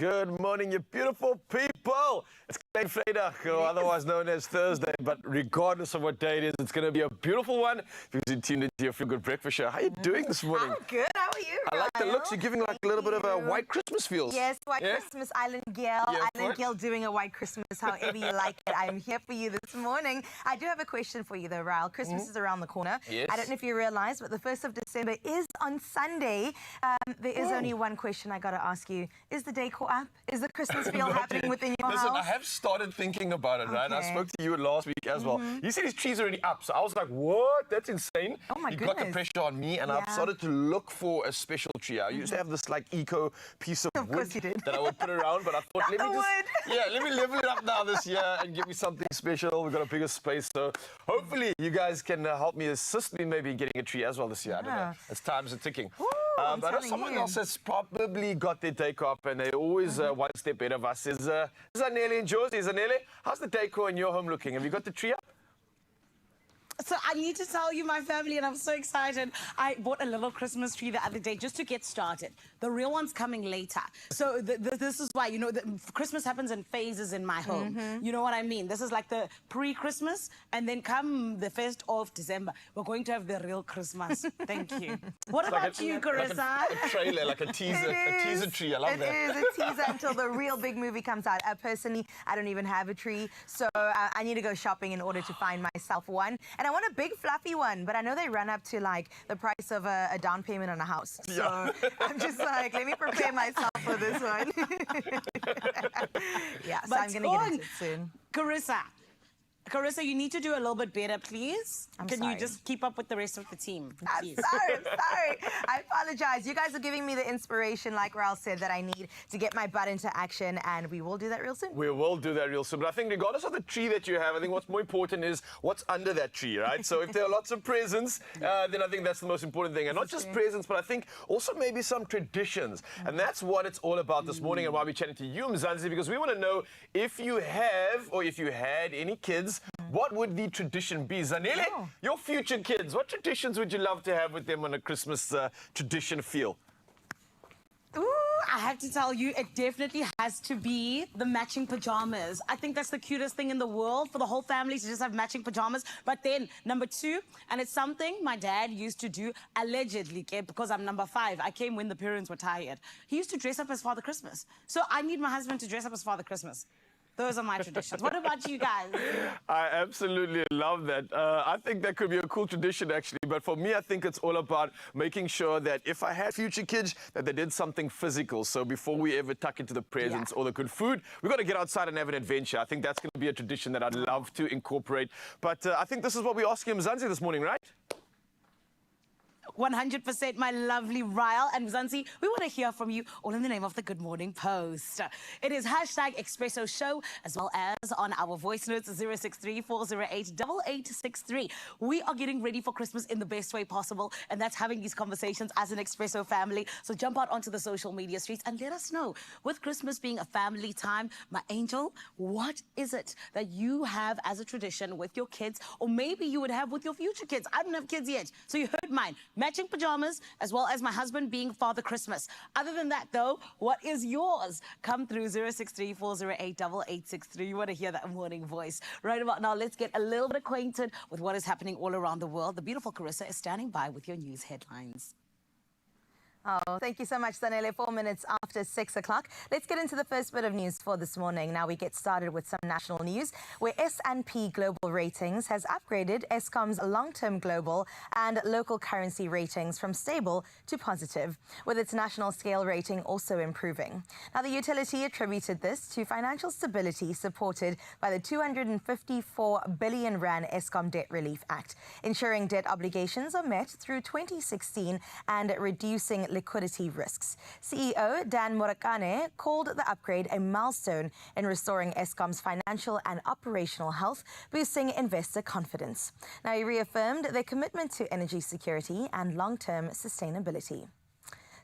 Good morning, you beautiful people. It's Klein Vrydag, or otherwise known as Thursday, but regardless of what day it is, it's going to be a beautiful one because you tuned into your Feel Good Breakfast Show. How are you doing this morning? I'm good. How are you, I like the looks. You're giving like a little bit of a white Christmas feels. Yes, white Christmas, Island Girl. Island Girl doing a white Christmas, however you like it. I'm here for you this morning. I do have a question for you though, Raul. Christmas is around the corner. Yes. I don't know if you realize, but the 1st of December is on Sunday. There is only one question I got to ask you. Is the decor up? Is the Christmas feel happening within your house? Listen, I have started thinking about it, right? I spoke to you last week as well. You said his tree's already up, so I was like, what? That's insane. Oh my goodness. Got the pressure on me, and I've started to look for a special tree. I used to have this like eco piece of wood that I would put around, but I thought, let me level it up now this year and give me something special. We've got a bigger space, so hopefully you guys can help me, assist me maybe in getting a tree as well this year. I don't know. As time's ticking. But I know someone else has probably got their decor up, and they're always one step ahead of us. Is Zanele and Josie? Zanele, how's the decor in your home looking? Have you got the tree up? So I need to tell you, my family, and I'm so excited. I bought a little Christmas tree the other day just to get started. The real one's coming later. So this is why, you know, Christmas happens in phases in my home. You know what I mean? This is like the pre-Christmas, and then come the 1st of December, we're going to have the real Christmas. Thank you. What about you, Carissa? Like a trailer, like a teaser tree. I love that. It is a teaser until the real big movie comes out. Personally, I don't even have a tree, so I need to go shopping in order to find myself one. And I want a big fluffy one, but I know they run up to like the price of a down payment on a house. So I'm just like, let me prepare myself for this one. So I'm going to get into it soon. Carissa, you need to do a little bit better, please. Can you just keep up with the rest of the team? I'm sorry. I apologize. You guys are giving me the inspiration, like Raul said, that I need to get my butt into action, and we will do that real soon. We will do that real soon. But I think regardless of the tree that you have, I think what's more important is what's under that tree, right? So if there are lots of presents, then I think that's the most important thing. And not just presents, but I think also maybe some traditions. And that's what it's all about this morning, and why we're chatting to you, Mzansi, because we want to know if you have or if you had any kids, what would the tradition be? Zanele, your future kids, what traditions would you love to have with them on a Christmas tradition feel? Ooh, I have to tell you, it definitely has to be the matching pajamas. I think that's the cutest thing in the world, for the whole family to just have matching pajamas. But then, number 2, and it's something my dad used to do, allegedly, because I'm number 5. I came when the parents were tired. He used to dress up as Father Christmas. So I need my husband to dress up as Father Christmas. Those are my traditions. What about you guys? I absolutely love that. I think that could be a cool tradition, actually. But for me, I think it's all about making sure that if I had future kids, that they did something physical. So before we ever tuck into the presents or the good food, we've got to get outside and have an adventure. I think that's going to be a tradition that I'd love to incorporate. But I think this is what we're asking Mzansi this morning, right? 100%, my lovely Ryle and Mzansi. We want to hear from you, all in the name of the Good Morning Post. It is #Expresso Show, as well as on our voice notes, 063-408-8863. We are getting ready for Christmas in the best way possible, and that's having these conversations as an Expresso family. So jump out onto the social media streets and let us know, with Christmas being a family time, my angel, what is it that you have as a tradition with your kids, or maybe you would have with your future kids? I don't have kids yet, so you heard mine. Matching pajamas, as well as my husband being Father Christmas. Other than that, though, what is yours? Come through 063-408-8863. You want to hear that morning voice. Right about now, let's get a little bit acquainted with what is happening all around the world. The beautiful Carissa is standing by with your news headlines. Oh, thank you so much, Zanele. 4 minutes after 6 o'clock. Let's get into the first bit of news for this morning. Now we get started with some national news, where S&P Global Ratings has upgraded Eskom's long-term global and local currency ratings from stable to positive, with its national scale rating also improving. Now, the utility attributed this to financial stability supported by the 254 billion rand Eskom Debt Relief Act, ensuring debt obligations are met through 2016 and reducing liquidity risks. CEO Dan Morakane called the upgrade a milestone in restoring Eskom's financial and operational health, boosting investor confidence. Now, he reaffirmed their commitment to energy security and long-term sustainability.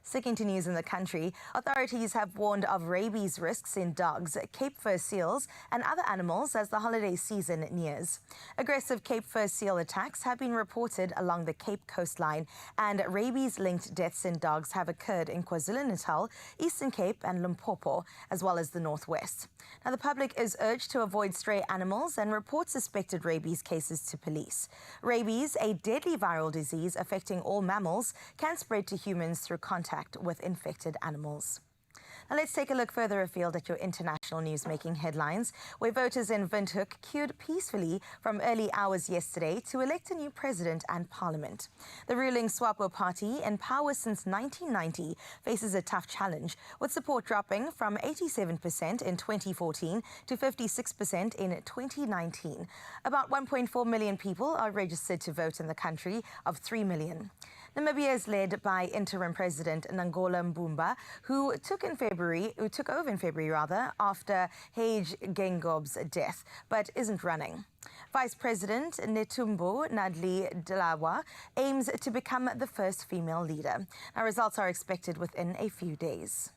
Sticking to news in the country, authorities have warned of rabies risks in dogs, Cape fur seals and other animals as the holiday season nears. Aggressive Cape fur seal attacks have been reported along the Cape coastline, and rabies-linked deaths in dogs have occurred in KwaZulu-Natal, Eastern Cape and Limpopo, as well as the Northwest. Now, the public is urged to avoid stray animals and report suspected rabies cases to police. Rabies, a deadly viral disease affecting all mammals, can spread to humans through contact with infected animals. Now let's take a look further afield at your international news making headlines, where voters in Windhoek queued peacefully from early hours yesterday to elect a new president and parliament. The ruling SWAPO party, in power since 1990, faces a tough challenge, with support dropping from 87% in 2014 to 56% in 2019. About 1.4 million people are registered to vote in the country of 3 million. Namibia is led by interim president Nangola Mbumba, who took over in February after Hage Gengob's death, but isn't running. Vice President Netumbo Nandi-Ndaitwah aims to become the first female leader. Now, results are expected within a few days.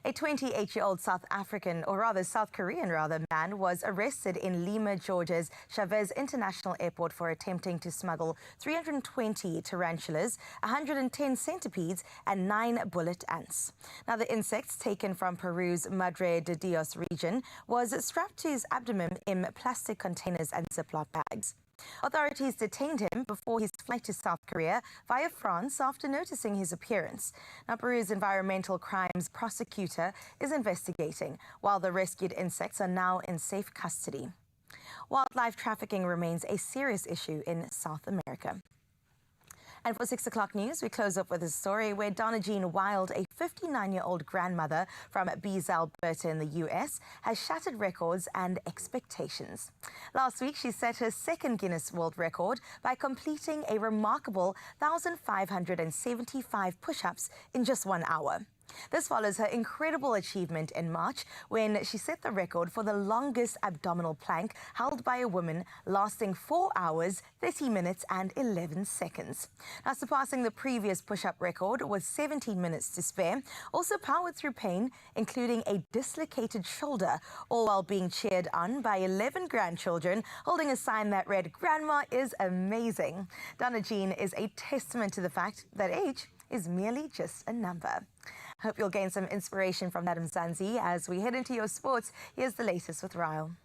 A 28-year-old South Korean man was arrested in Lima, Georgia's Chavez International Airport for attempting to smuggle 320 tarantulas, 110 centipedes and 9 bullet ants. Now, the insects, taken from Peru's Madre de Dios region, was strapped to his abdomen in plastic containers and Ziploc bags. Authorities detained him before his flight to South Korea via France after noticing his appearance. Now, Peru's environmental crimes prosecutor is investigating, while the rescued insects are now in safe custody. Wildlife trafficking remains a serious issue in South America. And for 6 o'clock news, we close up with a story where Donna Jean Wild, a 59-year-old grandmother from Bees, Alberta in the U.S., has shattered records and expectations. Last week, she set her second Guinness World Record by completing a remarkable 1,575 push-ups in just 1 hour. This follows her incredible achievement in March, when she set the record for the longest abdominal plank held by a woman, lasting 4 hours, 30 minutes and 11 seconds. Now, surpassing the previous push-up record with 17 minutes to spare, also powered through pain, including a dislocated shoulder, all while being cheered on by 11 grandchildren holding a sign that read, "Grandma is amazing." Donna Jean is a testament to the fact that age is merely just a number. Hope you'll gain some inspiration from Madam Zanzi as we head into your sports. Here's the latest with Ryle.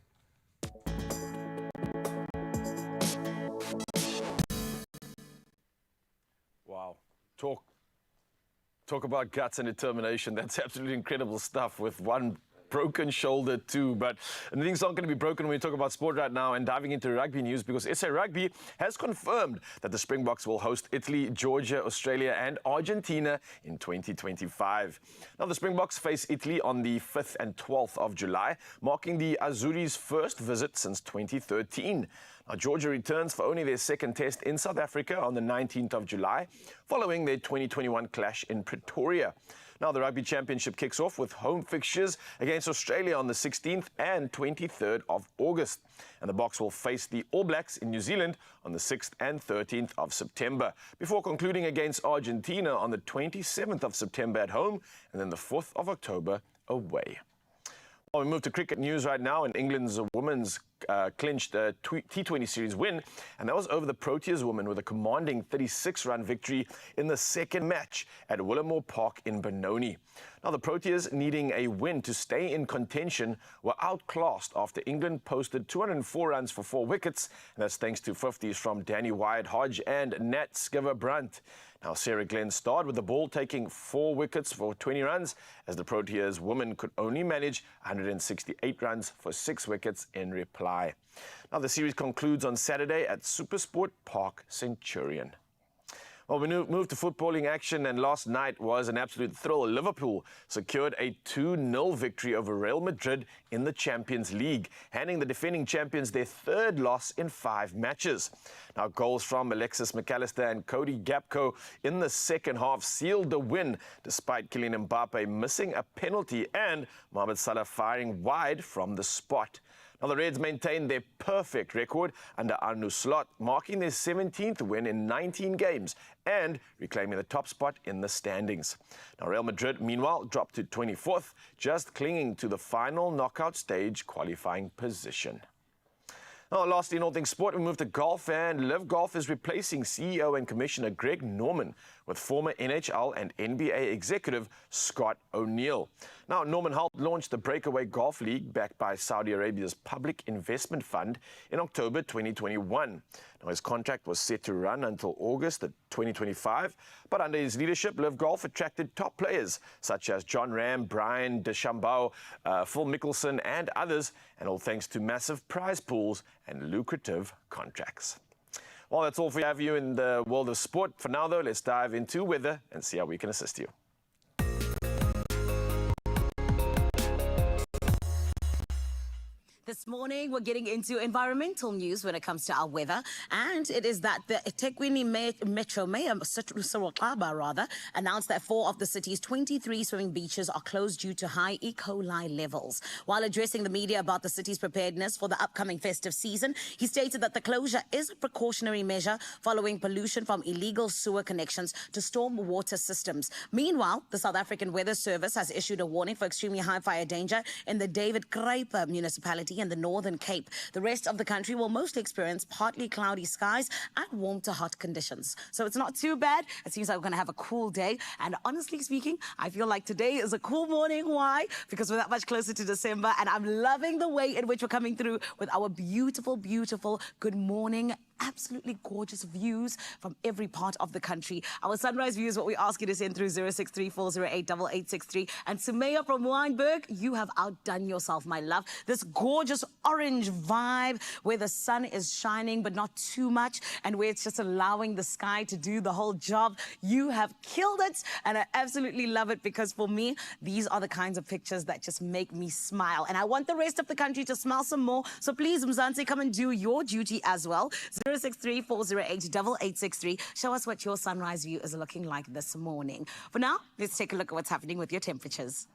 Wow. Talk about guts and determination. That's absolutely incredible stuff, with one broken shoulder too, but things aren't going to be broken when we talk about sport right now, and diving into rugby news, because SA Rugby has confirmed that the Springboks will host Italy, Georgia, Australia and Argentina in 2025. Now, the Springboks face Italy on the 5th and 12th of July, marking the Azzurris' first visit since 2013. Now, Georgia returns for only their second test in South Africa on the 19th of July, following their 2021 clash in Pretoria. Now, the Rugby Championship kicks off with home fixtures against Australia on the 16th and 23rd of August. And the Boks will face the All Blacks in New Zealand on the 6th and 13th of September, before concluding against Argentina on the 27th of September at home, and then the 4th of October away. Well, we move to cricket news right now, and England's women's clinched a T20 series win, and that was over the Proteas women with a commanding 36-run victory in the second match at Willamore Park in Benoni. Now, the Proteas, needing a win to stay in contention, were outclassed after England posted 204 runs for 4 wickets, and that's thanks to 50s from Danny Wyatt-Hodge and Nat Skiver-Brunt. Now, Sarah Glenn starred with the ball, taking 4 wickets for 20 runs, as the Proteas women could only manage 168 runs for 6 wickets in reply. Now, the series concludes on Saturday at Supersport Park Centurion. Well, we move to footballing action, and last night was an absolute thrill. Liverpool secured a 2-0 victory over Real Madrid in the Champions League, handing the defending champions their 3rd loss in 5 matches. Now, goals from Alexis McAllister and Cody Gakpo in the second half sealed the win, despite Kylian Mbappe missing a penalty and Mohamed Salah firing wide from the spot. Now, the Reds maintained their perfect record under Arnu Slot, marking their 17th win in 19 games and reclaiming the top spot in the standings. Now, Real Madrid, meanwhile, dropped to 24th, just clinging to the final knockout stage qualifying position. Now, lastly, in all things sport, we move to golf, and Live Golf is replacing CEO and Commissioner Greg Norman with former NHL and NBA executive Scott O'Neill. Now, Norman helped launch the Breakaway Golf League backed by Saudi Arabia's Public Investment Fund in October 2021. Now, his contract was set to run until August 2025, but under his leadership, Live Golf attracted top players such as John Ram, Brian DeChambeau, Phil Mickelson, and others, and all thanks to massive prize pools and lucrative contracts. Well, that's all we have you in the world of sport. For now, though, let's dive into weather and see how we can assist you. This morning, we're getting into environmental news when it comes to our weather, and it is that the eThekwini Metro Mayor, Cyril Kaba, announced that 4 of the city's 23 swimming beaches are closed due to high E. coli levels. While addressing the media about the city's preparedness for the upcoming festive season, he stated that the closure is a precautionary measure following pollution from illegal sewer connections to storm water systems. Meanwhile, the South African Weather Service has issued a warning for extremely high fire danger in the David Kruiper municipality in the Northern Cape. The rest of the country will mostly experience partly cloudy skies and warm to hot conditions. So it's not too bad. It seems like we're going to have a cool day. And honestly speaking, I feel like today is a cool morning. Why? Because we're that much closer to December, and I'm loving the way in which we're coming through with our beautiful, beautiful good morning, absolutely gorgeous views from every part of the country. Our sunrise view is what we ask you to send through 0634088863. And Sumaya from Wynberg, you have outdone yourself, my love. This gorgeous orange vibe where the sun is shining but not too much, and where it's just allowing the sky to do the whole job. You have killed it, and I absolutely love it, because for me, these are the kinds of pictures that just make me smile. And I want the rest of the country to smile some more. So please, Mzansi, come and do your duty as well. 0634088863. Show us what your sunrise view is looking like this morning. For now, let's take a look at what's happening with your temperatures.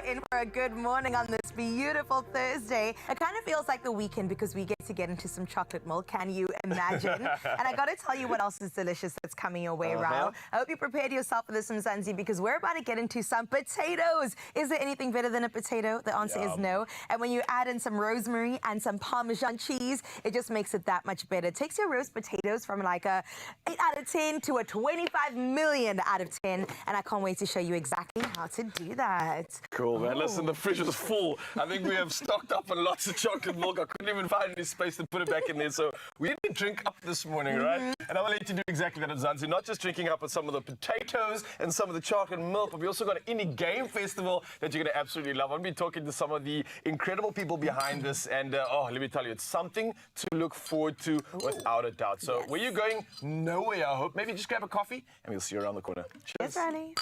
In for a good morning on this beautiful Thursday. It kind of feels like the weekend because we get to get into some chocolate milk. Can you imagine? And I got to tell you what else is delicious that's coming your way, Raul. I hope you prepared yourself for this, Mzansi, because we're about to get into some potatoes. Is there anything better than a potato? The answer is no. And when you add in some rosemary and some Parmesan cheese, it just makes it that much better. It takes your roast potatoes from like a 8 out of 10 to a 25 million out of 10. And I can't wait to show you exactly how to do that. Cool, man. Listen, the fridge is full. I think we have stocked up on lots of chocolate milk. I couldn't even find any space to put it back in there. So we need to drink up this morning, right? And I'm going to let you do exactly that, Mzansi. Not just drinking up on some of the potatoes and some of the chocolate milk, but we also got an indie game festival that you're going to absolutely love. I'm going to be talking to some of the incredible people behind this. And, oh, let me tell you, it's something to look forward to without a doubt. So where you going? Nowhere, I hope. Maybe just grab a coffee and we'll see you around the corner. Cheers. Yes, Riley.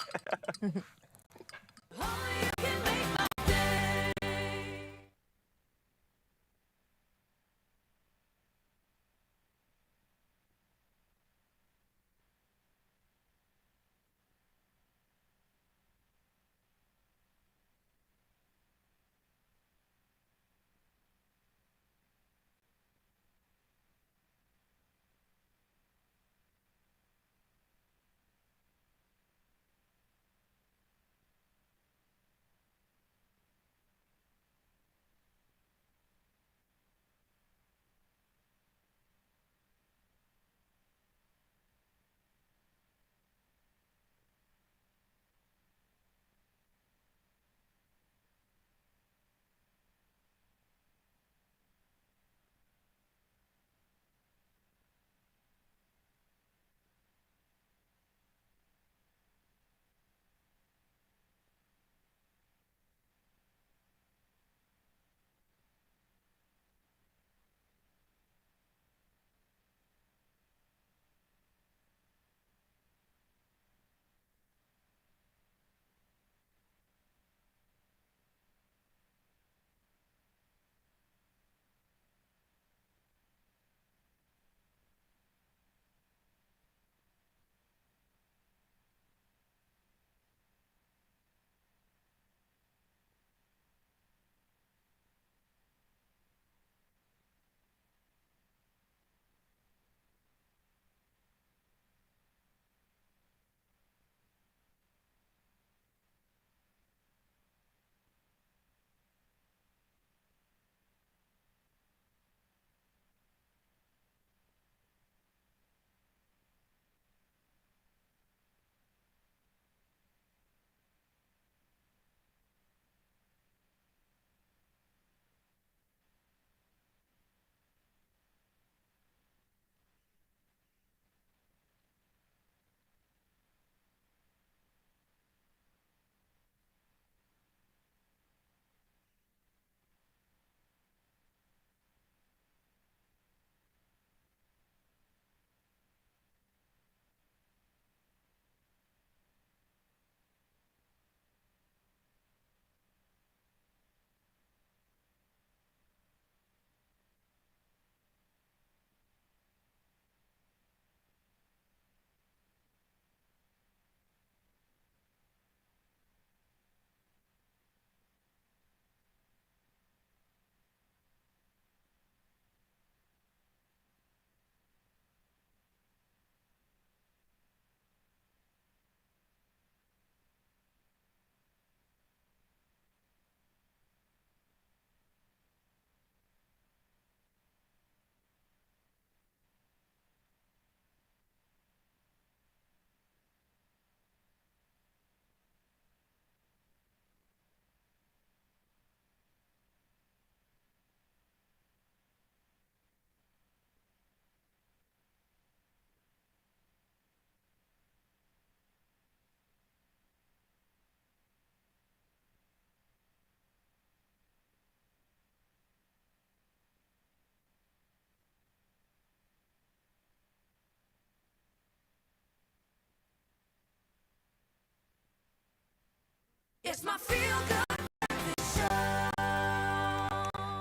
It's my feel good breakfast show.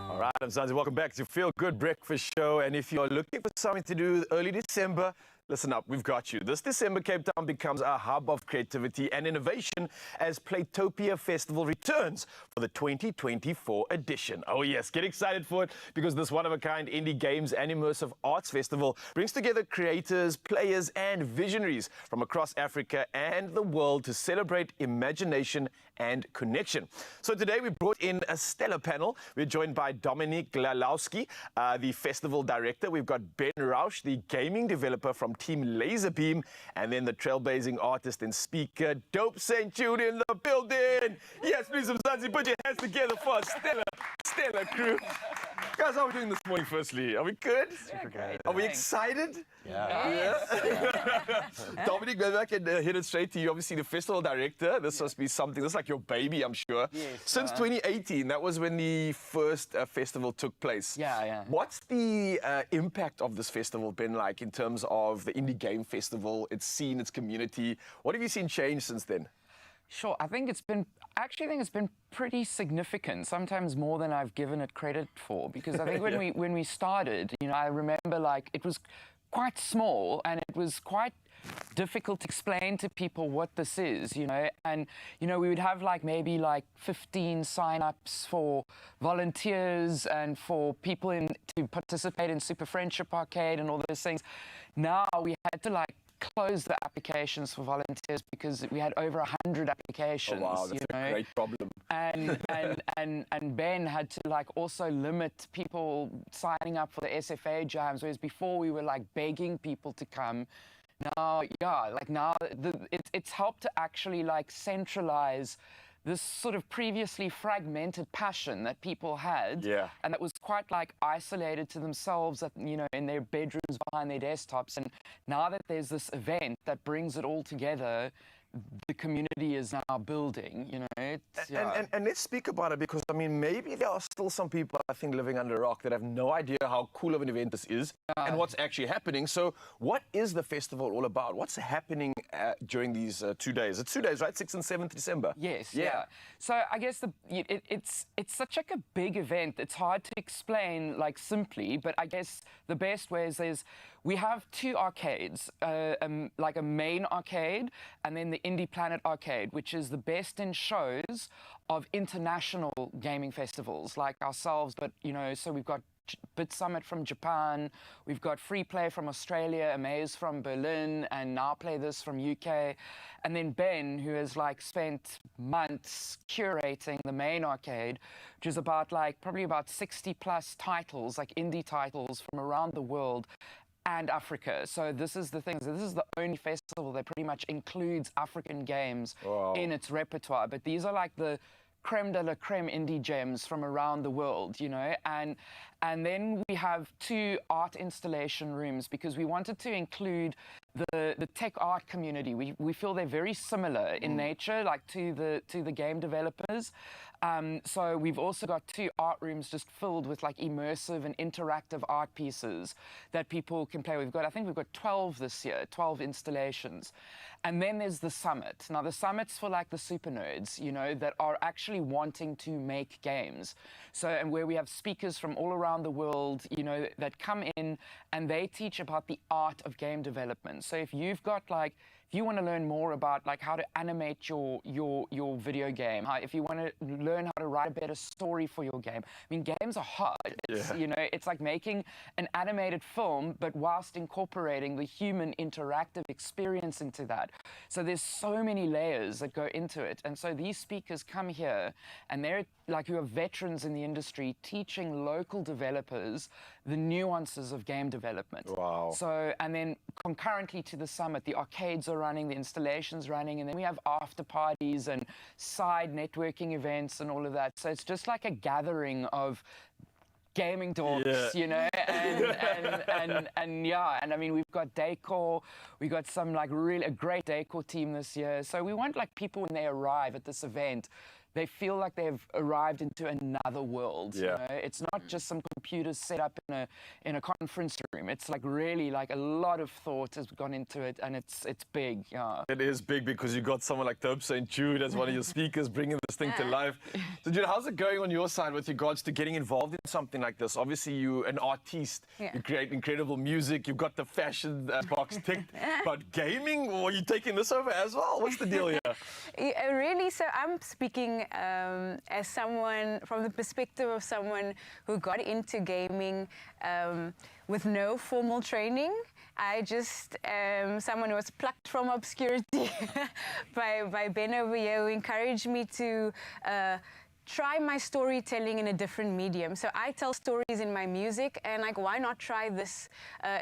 All right, I'm Zanzi. Welcome back to Feel Good Breakfast Show. And if you're looking for something to do early December, listen up, we've got you. This December, Cape Town becomes a hub of creativity and innovation as Playtopia Festival returns for the 2024 edition. Oh yes, get excited for it because this one-of-a-kind indie games and immersive arts festival brings together creators, players and visionaries from across Africa and the world to celebrate imagination and connection. So today we brought in a stellar panel. We're joined by Dominique Glalowski, the festival director. We've got Ben Rausch, the gaming developer from Team Laserbeam, and then the trailblazing artist and speaker, Dope St. Jude in the building. Yes, please, Mzansi, put your hands together for a stellar crew. Guys, how are we doing this morning, firstly? Are we good? Super great. Are we excited? Yeah. Dominic, maybe I can hit it straight to you. Obviously, the festival director. This must be something. This is like your baby, I'm sure. Yes, Since 2018, that was when the first festival took place. Yeah. What's the impact of this festival been like in terms of the indie game festival, its scene, its community? What have you seen change since then? Sure. I think it's been pretty significant, sometimes more than I've given it credit for, because I think when we started, I remember like it was quite small and it was quite difficult to explain to people what this is, and we would have maybe 15 sign-ups for volunteers and for people to participate in Super Friendship Arcade and all those things. Now we had to close the applications for volunteers because we had over 100 applications. Oh, wow, that's a great problem. And Ben had to also limit people signing up for the SFA jams, whereas before we were begging people to come. Now, it's helped to actually centralize this sort of previously fragmented passion that people had, and that was quite isolated to themselves, in their bedrooms behind their desktops. And now that there's this event that brings it all together, the community is now building, And let's speak about it because, maybe there are still some people, I think, living under a rock that have no idea how cool of an event this is and what's actually happening. So what is the festival all about? What's happening during these 2 days? It's 2 days, right? 6th and 7th December. Yes, yeah. So I guess it's such a big event. It's hard to explain simply, but I guess the best way is we have two arcades, a main arcade and then the Indie Planet Arcade, which is the best in shows of international gaming festivals like ourselves. But, so we've got Bit Summit from Japan, we've got Free Play from Australia, Amaze from Berlin, and Now Play This from UK. And then Ben, who has spent months curating the main arcade, which is about probably about 60 plus titles, indie titles from around the world and Africa. So this is the thing. So this is the only festival that pretty much includes African games in its repertoire. But these are the creme de la creme indie gems from around the world, and then we have two art installation rooms because we wanted to include the tech art community. We feel they're very similar in nature, to the game developers. So we've also got two art rooms just filled with immersive and interactive art pieces that people can play with. I think we've got 12 this year, 12 installations. And then there's the summit. Now the summit's for the super nerds, that are actually wanting to make games. So, and where we have speakers from all around the world, that come in and they teach about the art of game development. So if you've got if you want to learn more about how to animate your video game, if you want to learn how to write a better story for your game. Games are hard. It's, it's like making an animated film, but whilst incorporating the human interactive experience into that. So there's so many layers that go into it. And so these speakers come here and they're who are veterans in the industry teaching local developers the nuances of game development. Wow. So, and then concurrently to the summit, the arcades are running, the installation's running, and then we have after parties and side networking events and all of that. So it's just a gathering of gaming dorks, and we've got decor, we've got some really a great decor team this year. So we want people when they arrive at this event they feel like they've arrived into another world. You know? It's not just some computers set up in a conference room. It's like really like a lot of thought has gone into it, and it's big. Yeah. It is big because you got someone like Dope St. Jude as one of your speakers bringing this thing to life. So, Jude, how's it going on your side with regards to getting involved in something like this? Obviously, you're an artiste. You create incredible music. You've got the fashion box ticked. But gaming, or are you taking this over as well? What's the deal here? Really, so I'm speaking as someone, from the perspective of someone who got into gaming with no formal training. I just someone who was plucked from obscurity by Ben over here, who encouraged me to try my storytelling in a different medium. So I tell stories in my music, and like, why not try this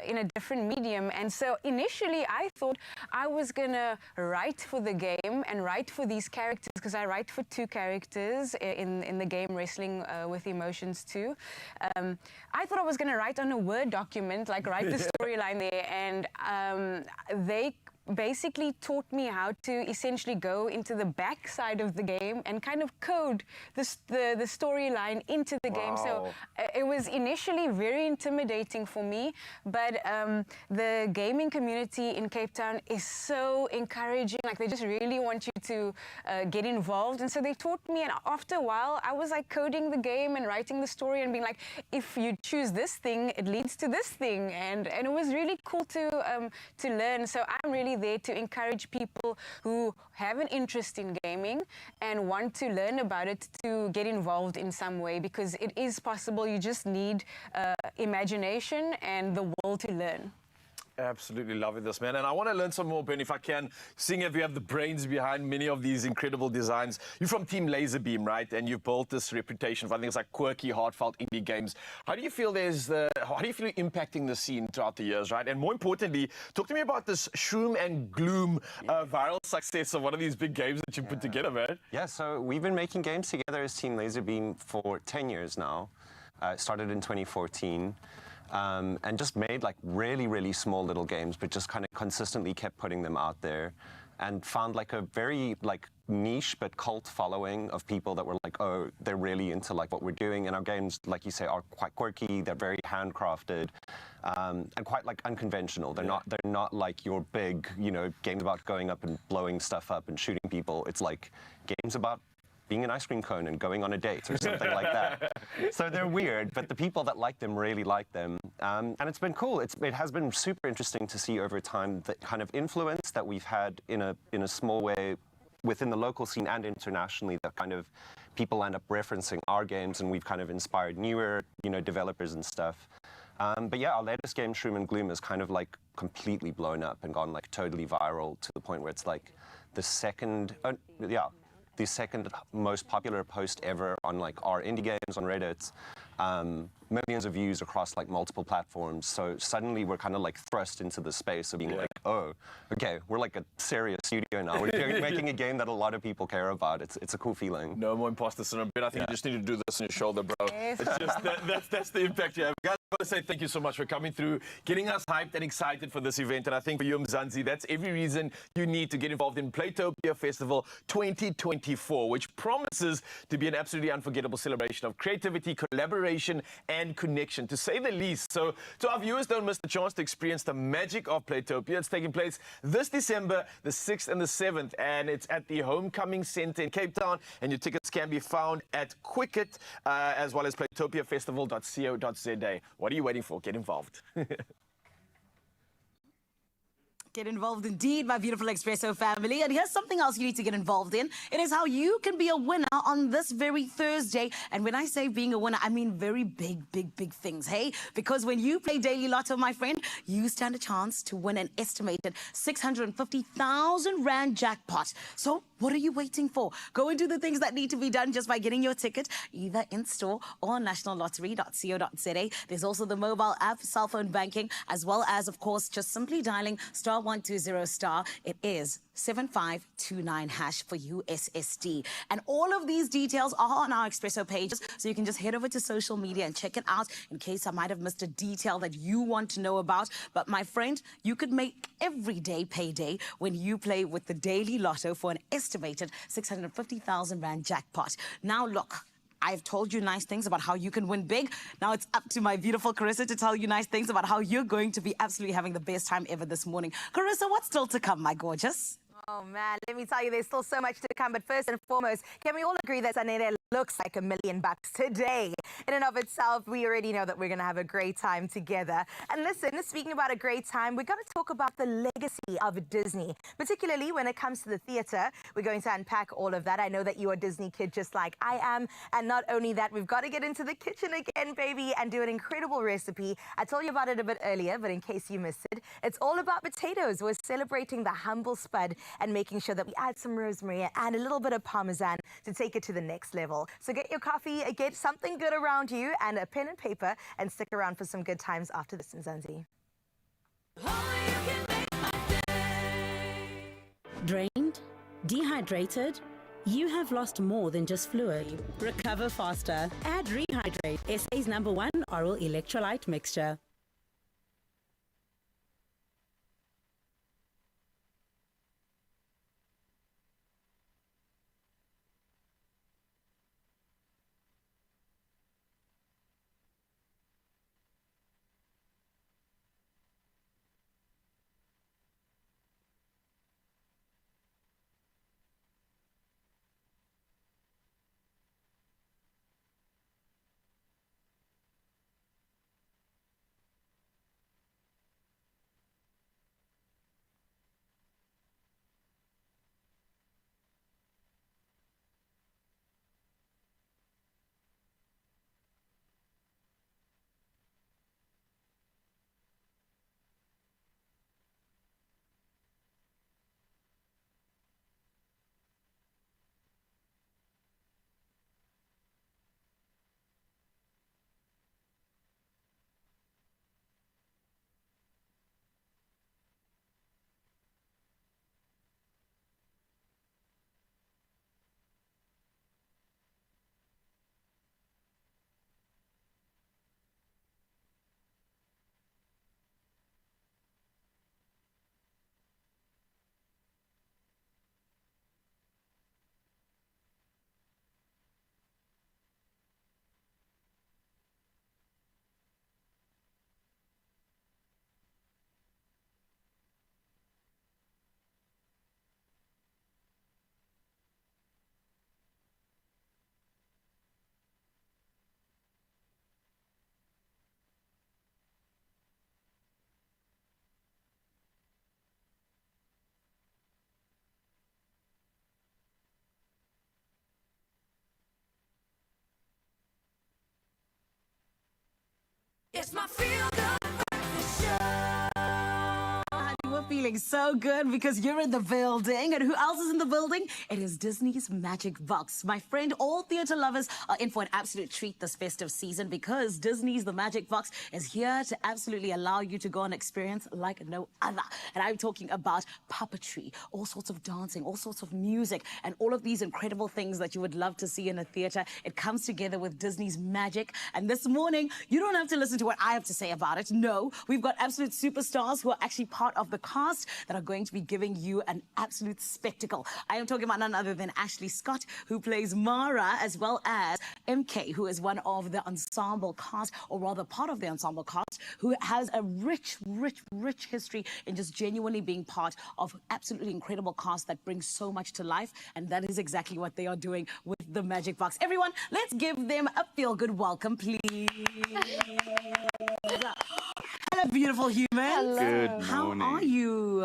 in a different medium? And so initially I thought I was gonna write for the game and write for these characters, because I write for 2 characters in the game Wrestling with Emotions 2. I thought I was gonna write on a Word document, like write the storyline there, and they basically taught me how to essentially go into the back side of the game and kind of code the storyline into the game. So it was initially very intimidating for me, but the gaming community in Cape Town is so encouraging. Like, they just really want you to get involved, and so they taught me, and after a while I was like coding the game and writing the story and being like, if you choose this thing, it leads to this thing, and it was really cool to learn. So I'm really there to encourage people who have an interest in gaming and want to learn about it to get involved in some way, because it is possible. You just need imagination and the will to learn. Absolutely loving this, man. And I want to learn some more, Ben, if I can, seeing if you have the brains behind many of these incredible designs. You're from Team Laserbeam, right? And you've built this reputation for, I think it's like quirky, heartfelt indie games. How do you feel how do you feel impacting the scene throughout the years, right? And more importantly, talk to me about this Shroom and Gloom viral success of one of these big games that you put together, man. Yeah, so we've been making games together as Team Laserbeam for 10 years now. Started in 2014. And just made like really, really small little games, but just kind of consistently kept putting them out there, and found like a very like niche but cult following of people that were like, oh, they're really into like what we're doing. And our games, like you say, are quite quirky. They're very handcrafted, and quite like unconventional. They're not like your big, games about going up and blowing stuff up and shooting people. It's like games about being an ice cream cone and going on a date or something like that. So they're weird, but the people that like them really like them. And it's been cool. It has been super interesting to see over time the kind of influence that we've had in a small way within the local scene and internationally, that kind of people end up referencing our games, and we've kind of inspired newer, developers and stuff. But yeah, our latest game, Shroom and Gloom, is kind of like completely blown up and gone like totally viral, to the point where it's like the second most popular post ever on like our indie games on Reddit. Millions of views across like multiple platforms. So suddenly we're kind of like thrust into the space of being like, oh, okay, we're like a serious studio now. We're making a game that a lot of people care about. It's a cool feeling. No more imposter syndrome. I think you just need to do this on your shoulder, bro. It's just that's the impact you have. Guys, I want to say thank you so much for coming through, getting us hyped and excited for this event. And I think for you, Mzansi, that's every reason you need to get involved in Playtopia Festival 2024, which promises to be an absolutely unforgettable celebration of creativity, collaboration, and connection, to say the least. So to our viewers, don't miss the chance to experience the magic of Playtopia. It's taking place this December, the 6th and the 7th, and it's at the Homecoming Centre in Cape Town, and your tickets can be found at Quicket, as well as playtopiafestival.co.za. What are you waiting for? Get involved. Get involved indeed, my beautiful Expresso family. And here's something else you need to get involved in. It is how you can be a winner on this very Thursday. And when I say being a winner, I mean very big, big, big things, hey? Because when you play Daily Lotto, my friend, you stand a chance to win an estimated 650,000 Rand jackpot. So what are you waiting for? Go and do the things that need to be done just by getting your ticket, either in-store or on nationallottery.co.za. There's also the mobile app, cell phone banking, as well as, of course, just simply dialing *1 *120*. It is 7529# for USSD. And all of these details are on our Expresso pages, so you can just head over to social media and check it out in case I might have missed a detail that you want to know about. But my friend, you could make everyday payday when you play with the daily lotto for an estimated 650,000 Rand jackpot. Now look, I've told you nice things about how you can win big. Now it's up to my beautiful Carissa to tell you nice things about how you're going to be absolutely having the best time ever this morning. Carissa, what's still to come, my gorgeous? Oh, man, let me tell you, there's still so much to come. But first and foremost, can we all agree that Sanere looks like $1 million today? In and of itself, we already know that we're going to have a great time together. And listen, speaking about a great time, we're going to talk about the legacy of Disney, particularly when it comes to the theater. We're going to unpack all of that. I know that you're a Disney kid just like I am. And not only that, we've got to get into the kitchen again, baby, and do an incredible recipe. I told you about it a bit earlier, but in case you missed it, it's all about potatoes. We're celebrating the humble spud and making sure that we add some rosemary and a little bit of parmesan to take it to the next level. So get your coffee, get something good around you, and a pen and paper, and stick around for some good times after this, Mzansi. Drained? Dehydrated? You have lost more than just fluid. Recover faster. Add Rehydrate, SA's #1 oral electrolyte mixture. It's my feel good breakfast show. We're feeling so good because you're in the building. And who else is in the building? It is Disney's Magic Box. My friend, all theater lovers are in for an absolute treat this festive season because Disney's The Magic Box is here to absolutely allow you to go on experience like no other. And I'm talking about puppetry, all sorts of dancing, all sorts of music, and all of these incredible things that you would love to see in a theater. It comes together with Disney's magic. And this morning, you don't have to listen to what I have to say about it. No, we've got absolute superstars who are actually part of the cast that are going to be giving you an absolute spectacle. I am talking about none other than Ashley Scott, who plays Mara, as well as MK, who is one of the ensemble cast, or rather part of the ensemble cast, who has a rich history in just genuinely being part of absolutely incredible cast that brings so much to life. And that is exactly what they are doing with the Magic Box. Everyone, let's give them a feel-good welcome, please. Hello, beautiful humans. Hello. Good How morning. are you?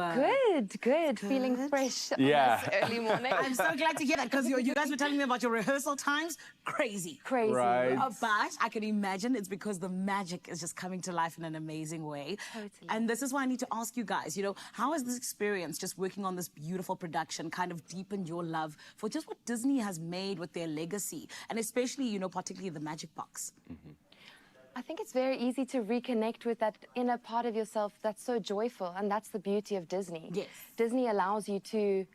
Good. Feeling fresh Yeah. on this early morning. I'm so glad to hear that because you guys were telling me about your rehearsal times. Crazy. Crazy. Right. But I can imagine it's because the magic is just coming to life in an amazing way. Totally. And this is why I need to ask you guys, how has this experience just working on this beautiful production kind of deepened your love for just what Disney has made with their legacy? And especially, particularly the Magic Box. I think it's very easy to reconnect with that inner part of yourself that's so joyful, and that's the beauty of Disney. Yes. Disney allows you to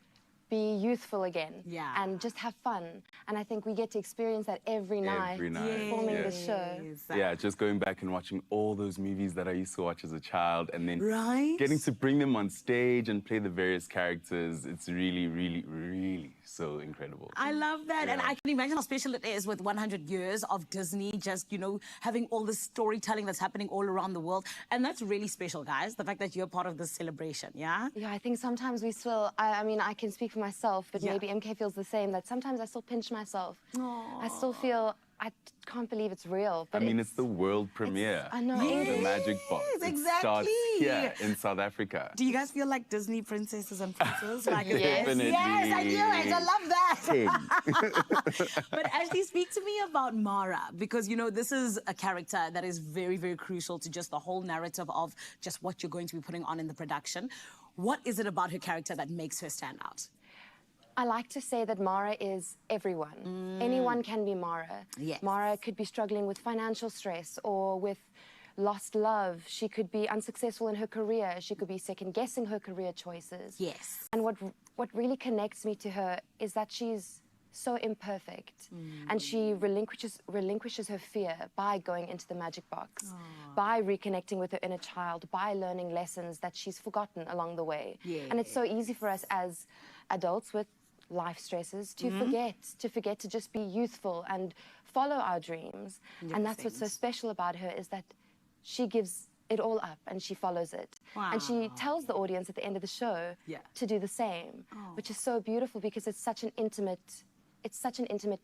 be youthful again, Yeah. and just have fun. And I think we get to experience that every night, performing the show. Yeah, just going back and watching all those movies that I used to watch as a child, and then Right? getting to bring them on stage and play the various characters. It's really, really, really so incredible. I love that. And I can imagine how special it is with 100 years of Disney, just, you know, having all this storytelling that's happening all around the world. And that's really special, guys, the fact that you're part of this celebration, yeah? Yeah, I think sometimes we still, I mean, I can speak for myself, but maybe MK feels the same, that sometimes I still pinch myself. I still feel, I can't believe it's real. But I mean, it's the world premiere I know. of the Magic Box. It starts here in South Africa. Do you guys feel like Disney princesses and princes? Like, Definitely. Yes, I knew it. I love that. But actually, speak to me about Mara, because, you know, this is a character that is very, very crucial to just the whole narrative of just what you're going to be putting on in the production. What is it about her character that makes her stand out? I like to say that Mara is everyone. Anyone can be Mara. Yes. Mara could be struggling with financial stress or with lost love. She could be unsuccessful in her career. She could be second-guessing her career choices. Yes. And what really connects me to her is that she's so imperfect, and she relinquishes her fear by going into the magic box, by reconnecting with her inner child, by learning lessons that she's forgotten along the way. And it's so easy for us as adults with life stresses to forget to just be youthful and follow our dreams. And that's what's so special about her, is that she gives it all up and she follows it. And she tells the audience at the end of the show to do the same, which is so beautiful because it's such an intimate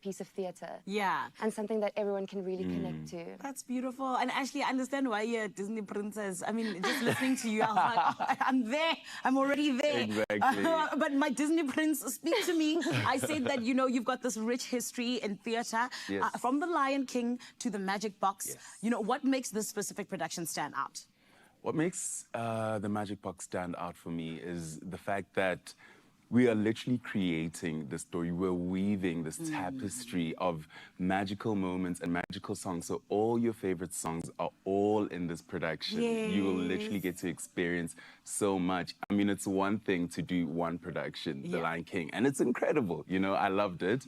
piece of theatre. Yeah. And something that everyone can really connect to. That's beautiful. And actually, I understand why you're a Disney princess. I mean, just listening to you, I was like, oh, I'm there. I'm already there. Exactly. But my Disney prince, speak to me. I said that, you know, you've got this rich history in theatre, from The Lion King to The Magic Box. You know, what makes this specific production stand out? What makes the Magic Box stand out for me is the fact that we are literally creating the story. We're weaving this tapestry of magical moments and magical songs. So all your favorite songs are all in this production. You will literally get to experience so much. I mean, it's one thing to do one production, The Lion King, and it's incredible. You know, I loved it.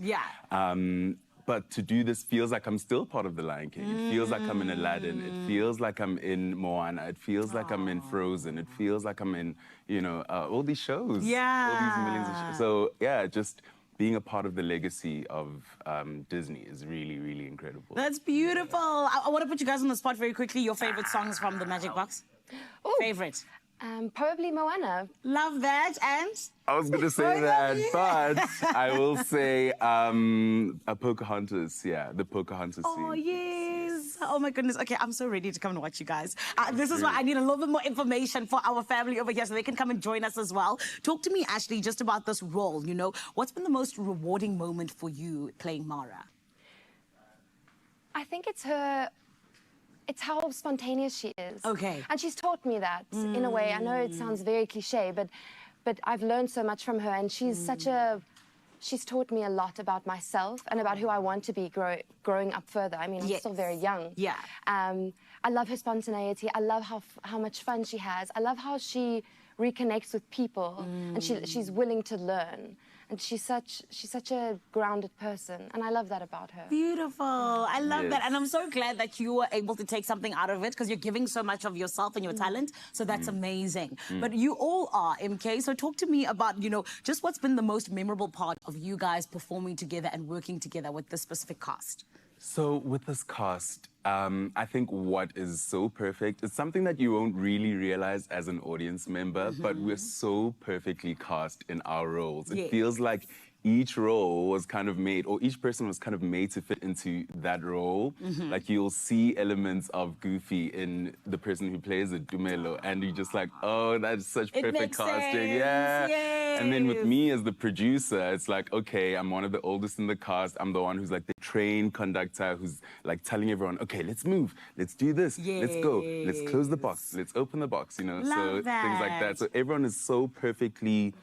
But to do this feels like I'm still part of The Lion King. It feels like I'm in Aladdin. It feels like I'm in Moana. It feels like I'm in Frozen. It feels like I'm in, you know, all these shows. All these millions of shows. So, yeah, just being a part of the legacy of Disney is really, really incredible. That's beautiful. I want to put you guys on the spot very quickly. Your favorite songs from The Magic Box? Ooh. Favorite? Probably Moana. Love that. And? I was going to say that, but I will say Pocahontas. Yeah, the Pocahontas scene. Oh, yes. Oh, my goodness. Okay, I'm so ready to come and watch you guys. This is why I need a little bit more information for our family over here so they can come and join us as well. Talk to me, Ashley, just about this role, you know. What's been the most rewarding moment for you playing Mara? I think it's how spontaneous she is. Okay. And she's taught me that in a way. I know it sounds very cliche, but I've learned so much from her, and she's she's taught me a lot about myself and about who I want to be growing up further. I mean, I'm still very young. Yeah. I love her spontaneity. I love how much fun she has. I love how she reconnects with people, and she's willing to learn. And she's such a grounded person, and I love that about her. Beautiful. I love that. And I'm so glad that you were able to take something out of it, because you're giving so much of yourself and your talent. So that's amazing. But you all are, MK. So talk to me about, you know, just what's been the most memorable part of you guys performing together and working together with this specific cast. So with this cast, I think what is so perfect, it's something that you won't really realize as an audience member, but we're so perfectly cast in our roles. It feels like each role was kind of made, or each person was kind of made to fit into that role. Like, you'll see elements of Goofy in the person who plays it, Dumelo, and you're just like, oh, that's such perfect casting. And then with me as the producer, it's like, okay, I'm one of the oldest in the cast. I'm the one who's like the trained conductor who's like telling everyone, okay, let's move, let's do this, let's go, let's close the box, let's open the box, you know, so things like that. So everyone is so perfectly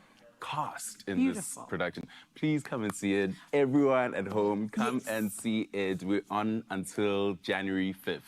cast in this production. Please come and see it. Everyone at home, come and see it. We're on until January 5th.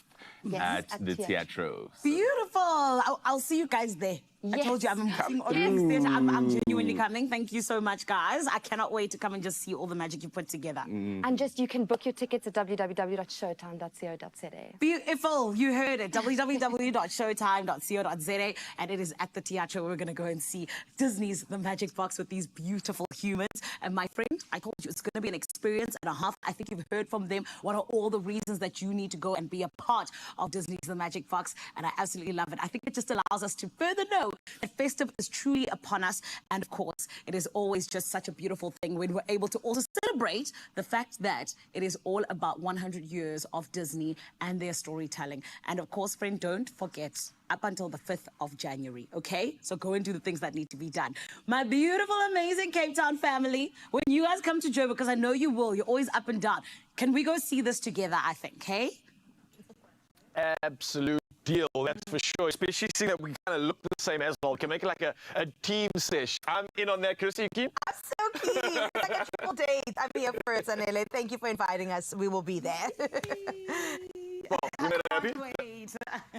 at the Teatro. Beautiful. I'll see you guys there. I told you I'm I'm genuinely coming. Thank you so much, guys. I cannot wait to come and just see all the magic you put together. And just you can book your tickets at www.showtime.co.za. Beautiful. You heard it. www.showtime.co.za. And it is at the Teatro. We're going to go and see Disney's The Magic Box with these beautiful humans. And my friend, I told you it's going to be an experience and a half. I think you've heard from them. What are all the reasons that you need to go and be a part of Disney's The Magic Box? And I absolutely love it. I think it just allows us to further know that Festive is truly upon us. And of course, it is always just such a beautiful thing when we're able to also celebrate the fact that it is all about 100 years of Disney and their storytelling. And of course, friend, don't forget, up until the 5th of January, okay? So go and do the things that need to be done. My beautiful, amazing Cape Town family, when you guys come to Joburg, because I know you will, you're always up and down, can we go see this together, I think, hey? Absolute deal, that's for sure. Especially seeing that we kind of look the same as well. Can make it like a team sesh. I'm in on that, Chris. Are you keen? I'm so keen. It's like a triple date. I'm here for it, Zanele. Thank you for inviting us. We will be there. Well, we're happy.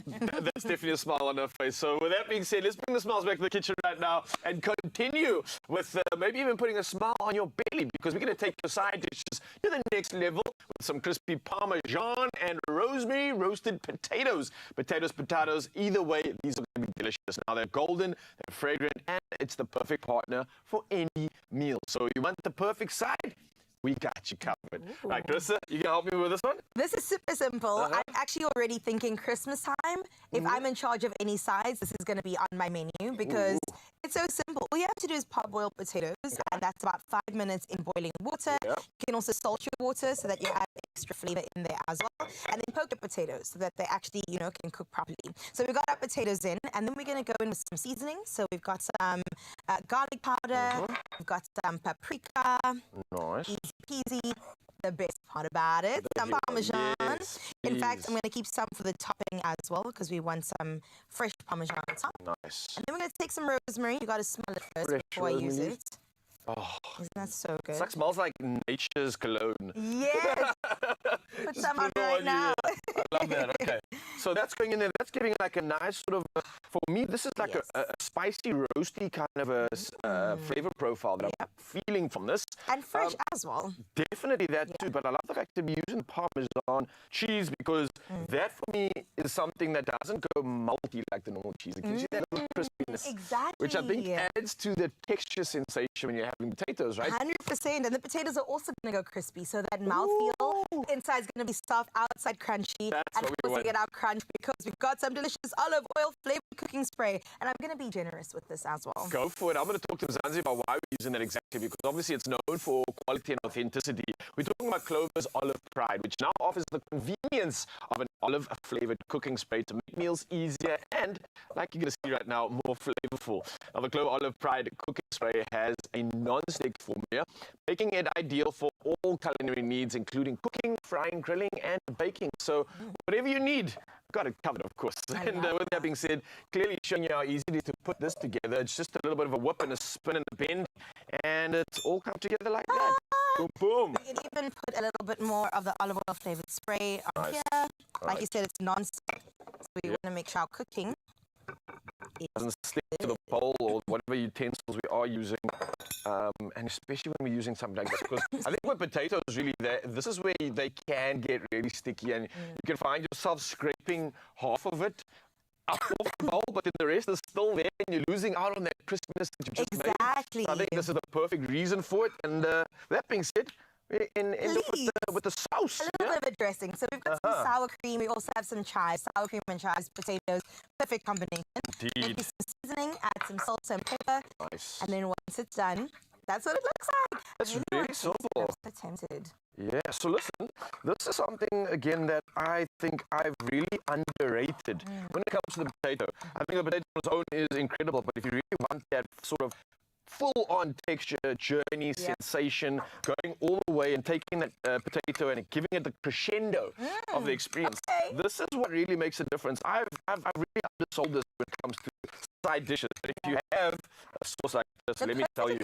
That's definitely a smile on her face. So with that being said, let's bring the smiles back to the kitchen right now and continue with maybe even putting a smile on your belly, because we're going to take your side dishes to the next level with some crispy Parmesan and rosemary roasted potatoes. Potatoes, either way, these are going to be delicious. Now, they're golden, they're fragrant, and it's the perfect partner for any meal. So you want the perfect side? We got you covered. Ooh. Right, Krista, you can help me with this one? This is super simple. I'm actually already thinking Christmas time. If I'm in charge of any sides, this is going to be on my menu because it's so simple. All you have to do is parboil potatoes, and that's about 5 minutes in boiling water. You can also salt your water so that you add extra flavor in there as well. And then poke your potatoes so that they actually, you know, can cook properly. So we've got our potatoes in, and then we're going to go in with some seasoning. So we've got some garlic powder, we've got some paprika. Nice. Easy peasy. The best part about it, some Parmesan. Yes, in fact, I'm going to keep some for the topping as well because we want some fresh Parmesan on top. Nice. And then we're going to take some rosemary. You got to smell it first before I use it. Oh, isn't that so good? It smells like nature's cologne. Yes. Put some on right now. I love that. Okay. So that's going in there. That's giving like a nice sort of, for me, this is like a spicy, roasty kind of a flavor profile that I'm feeling from this. And fresh as well. Definitely that too. But I love the fact to be using Parmesan cheese because that for me is something that doesn't go multi like the normal cheese. It gives you that little crispiness. Exactly. Which I think adds to the texture sensation when you're having potatoes, right? 100%. And the potatoes are also going to go crispy. So that mouthfeel inside is going to be soft, outside crunchy. That's and what of course we get our crunch because we've got some delicious olive oil flavored cooking spray. And I'm going to be generous with this as well. Go for it. I'm going to talk to Zanzi about why we're using that exactly, because obviously it's known for quality and authenticity. We're talking about Clover's Olive Pride, which now offers the convenience of an olive-flavored cooking spray to make meals easier and, like you're going to see right now, more flavorful. Now, the Clover Olive Pride cooking spray has a non-stick formula, making it ideal for all culinary needs, including cooking, frying, grilling, and baking. So, whatever you need, got it covered, of course. And with that being said, clearly showing you how easy it is to put this together. It's just a little bit of a whip and a spin and a bend, and it's all come together like that. Boom, boom. You can even put a little bit more of the olive oil flavored spray on here. Like you said, it's non-stick, so we want to make sure our cooking doesn't stick to the bowl or whatever utensils we are using, and especially when we're using something like this, because I think with potatoes, really, this is where they can get really sticky, and you can find yourself scraping half of it up off the bowl, but then the rest is still there, and you're losing out on that crispiness that you just made. Exactly. So I think this is the perfect reason for it, and that being said, with the sauce. A little bit of a dressing. So we've got some sour cream. We also have some chives, sour cream and chives, potatoes. Perfect combination. Indeed. Maybe some seasoning, add some salt and pepper. Nice. And then once it's done, that's what it looks like. That's really simple. I'm so tempted. Yeah, so listen, this is something, again, that I think I've really underrated when it comes to the potato. I think the potato on its own is incredible, but if you really want that sort of full-on texture, journey, sensation, going all the way and taking that potato and giving it the crescendo of the experience. Okay. This is what really makes a difference. I've really undersold this when it comes to side dishes. But if you have a sauce like this, let me tell you,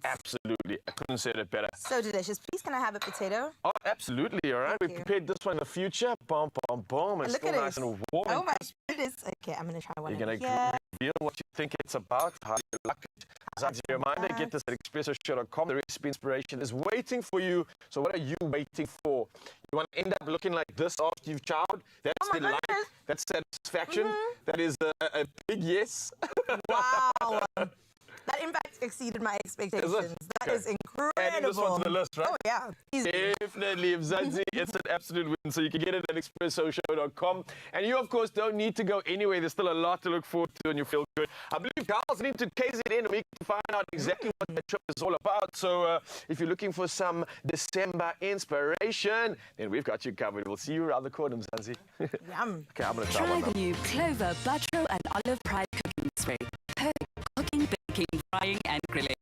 absolutely, I couldn't say it better. So delicious. Please, can I have a potato? Oh, absolutely. All right, we prepared this one in the future. Boom, boom, boom. It's still nice and warm. Oh my goodness. Okay, I'm gonna try one. You're gonna reveal what you think it's about, how you like it. As a reminder, get this at expressoshow.com. The recipe inspiration is waiting for you. So what are you waiting for? You want to end up looking like this after you've chowed? That's delight. That's satisfaction. That is a big yes. Wow. That in fact exceeded my expectations. That is incredible. Adding this one to the list, right? Oh, yeah. Easy. Definitely. Mzansi, it's an absolute win. So you can get it at expressoshow.com. And you, of course, don't need to go anywhere. There's still a lot to look forward to and you feel good. I believe Carl's heading to KZN a week to find out exactly what the trip is all about. So if you're looking for some December inspiration, then we've got you covered. We'll see you around the corner, Mzansi. Yum. Okay, I'm going to try Try one the now. new Clover Butter and Olive Pride cooking spray. Perfect cooking, baking, frying and grilling.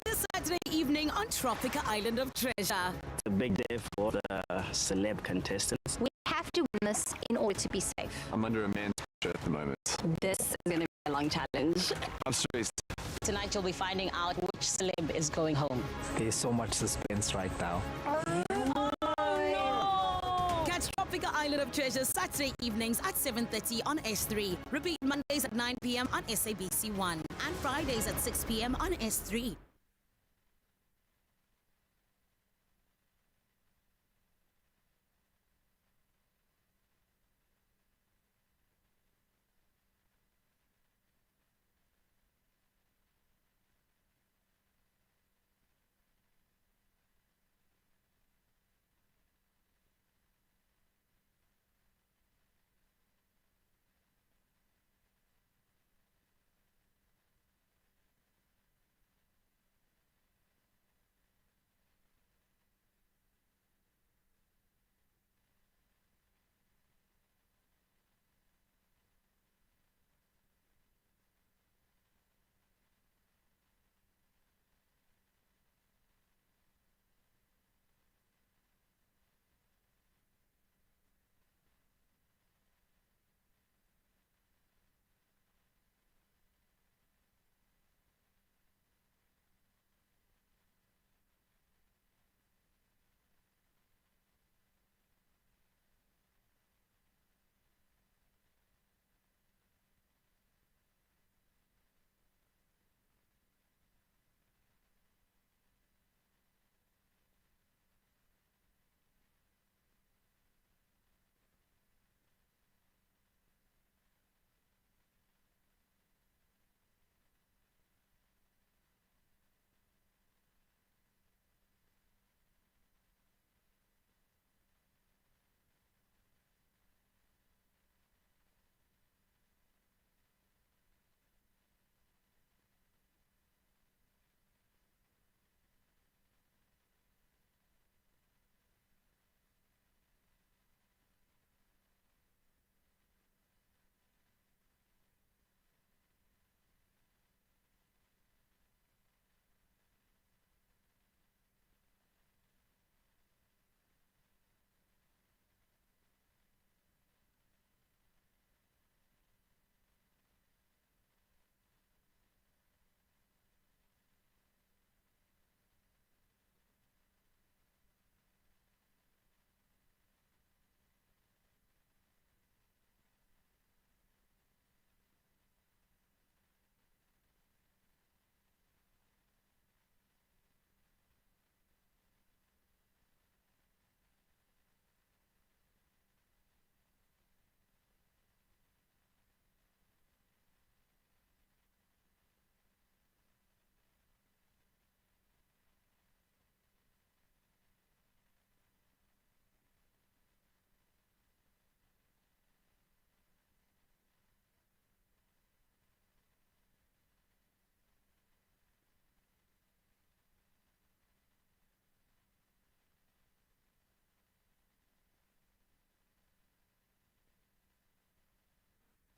This Saturday evening on Tropica Island of Treasure. It's a big day for the celeb contestants. We have to win this in order to be safe. I'm under a man's pressure at the moment. This is going to be a long challenge. I'm stressed. Tonight you'll be finding out which celeb is going home. There's so much suspense right now. Catch Tropica Island of Treasure Saturday evenings at 7:30 on S3. Repeat Mondays at 9 p.m. on SABC1 and Fridays at 6 p.m. on S3.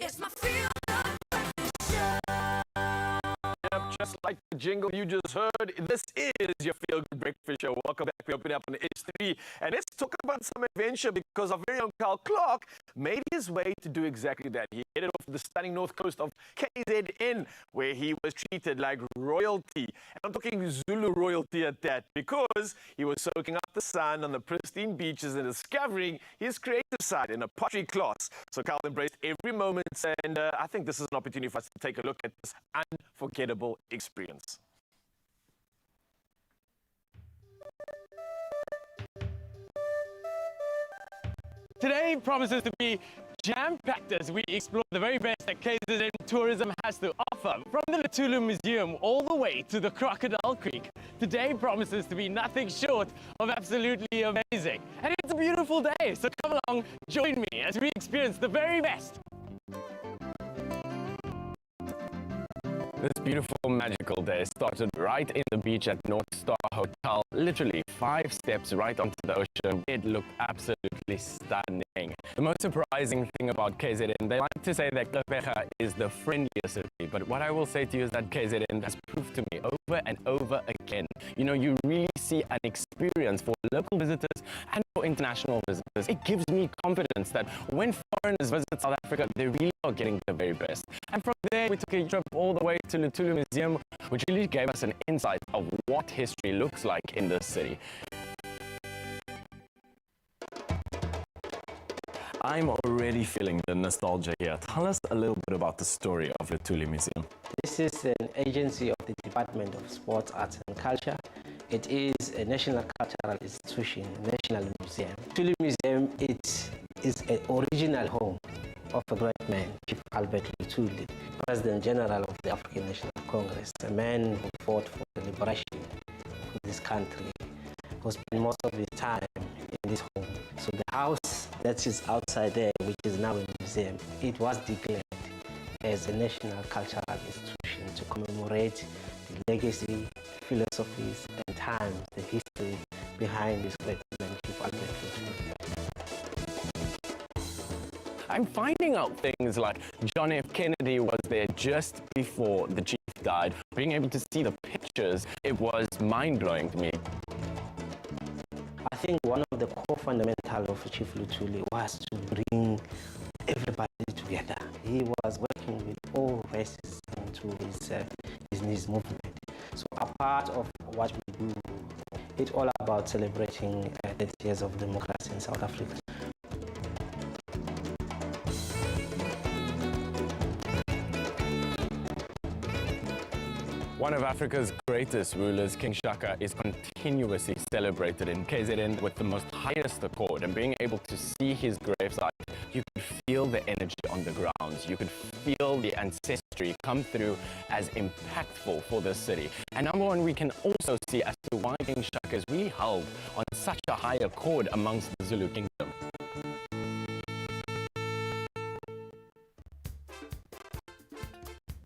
It's my feel good breakfast show. Yep, just like the jingle you just heard, this is your Feel Good Breakfast Show. Welcome back. We open up on S3, and let's talk about some adventure because our very own Claus made his way to do exactly that. He headed off the stunning north coast of KZN, where he was treated like royalty. And I'm talking Zulu royalty at that, because he was soaking up the sun on the pristine beaches and discovering his creative side in a pottery class. So Claus embraced every moment, and I think this is an opportunity for us to take a look at this unforgettable experience. Today promises to be jam-packed as we explore the very best that KZN tourism has to offer. From the Lutulu Museum all the way to the Crocodile Creek, today promises to be nothing short of absolutely amazing. And it's a beautiful day, so come along, join me as we experience the very best. This beautiful, magical day started right in the beach at North Star Hotel, literally 5 steps right onto the ocean. It looked absolutely stunning. The most surprising thing about KZN, they like to say that Klepega is the friendliest city, but what I will say to you is that KZN has proved to me over and over again. You know, you really see an experience for local visitors and for international visitors. It gives me confidence that when foreigners visit South Africa, they really are getting the very best. And from there, we took a trip all the way to Lutulu Museum, which really gave us an insight of what history looks like in this city. I'm already feeling the nostalgia here. Tell us a little bit about the story of Lutulu Museum. This is an agency of the Department of Sports, Arts and Culture. It is a national cultural institution, national museum. Lutulu Museum is an original home of a great man, Chief Albert Lutuli, President General of the African National Congress, a man who fought for the liberation of this country, who spent most of his time in this home. So the house that is outside there, which is now a museum, it was declared as a national cultural institution to commemorate the legacy, philosophies, and times, the history behind this great man, Chief Albert Lutuli. I'm finding out things like John F. Kennedy was there just before the chief died. Being able to see the pictures, it was mind-blowing to me. I think one of the core fundamentals of Chief Lutuli was to bring everybody together. He was working with all races into his movement. So a part of what we do, it's all about celebrating 30 years of democracy in South Africa. One of Africa's greatest rulers, King Shaka, is continuously celebrated in KZN with the most highest accord. And being able to see his gravesite, you could feel the energy on the grounds. You could feel the ancestry come through as impactful for this city. And number one, we can also see as to why King Shaka is really held on such a high accord amongst the Zulu kingdom.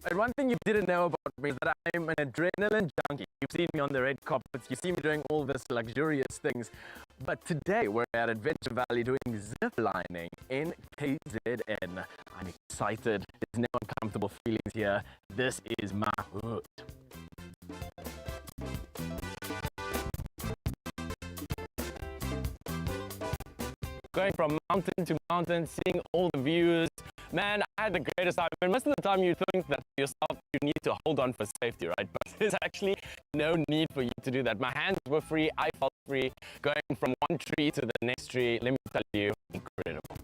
And one thing you didn't know about me is that I'm an adrenaline junkie. You've seen me on the red carpets, you see me doing all this luxurious things. But today we're at Adventure Valley doing zip lining in KZN. I'm excited. There's no uncomfortable feelings here. This is my hood. Going from mountain to mountain, seeing all the views. Man, I had the greatest time. And most of the time you think that yourself, you need to hold on for safety, right? But there's actually no need for you to do that. My hands were free, I felt free. Going from one tree to the next tree, let me tell you, incredible.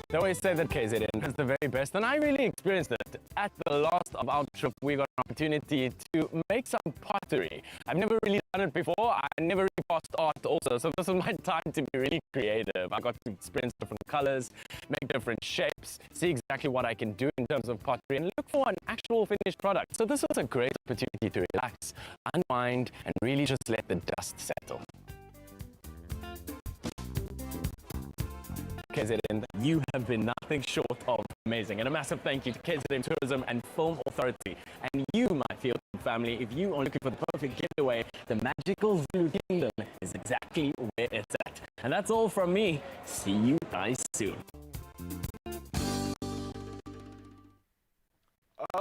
They always say that KZN is the very best, and I really experienced it. At the last of our trip, we got an opportunity to make some pottery. I've never really done it before. I never really passed art also, so this was my time to be really creative. I got to experience different colors, make different shapes, see exactly what I can do in terms of pottery, and look for an actual finished product. So this was a great opportunity to relax, unwind, and really just let the dust settle. KZN, you have been nothing short of amazing. And a massive thank you to KZN Tourism and Film Authority. And you, my field family, if you are looking for the perfect getaway, the magical Zulu Kingdom is exactly where it's at. And that's all from me. See you guys soon.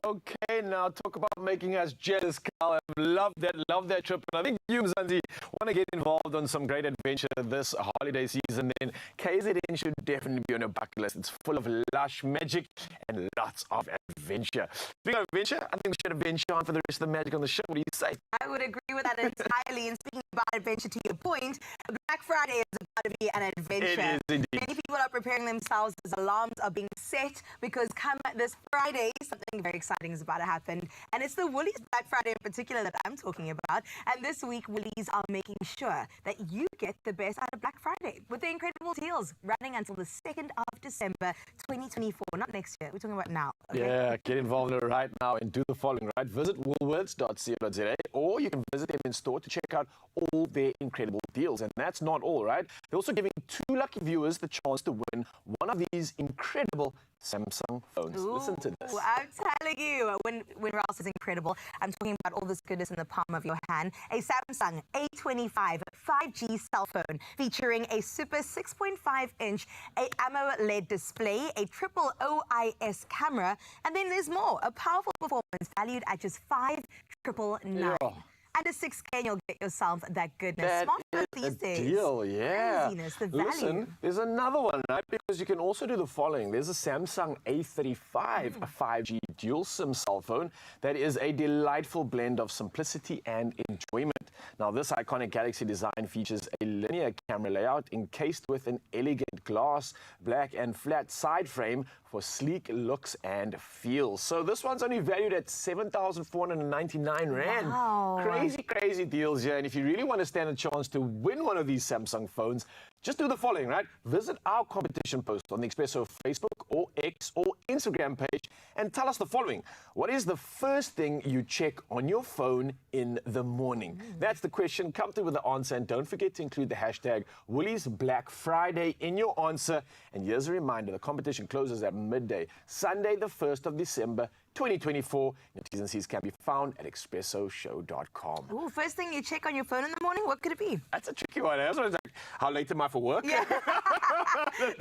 Okay, now talk about making us jealous, Carl. I love that trip. And I think you, Mzansi, want to get involved on some great adventure this holiday season. Then KZN should definitely be on your bucket list. It's full of lush magic and lots of adventure. Speaking of adventure, I think we should adventure on for the rest of the magic on the show. What do you say? I would agree with that entirely. And speaking about adventure, to your point, Black Friday is about to be an adventure. It is indeed. Many people are preparing themselves as alarms are being set because come this Friday, something very exciting is about to happen. And it's the Willies Black Friday in particular that I'm talking about. And this week, Willies are making sure that you get the best out of Black Friday with the incredible deals running until the 2nd of December 2024. Not next year. We're talking about now. Okay? Yeah, get involved in it right now and do the following, right? Visit woolworths.co.za or you can visit them in store to check out all their incredible deals. And that's not all, right? They're also giving 2 lucky viewers the chance to win one of these incredible Samsung phones. Ooh, listen to this. I'm telling you, when Rouse is incredible, I'm talking about all this goodness in the palm of your hand. A Samsung A25 5G cell phone featuring a super 6.5-inch AMOLED display, a triple OIS camera, and then there's more. A powerful performance valued at just 5,999. Yeah. And a 6K and you'll get yourself that goodness. That Smartphones is these a days. deal, yeah. Craziness, the value. Listen, there's another one, right? Because you can also do the following. There's a Samsung A35, a 5G dual SIM cell phone that is a delightful blend of simplicity and enjoyment. Now, this iconic Galaxy design features a linear camera layout encased with an elegant glass, black and flat side frame for sleek looks and feels. So this one's only valued at 7,499 Rand. Wow. Crazy deals here. And if you really want to stand a chance to win one of these Samsung phones, just do the following, right? Visit our competition post on the Expresso Facebook or X or Instagram page and tell us the following. What is the first thing you check on your phone in the morning? That's the question. Come through with the answer and don't forget to include the hashtag Willies Black Friday in your answer. And here's a reminder, the competition closes at midday, Sunday the 1st of December 2024. Your T's and C's can be found at expressoshow.com. Ooh, first thing you check on your phone in the morning, what could it be? That's a tricky one. That's what it's like, how late am I for work? Yeah.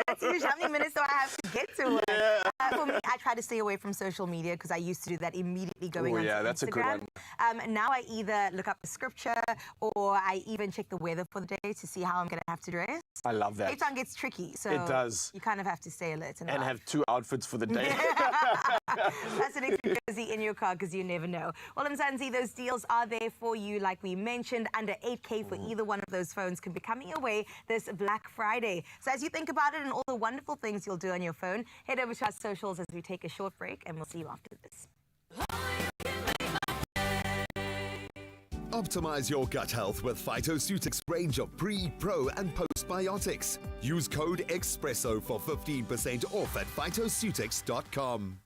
That's usually how many minutes do I have to get to work? Yeah. For me, I try to stay away from social media because I used to do that immediately going on yeah, to that's Instagram. a good one. Now I either look up the scripture or I even check the weather for the day to see how I'm going to have to dress. I love that. Cape Town gets tricky, so It does. you kind of have to stay alert. And have 2 outfits for the day. That's an extra jersey in your car because you never know. Well, Mzansi, those deals are there for you, like we mentioned. Under 8K for either one of those phones can be coming your way this Black Friday. So as you think about it and all the wonderful things you'll do on your phone, head over to our socials as we take a short break, and we'll see you after this. Optimize your gut health with Phytoceutics range of pre, pro, and postbiotics. Use code EXPRESSO for 15% off at phytoceutics.com.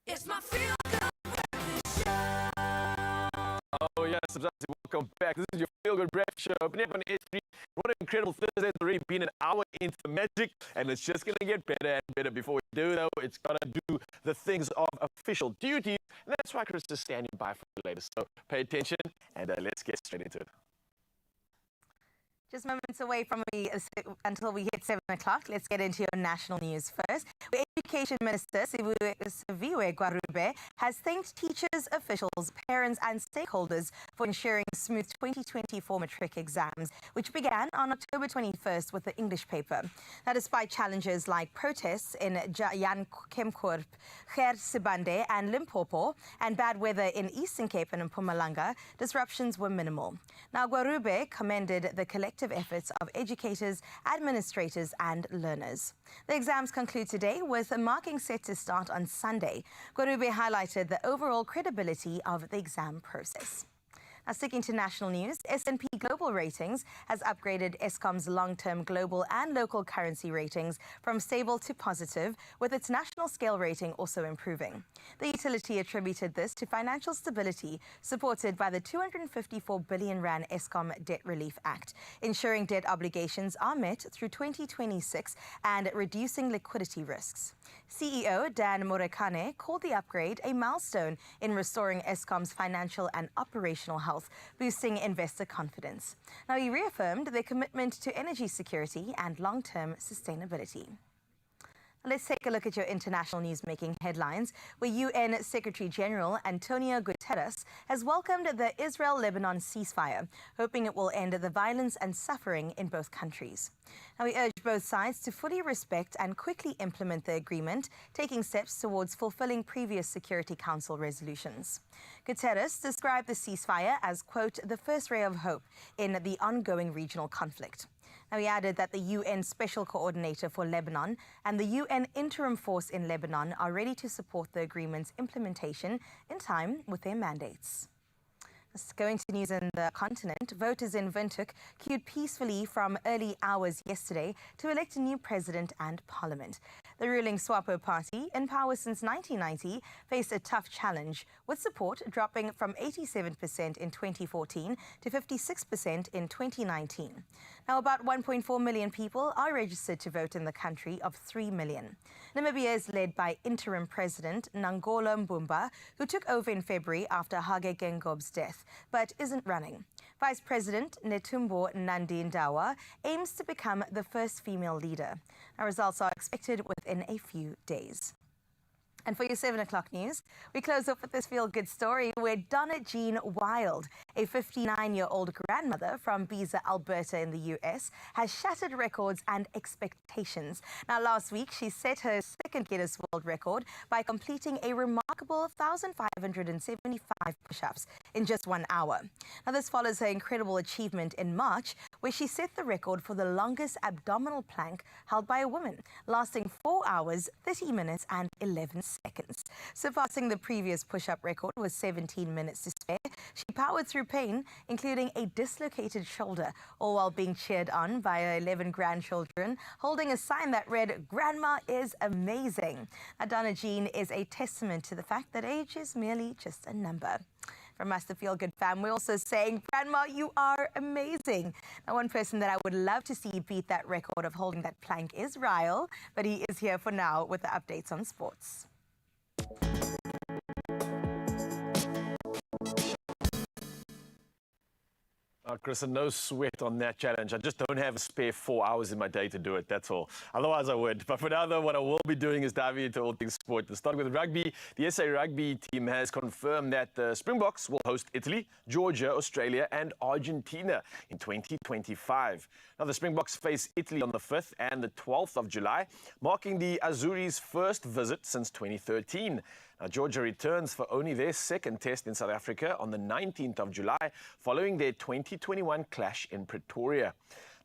It's my feel-good breakfast show. Oh yes, welcome back. This is your Feel Good Breakfast Show. Opening up on S3. What an incredible Thursday. It's already been an hour into magic, and it's just going to get better and better. Before we do, though, it's got to do the things of official duties, and that's why Chris is standing by for you later. So pay attention, and let's get straight into it. Just moments away from me until we hit 7 o'clock. Let's get into your national news first. The Education Minister, Siviwe Gwarube, has thanked teachers, officials, parents and stakeholders for ensuring smooth 2024 matric exams, which began on October 21st with the English paper. Now, despite challenges like protests in Jan Kempkorp, Ger Sibande and Limpopo, and bad weather in Eastern Cape and Mpumalanga, disruptions were minimal. Now, Gwarube commended the collective efforts of educators, administrators and learners. The exams conclude today with a marking set to start on Sunday. Gwarube highlighted the overall credibility of the exam process. Now, sticking to national news, S&P Global Ratings has upgraded Eskom's long-term global and local currency ratings from stable to positive, with its national scale rating also improving. The utility attributed this to financial stability supported by the 254 billion rand Eskom Debt Relief Act, ensuring debt obligations are met through 2026 and reducing liquidity risks. CEO Dan Morekane called the upgrade a milestone in restoring Eskom's financial and operational health, boosting investor confidence. Now, he reaffirmed their commitment to energy security and long-term sustainability. Let's take a look at your international news-making headlines, where UN Secretary-General Antonio Guterres has welcomed the Israel-Lebanon ceasefire, hoping it will end the violence and suffering in both countries. Now, we urge both sides to fully respect and quickly implement the agreement, taking steps towards fulfilling previous Security Council resolutions. Guterres described the ceasefire as, quote, the first ray of hope in the ongoing regional conflict. Now, he added that the UN Special Coordinator for Lebanon and the UN Interim Force in Lebanon are ready to support the agreement's implementation in time with their mandates. Going to news in the continent, voters in Windhoek queued peacefully from early hours yesterday to elect a new president and parliament. The ruling SWAPO party, in power since 1990, faced a tough challenge, with support dropping from 87% in 2014 to 56% in 2019. Now, about 1.4 million people are registered to vote in the country of 3 million. Namibia is led by interim president Nangolo Mbumba, who took over in February after Hage Gengob's death, but isn't running. Vice President Netumbo Nandi-Ndaitwah aims to become the first female leader. Our results are expected within a few days. And for your 7 o'clock news, we close off with this feel-good story where Donna Jean Wild, a 59-year-old grandmother from Beza, Alberta in the U.S., has shattered records and expectations. Now, last week, she set her second Guinness World Record by completing a remarkable 1,575 push-ups in just 1 hour. Now, this follows her incredible achievement in March, where she set the record for the longest abdominal plank held by a woman, lasting 4 hours, 30 minutes and 11 seconds. Surpassing the previous push-up record with 17 minutes to spare, she powered through pain, including a dislocated shoulder, all while being cheered on by her 11 grandchildren, holding a sign that read, "Grandma is amazing." Donna Jean is a testament to the fact that age is merely just a number. From us, the Feel Good fam, we're also saying, Grandma, you are amazing. Now, one person that I would love to see beat that record of holding that plank is Ryle, but he is here for now with the updates on sports. Chris, no sweat on that challenge. I just don't have a spare 4 hours in my day to do it, that's all. Otherwise, I would. But for now, though, what I will be doing is diving into all things sport. To start with rugby, the SA rugby team has confirmed that the Springboks will host Italy, Georgia, Australia and Argentina in 2025. Now, the Springboks face Italy on the 5th and the 12th of July, marking the Azzurris' first visit since 2013. Now, Georgia returns for only their second test in South Africa on the 19th of July, following their 2021 clash in Pretoria.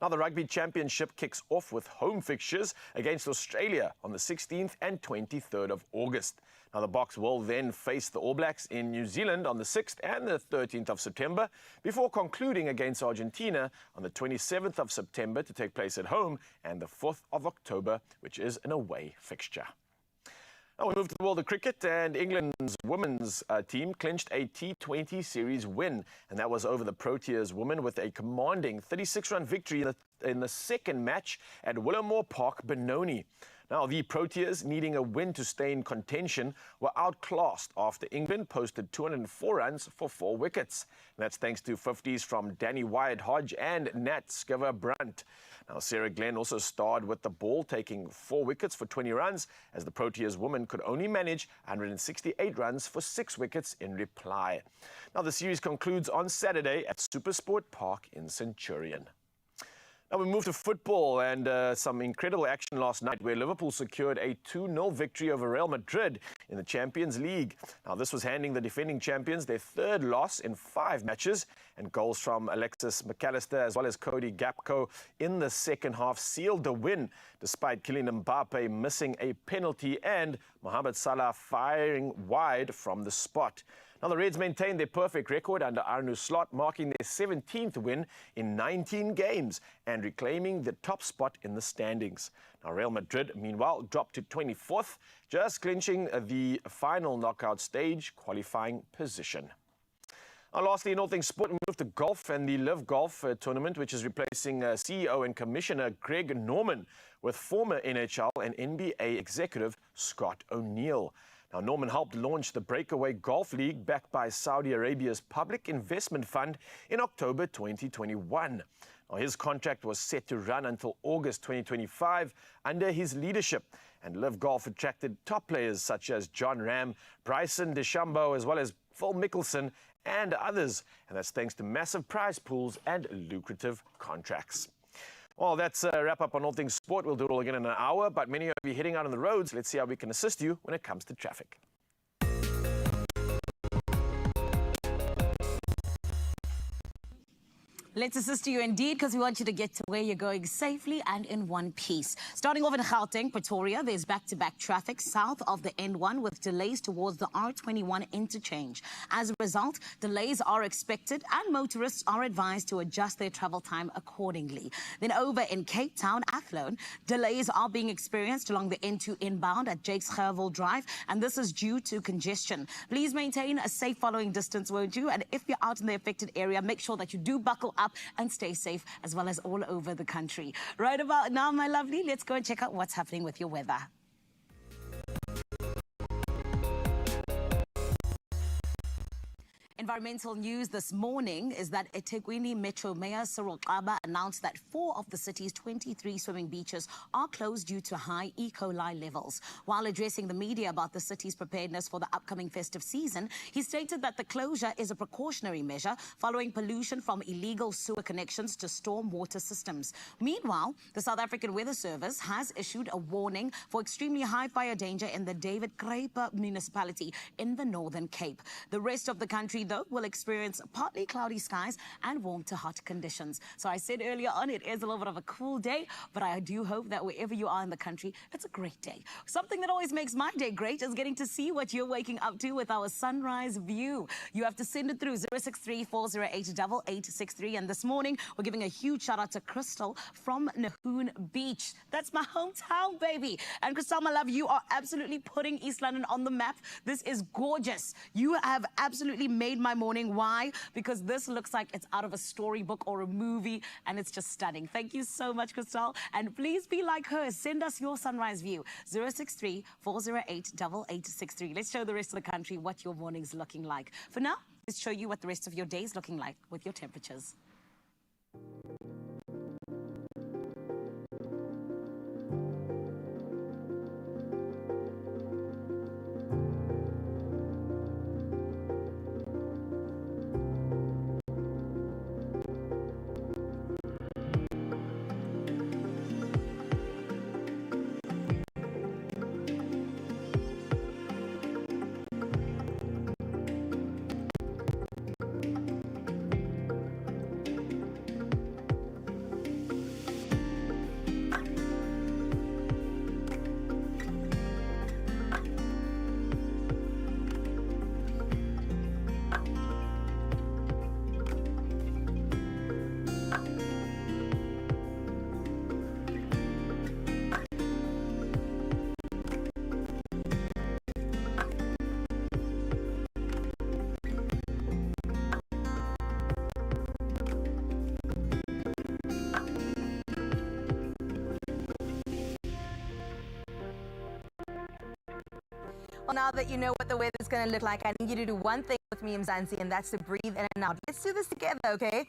Now, the Rugby Championship kicks off with home fixtures against Australia on the 16th and 23rd of August. Now, the Boks will then face the All Blacks in New Zealand on the 6th and the 13th of September, before concluding against Argentina on the 27th of September to take place at home, and the 4th of October, which is an away fixture. Now we move to the world of cricket, and England's women's team clinched a T20 series win, and that was over the Proteas women with a commanding 36-run victory in the second match at Willamore Park, Benoni. Now, the Proteas, needing a win to stay in contention, were outclassed after England posted 204 runs for 4 wickets. And that's thanks to 50s from Danny Wyatt-Hodge and Nat Skiver-Brunt. Now, Sarah Glenn also starred with the ball, taking 4 wickets for 20 runs, as the Proteas women could only manage 168 runs for 6 wickets in reply. Now, the series concludes on Saturday at Supersport Park in Centurion. Now we move to football, and some incredible action last night where Liverpool secured a 2-0 victory over Real Madrid in the Champions League. Now this was handing the defending champions their 3rd loss in 5 matches, and goals from Alexis McAllister as well as Cody Gakpo in the second half sealed the win, despite Kylian Mbappe missing a penalty and Mohamed Salah firing wide from the spot. Now, the Reds maintained their perfect record under Arne Slot, marking their 17th win in 19 games and reclaiming the top spot in the standings. Now, Real Madrid, meanwhile, dropped to 24th, just clinching the final knockout stage qualifying position. Now, lastly, in all things sport, we move to golf and the Live Golf tournament, which is replacing CEO and Commissioner Greg Norman with former NHL and NBA executive Scott O'Neill. Now, Norman helped launch the Breakaway Golf League backed by Saudi Arabia's Public Investment Fund in October 2021. Now, his contract was set to run until August 2025 under his leadership, and Live Golf attracted top players such as John Ram, Bryson DeChambeau, as well as Phil Mickelson and others, and that's thanks to massive prize pools and lucrative contracts. Well, that's a wrap-up on all things sport. We'll do it all again in an hour, but many of you heading out on the roads. Let's see how we can assist you when it comes to traffic. Let's assist you indeed, because we want you to get to where you're going safely and in one piece. Starting off in Gauteng, Pretoria, there's back-to-back traffic south of the N1 with delays towards the R21 interchange. As a result, delays are expected and motorists are advised to adjust their travel time accordingly. Then over in Cape Town, Athlone, delays are being experienced along the N2 inbound at Jakes Gerwel Drive, and this is due to congestion. Please maintain a safe following distance, won't you? And if you're out in the affected area, make sure that you do buckle up and stay safe, as well as all over the country. Right about now, my lovely, let's go and check out what's happening with your weather. Environmental news this morning is that eThekwini Metro Mayor Cyril Xaba announced that 4 of the city's 23 swimming beaches are closed due to high E. coli levels. While addressing the media about the city's preparedness for the upcoming festive season, he stated that the closure is a precautionary measure following pollution from illegal sewer connections to storm water systems. Meanwhile, the South African Weather Service has issued a warning for extremely high fire danger in the David Kruiper municipality in the Northern Cape. The rest of the country, though, will experience partly cloudy skies and warm to hot conditions. So I said earlier on, it is a little bit of a cool day, but I do hope that wherever you are in the country, it's a great day. Something that always makes my day great is getting to see what you're waking up to with our sunrise view. You have to send it through 063-408-8863. And this morning, we're giving a huge shout out to Crystal from Nahoon Beach. That's my hometown, baby. And Crystal, my love, you are absolutely putting East London on the map. This is gorgeous. You have absolutely made my morning. Why? Because this looks like it's out of a storybook or a movie, and it's just stunning. Thank you so much, Crystal. And please be like her. Send us your sunrise view. 063-408-8863. Let's show the rest of the country what your morning's looking like. For now, let's show you what the rest of your day's looking like with your temperatures. Well, now that you know what the weather's going to look like, I need you to do one thing with me, Mzansi, and that's to breathe in and out. Let's do this together, okay?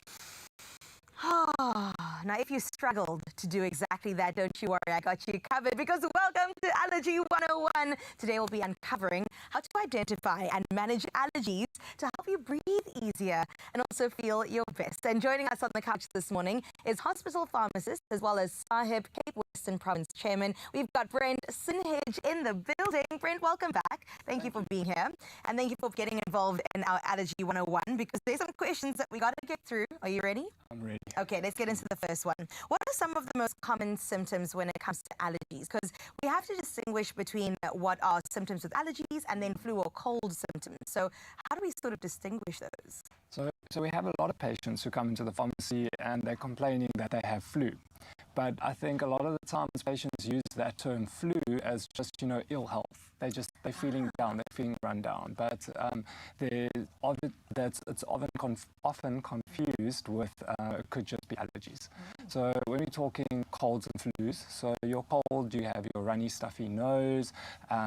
Now, if you struggled to do exactly that, don't you worry, I got you covered, because welcome to Allergy 101. Today we'll be uncovering how to identify and manage allergies to help you breathe easier and also feel your best. And joining us on the couch this morning is hospital pharmacist as well as Sahib, Cape Western Province Chairman. We've got Brent Sinhage in the building. Brent, welcome back. Thank you for being here. And thank you for getting involved in our Allergy 101, because there's some questions that we got to get through. Are you ready? I'm ready. Okay, let's get into the first one. What are some of the most common symptoms when it comes to allergies? Because we have to distinguish between what are symptoms with allergies and then flu or cold symptoms. So how do we sort of distinguish those? So we have a lot of patients who come into the pharmacy and they're complaining that they have flu. But I think a lot of the times patients use that term flu as just, ill health. They're feeling down, they're feeling run down. But it's often confused with it could just be allergies. So when we're talking colds and flus, so your cold, you have your runny, stuffy nose,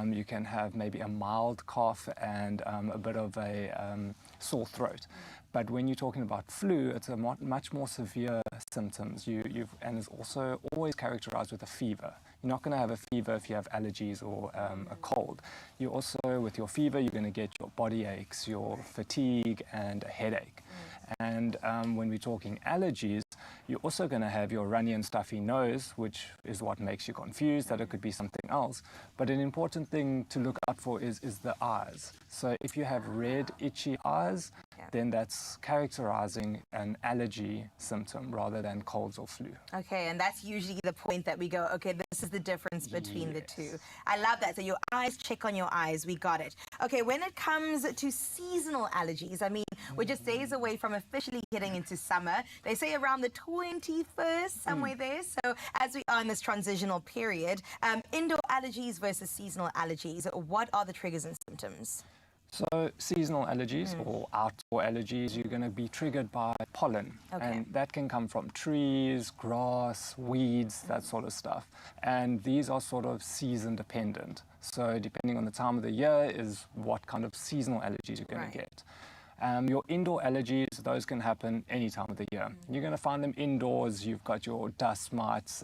you can have maybe a mild cough and a bit of a sore throat. But when you're talking about flu, it's a much more severe symptoms. And it's also always characterized with a fever. You're not going to have a fever if you have allergies or a cold. You also, with your fever, you're going to get your body aches, your fatigue, and a headache. And when we're talking allergies, you're also going to have your runny and stuffy nose, which is what makes you confused that it could be something else. But an important thing to look out for is the eyes. So if you have red, itchy eyes, then that's characterizing an allergy symptom rather than colds or flu. Okay, and that's usually the point that we go, okay, this is the difference between the two. I love that. So your eyes, check on your eyes. We got it. Okay, when it comes to seasonal allergies, I mean, we're just days away from officially getting into summer. They say around the 21st, somewhere there. So as we are in this transitional period, indoor allergies versus seasonal allergies, what are the triggers and symptoms? So seasonal allergies or outdoor allergies, you're going to be triggered by pollen. And that can come from trees, grass, weeds, that sort of stuff. And these are sort of season dependent. So depending on the time of the year is what kind of seasonal allergies you're going to get. Your indoor allergies, those can happen any time of the year. You're going to find them indoors. You've got your dust mites,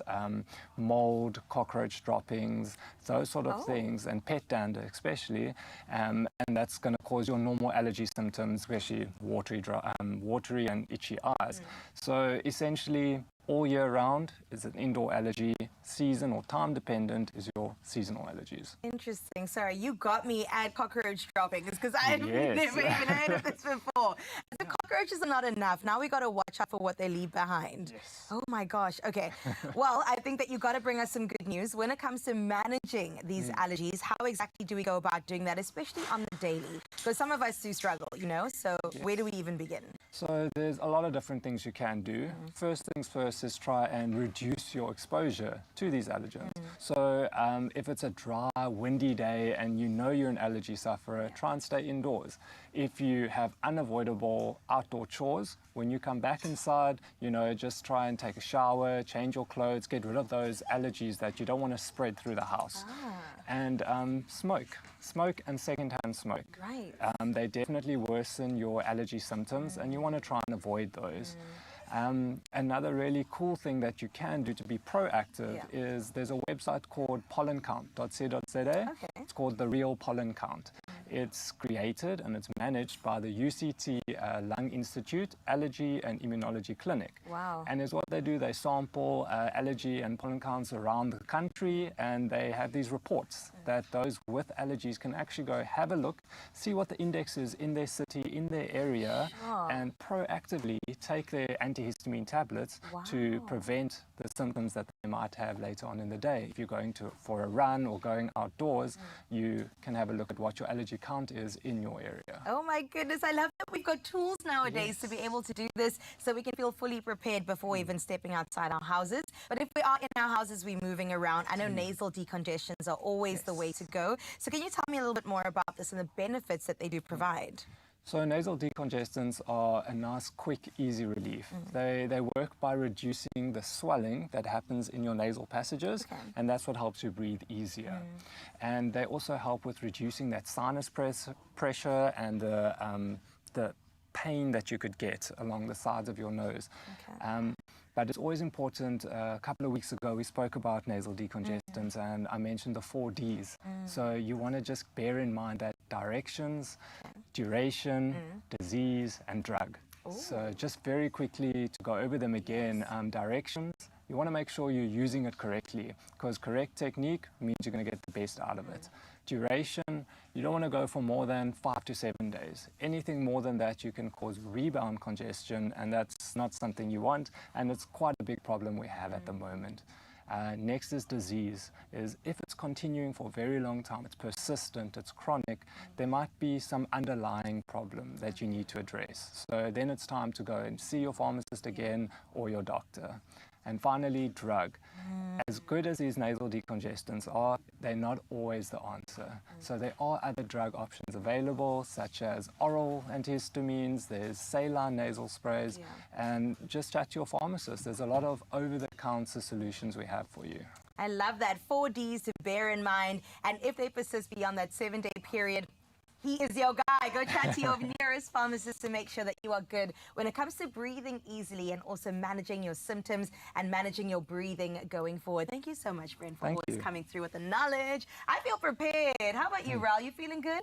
mold, cockroach droppings, those sort of things, and pet dander especially. And that's going to cause your normal allergy symptoms, especially watery and itchy eyes. So essentially, all year round is an indoor allergy. Season or time dependent is your seasonal allergies. Interesting. Sorry, you got me at cockroach droppings, because I've never even heard of this before. The cockroaches are not enough. Now we got to watch out for what they leave behind. Yes. Oh my gosh. Okay. Well, I think that you got to bring us some good news when it comes to managing these allergies. How exactly do we go about doing that, especially on the daily? Because some of us do struggle, So where do we even begin? So there's a lot of different things you can do. First things first is try and reduce your exposure to these allergens. So if it's a dry, windy day and you're an allergy sufferer, try and stay indoors. If you have unavoidable outdoor chores, when you come back inside, just try and take a shower, change your clothes, get rid of those allergies that you don't want to spread through the house. And smoke and secondhand smoke. Right. They definitely worsen your allergy symptoms, and you want to try and avoid those. Another really cool thing that you can do to be proactive is there's a website called pollencount.co.za. It's called the Real Pollen Count. It's created and it's managed by the UCT Lung Institute Allergy and Immunology Clinic. Wow. And is what they do, they sample allergy and pollen counts around the country, and they have these reports that those with allergies can actually go have a look, see what the index is in their city, in their area, and proactively take their antihistamine tablets to prevent the symptoms that they might have later on in the day. If you're going for a run or going outdoors, you can have a look at what your allergy count is in your area. Oh my goodness, I love that we've got tools nowadays to be able to do this, so we can feel fully prepared before even stepping outside our houses. But if we are in our houses, we're moving around. I know nasal decongestions are always the way to go. So can you tell me a little bit more about this and the benefits that they do provide? So nasal decongestants are a nice, quick, easy relief. They work by reducing the swelling that happens in your nasal passages, and that's what helps you breathe easier. And they also help with reducing that sinus pressure and the pain that you could get along the sides of your nose. But it's always important, a couple of weeks ago we spoke about nasal decongestants and I mentioned the 4 Ds. So you want to just bear in mind that directions, duration, disease and drug. So just very quickly to go over them again, directions, you want to make sure you're using it correctly because correct technique means you're going to get the best out of it. Duration, you don't want to go for more than 5 to 7 days. Anything more than that, you can cause rebound congestion, and that's not something you want, and it's quite a big problem we have at the moment. Next is disease, is if it's continuing for a very long time, it's persistent, it's chronic, there might be some underlying problem that you need to address. So then it's time to go and see your pharmacist again or your doctor. And finally, drug. As good as these nasal decongestants are, they're not always the answer. So there are other drug options available, such as oral antihistamines, there's saline nasal sprays, and just chat to your pharmacist. There's a lot of over-the-counter solutions we have for you. I love that. 4 Ds to bear in mind. And if they persist beyond that 7-day period, he is your guy. Go chat to your nearest pharmacist to make sure that you are good when it comes to breathing easily and also managing your symptoms and managing your breathing going forward. Thank you so much, Brent, for always coming through with the knowledge. I feel prepared. How about you, Raul? You feeling good?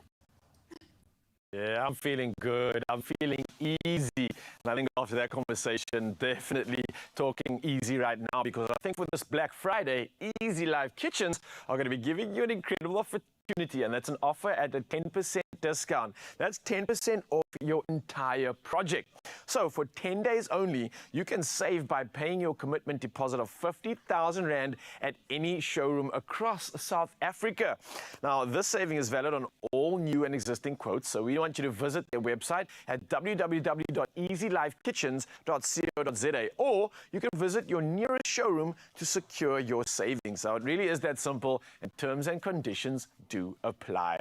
Yeah, I'm feeling good. I'm feeling easy. And I think after that conversation, definitely talking easy right now, because I think for this Black Friday, Easy Life Kitchens are going to be giving you an incredible opportunity, and that's an offer at a 10% discount. That's 10% off your entire project. So for 10 days only, you can save by paying your commitment deposit of 50,000 Rand at any showroom across South Africa. Now, this saving is valid on all new and existing quotes, so we want you to visit their website at www.easylifekitchens.co.za, or you can visit your nearest showroom to secure your savings. So it really is that simple, and terms and conditions do apply.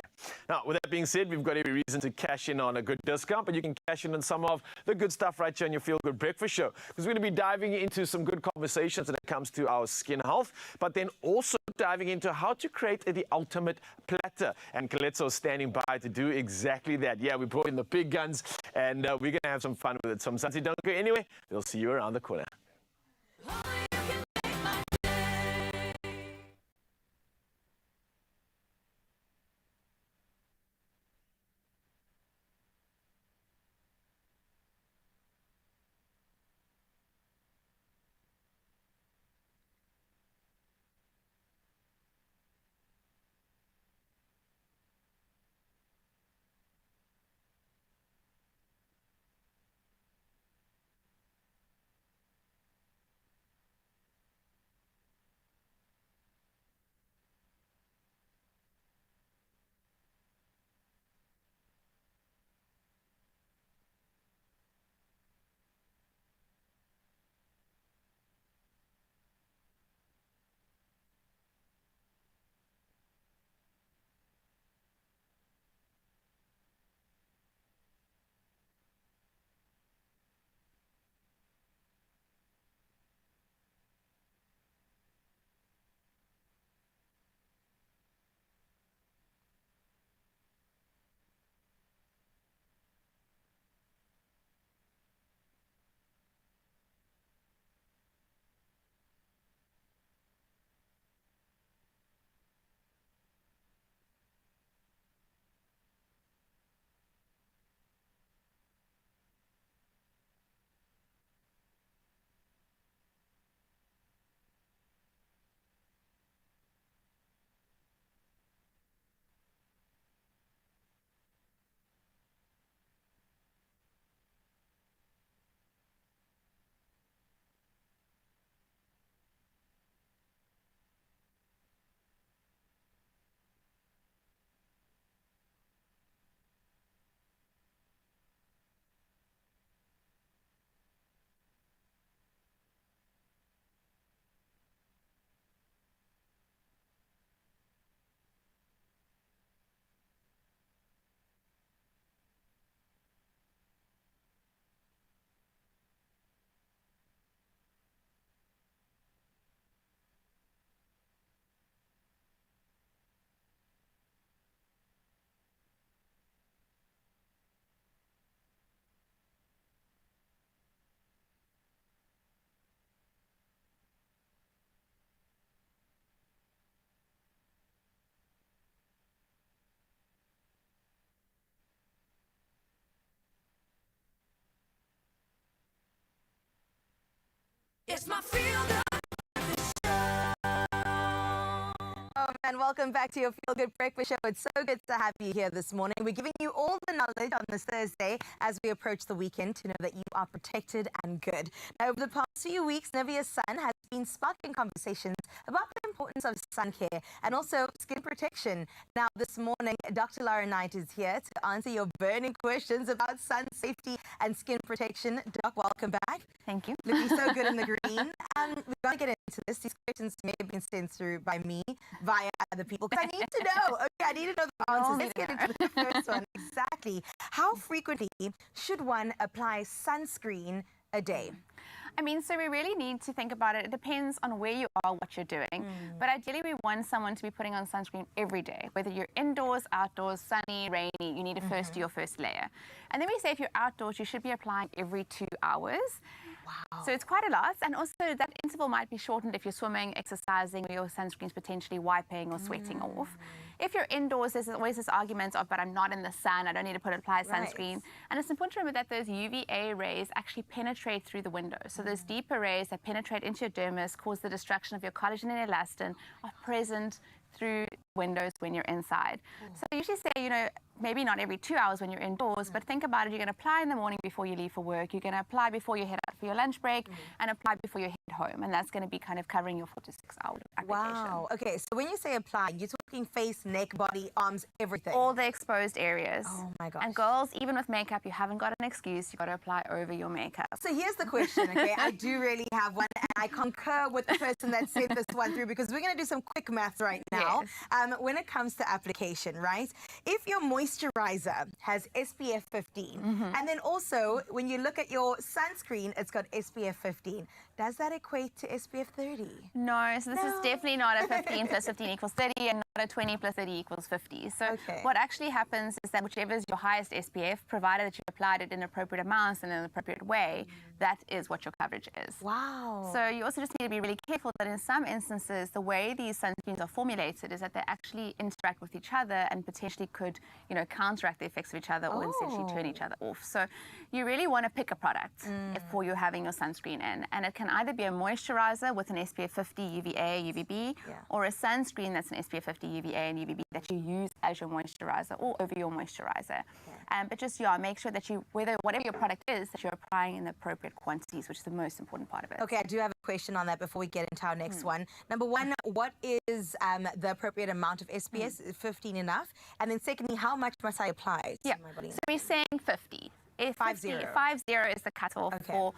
Now, with that being said, we've got every reason to cash in on a good discount, but you can cash in on some of the good stuff right here on your Feel Good Breakfast Show, because we're going to be diving into some good conversations when it comes to our skin health, but then also diving into how to create the ultimate platter. And Caletso's standing by to do exactly that. Yeah, we brought in the big guns, and we're going to have some fun with it. So, Mzansi, don't go anywhere. We'll see you around the corner. It's my Feel Good And welcome back to your Feel Good Breakfast Show. It's so good to have you here this morning. We're giving you all the knowledge on this Thursday as we approach the weekend to know that you are protected and good. Now, over the past few weeks, Nivea's son has been sparking conversations about the importance of sun care and also skin protection. Now, this morning, Dr. Lara Knight is here to answer your burning questions about sun safety and skin protection. Doc, welcome back. Thank you. Looking so good in the green. We're going to get into this. These questions may have been sent through by me via other people because I need to know. Okay, I need to know the answers. Let's get into the first one. Exactly. How frequently should one apply sunscreen a day? I mean, so we really need to think about it. It depends on where you are, what you're doing. But ideally, we want someone to be putting on sunscreen every day. Whether you're indoors, outdoors, sunny, rainy, you need to first do your first layer. And then we say if you're outdoors, you should be applying every 2 hours. Wow. So it's quite a lot. And also that interval might be shortened if you're swimming, exercising, or your sunscreen's potentially wiping or sweating off. If you're indoors, there's always this argument of, but I'm not in the sun, I don't need to apply sunscreen. And it's important to remember that those UVA rays actually penetrate through the window. So those deeper rays that penetrate into your dermis, cause the destruction of your collagen and elastin, are present through windows when you're inside. So I usually say, you know, maybe not every 2 hours when you're indoors, but think about it. You're going to apply in the morning before you leave for work. You're going to apply before you head out for your lunch break and apply before you head home. And that's going to be kind of covering your 4 to 6 hour application. Wow. Okay, so when you say apply, you're talking face, neck, body, arms, everything. All the exposed areas. Oh my gosh. And girls, even with makeup, you haven't got an excuse. You've got to apply over your makeup. So here's the question, okay? I do really have one, and I concur with the person that sent this one through because we're going to do some quick math right now. Yes. When it comes to application, right? If your moisturizer has SPF 15, and then also when you look at your sunscreen, it's got SPF 15, does that equate to SPF 30? No, so this is definitely not a 15 plus 15 equals 30 and not a 20 plus 30 equals 50. So what actually happens is that whichever is your highest SPF, provided that you applied it in appropriate amounts and in an appropriate way, that is what your coverage is. Wow. So you also just need to be really careful that in some instances, the way these sunscreens are formulated is that they actually interact with each other and potentially could, you know, counteract the effects of each other or essentially turn each other off. So you really want to pick a product before you're having your sunscreen in. And it can either be a moisturizer with an SPF 50 UVA, UVB, or a sunscreen that's an SPF 50 UVA and UVB that you use as your moisturizer or over your moisturizer. But just, make sure that you, whatever your product is, that you're applying in the appropriate quantities, which is the most important part of it. Okay, I do have a question on that before we get into our next one. Number one, what is the appropriate amount of SPF? Is 15 enough? And then secondly, how much must I apply to my body? So we're saying 50. 50 is the cutoff for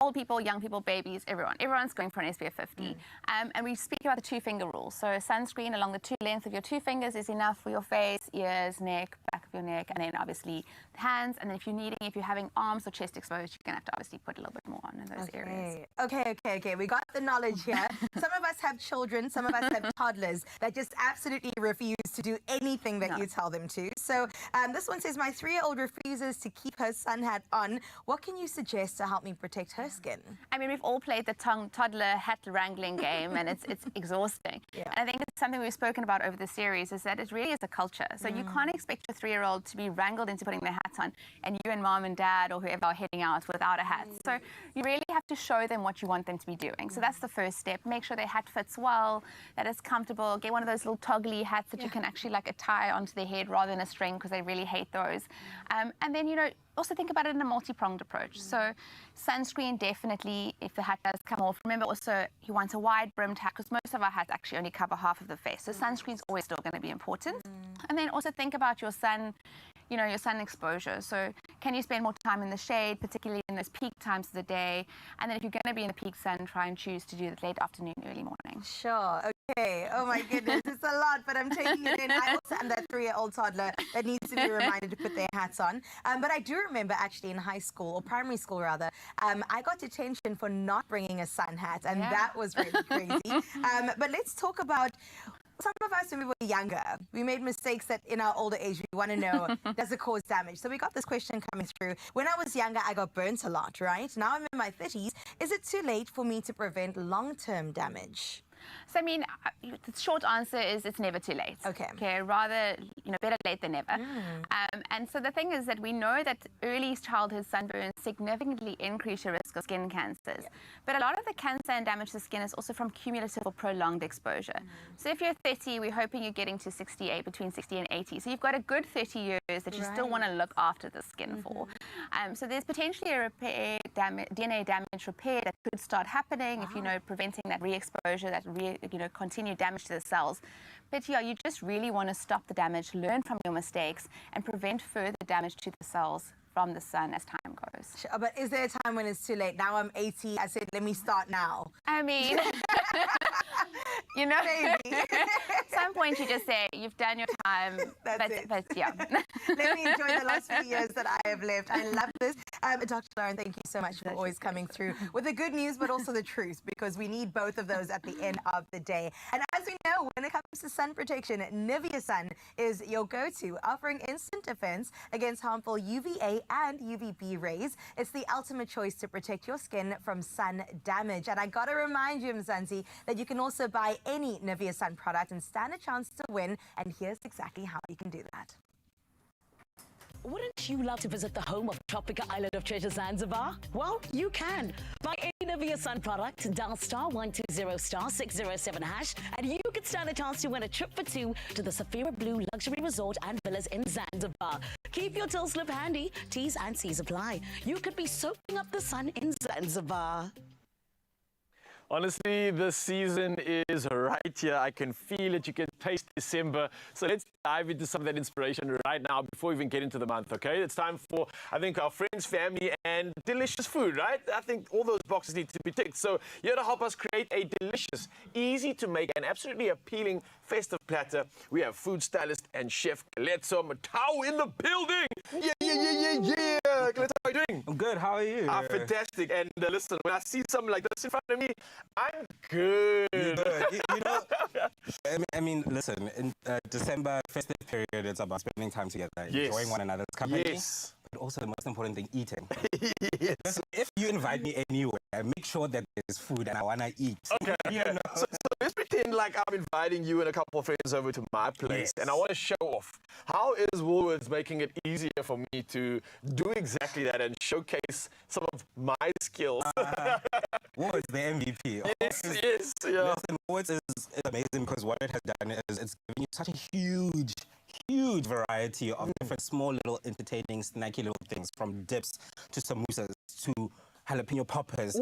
old people, young people, babies, everyone. Everyone's going for an SPF 50. And we speak about the 2-finger rule. So sunscreen along the length of your 2 fingers is enough for your face, ears, neck, back of your neck, and then obviously the hands. And then if you're having arms or chest exposed, you're going to have to obviously put a little bit more on in those areas. Okay. We got the knowledge here. Some of us have children, some of us have toddlers that just absolutely refuse to do anything that you tell them to. So this one says, my 3-year-old refuses to keep her sun hat on. What can you suggest to help me protect her skin? I mean, we've all played the toddler hat wrangling game, and it's exhausting. And I think it's something we've spoken about over the series is that it really is a culture. So you can't expect your 3-year-old to be wrangled into putting their hats on, and you and mom and dad or whoever are heading out without a hat. So you really have to show them what you want them to be doing. So that's the first step. Make sure their hat fits well, that it's comfortable. Get one of those little toggly hats that you can actually like tie onto their head rather than a string, because they really hate those. And then, also think about it in a multi-pronged approach. So sunscreen, definitely, if the hat does come off. Remember also, he wants a wide-brimmed hat, because most of our hats actually only cover half of the face. So sunscreen's always still going to be important. And then also think about your sun, your sun exposure. So can you spend more time in the shade, particularly in those peak times of the day? And then if you're going to be in the peak sun, try and choose to do it late afternoon, early morning. Sure. Okay. Oh my goodness, it's a lot, but I'm taking it in. I also am that 3-year-old toddler that needs to be reminded to put their hats on. But I do remember actually in high school, or primary school rather, I got detention for not bringing a sun hat, and that was really crazy. But let's talk about some of us, when we were younger, we made mistakes that in our older age, we want to know, does it cause damage? So we got this question coming through. When I was younger, I got burnt a lot, right? Now I'm in my 30s. Is it too late for me to prevent long-term damage? So, I mean, the short answer is it's never too late. Okay. Okay, rather, better late than never. And so the thing is that we know that early childhood sunburns significantly increase your risk of skin cancers. But a lot of the cancer and damage to the skin is also from cumulative or prolonged exposure. So if you're 30, we're hoping you're getting to 68, between 60 and 80. So you've got a good 30 years that you still want to look after the skin for. So there's potentially a DNA damage repair that could start happening if, preventing that re-exposure, that continued damage to the cells. But yeah, you just really want to stop the damage, learn from your mistakes, and prevent further damage to the cells from the sun as time goes. Sure, but is there a time when it's too late? Now I'm 80, I said, let me start now. I mean, Maybe. at some point you just say, you've done your time, but yeah. Let me enjoy the last few years that I have lived. I love this. Dr. Lauren, thank you so much for always coming through with the good news, but also the truth, because we need both of those at the end of the day. And as we know, when it comes to sun protection, Nivea Sun is your go-to, offering instant defense against harmful UVA and UVB rays. It's the ultimate choice to protect your skin from sun damage. And I gotta remind you, Mzansi, that you can also buy any Nivea Sun product and stand a chance to win. And here's exactly how you can do that. Wouldn't you love to visit the home of tropical island of treasure Zanzibar? Well, you can. Buy any Nivea Sun product, dial *120*607#, and you can stand a chance to win a trip for two to the Safira Blue Luxury Resort and Villas in Zanzibar. Keep your till slip handy. T's and C's apply. You could be soaking up the sun in Zanzibar. Honestly, the season is right here. I can feel it. You can taste December. So let's dive into some of that inspiration right now before we even get into the month, okay? It's time for, I think, our friends, family, and delicious food, right? I think all those boxes need to be ticked. So here to help us create a delicious, easy to make, and absolutely appealing festive platter, we have food stylist and chef Kaletso Matau in the building. Yeah. Kaletso, how are you doing? I'm good. How are you? Fantastic. And listen, when I see something like this in front of me, I'm good. You're good. I mean, listen, in December, festive period, it's about spending time together, enjoying one another's company. Yes. But also the most important thing, eating. Yes. So if you invite me anywhere, make sure that there's food and I want to eat. Okay. So let's pretend like I'm inviting you and a couple of friends over to my place, and I want to show off. How is Woolworths making it easier for me to do exactly that and showcase some of my skills? Woolworths, the MVP. Yes. Listen, Woolworths is amazing because what it has done is it's given you such a huge variety of different small little entertaining snacky little things, from dips to samosas to jalapeno poppers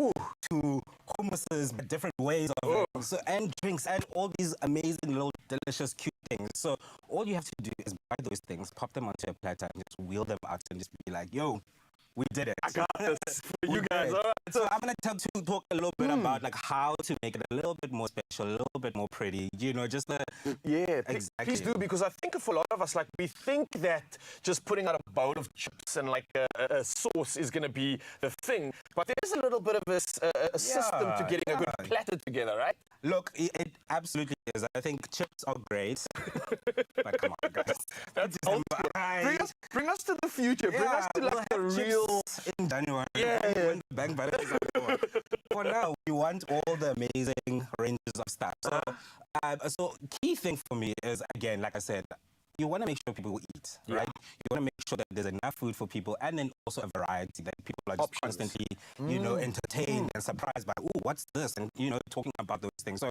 to hummuses, different ways of it. So, and drinks and all these amazing little delicious cute things. So all you have to do is buy those things, pop them onto a platter, and just wheel them out and just be like, yo, we did it. I got this for you guys. All right. So I'm going to talk a little bit about like how to make it a little bit more special, a little bit more pretty, just the... Yeah, exactly. Please do, because I think for a lot of us, like, we think that just putting out a bowl of chips and like a sauce is going to be the thing, but there's a little bit of a system to getting a good platter together, right? Look, it absolutely is. I think chips are great, but come on, guys. That's bring us to the future. Bring us to like the real... in January. When the bank balance is over. For now, we want all the amazing ranges of stuff. So key thing for me is, again, like I said, you want to make sure people eat, right? You want to make sure that there's enough food for people, and then also a variety that people are just constantly, entertained and surprised by, what's this? And, talking about those things. So,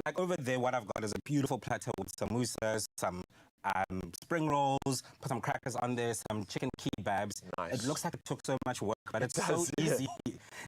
like over there, what I've got is a beautiful platter with samosas, some spring rolls, put some crackers on there, some chicken kebabs. Nice. It looks like it took so much work, but it's so easy.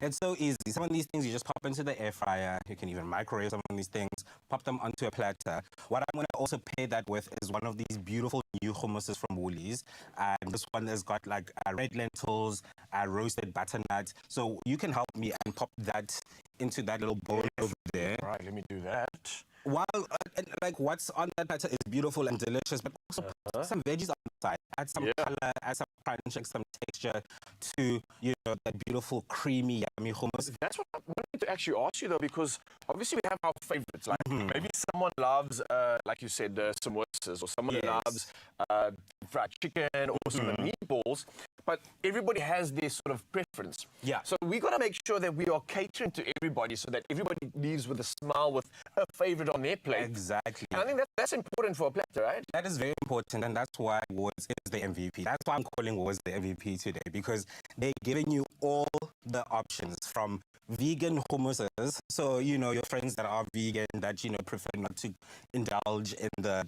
It's so easy. Some of these things you just pop into the air fryer. You can even microwave some of these things, pop them onto a platter. What I'm going to also pair that with is one of these beautiful new hummuses from Woolies. And this one has got like red lentils, roasted butternut. So you can help me and pop that into that little bowl over there. All right, let me do that. While what's on that platter is beautiful and delicious, but also put some veggies on the side. Add some color, add some crunch, and some texture to that beautiful creamy yummy hummus. That's what I wanted to actually ask you though, because obviously we have our favorites. Like maybe someone loves, like you said, samosas, or someone loves fried chicken, or some meatballs. But everybody has their sort of preference. Yeah. So we got to make sure that we are catering to everybody, so that everybody leaves with a smile, with a favorite on their plate. Exactly. And I think that's important for a platter, right? That is very important, and that's why Wars is the MVP. That's why I'm calling Wars the MVP today, because they're giving you all the options from vegan hummuses. So, you know, your friends that are vegan, that, you know, prefer not to indulge in the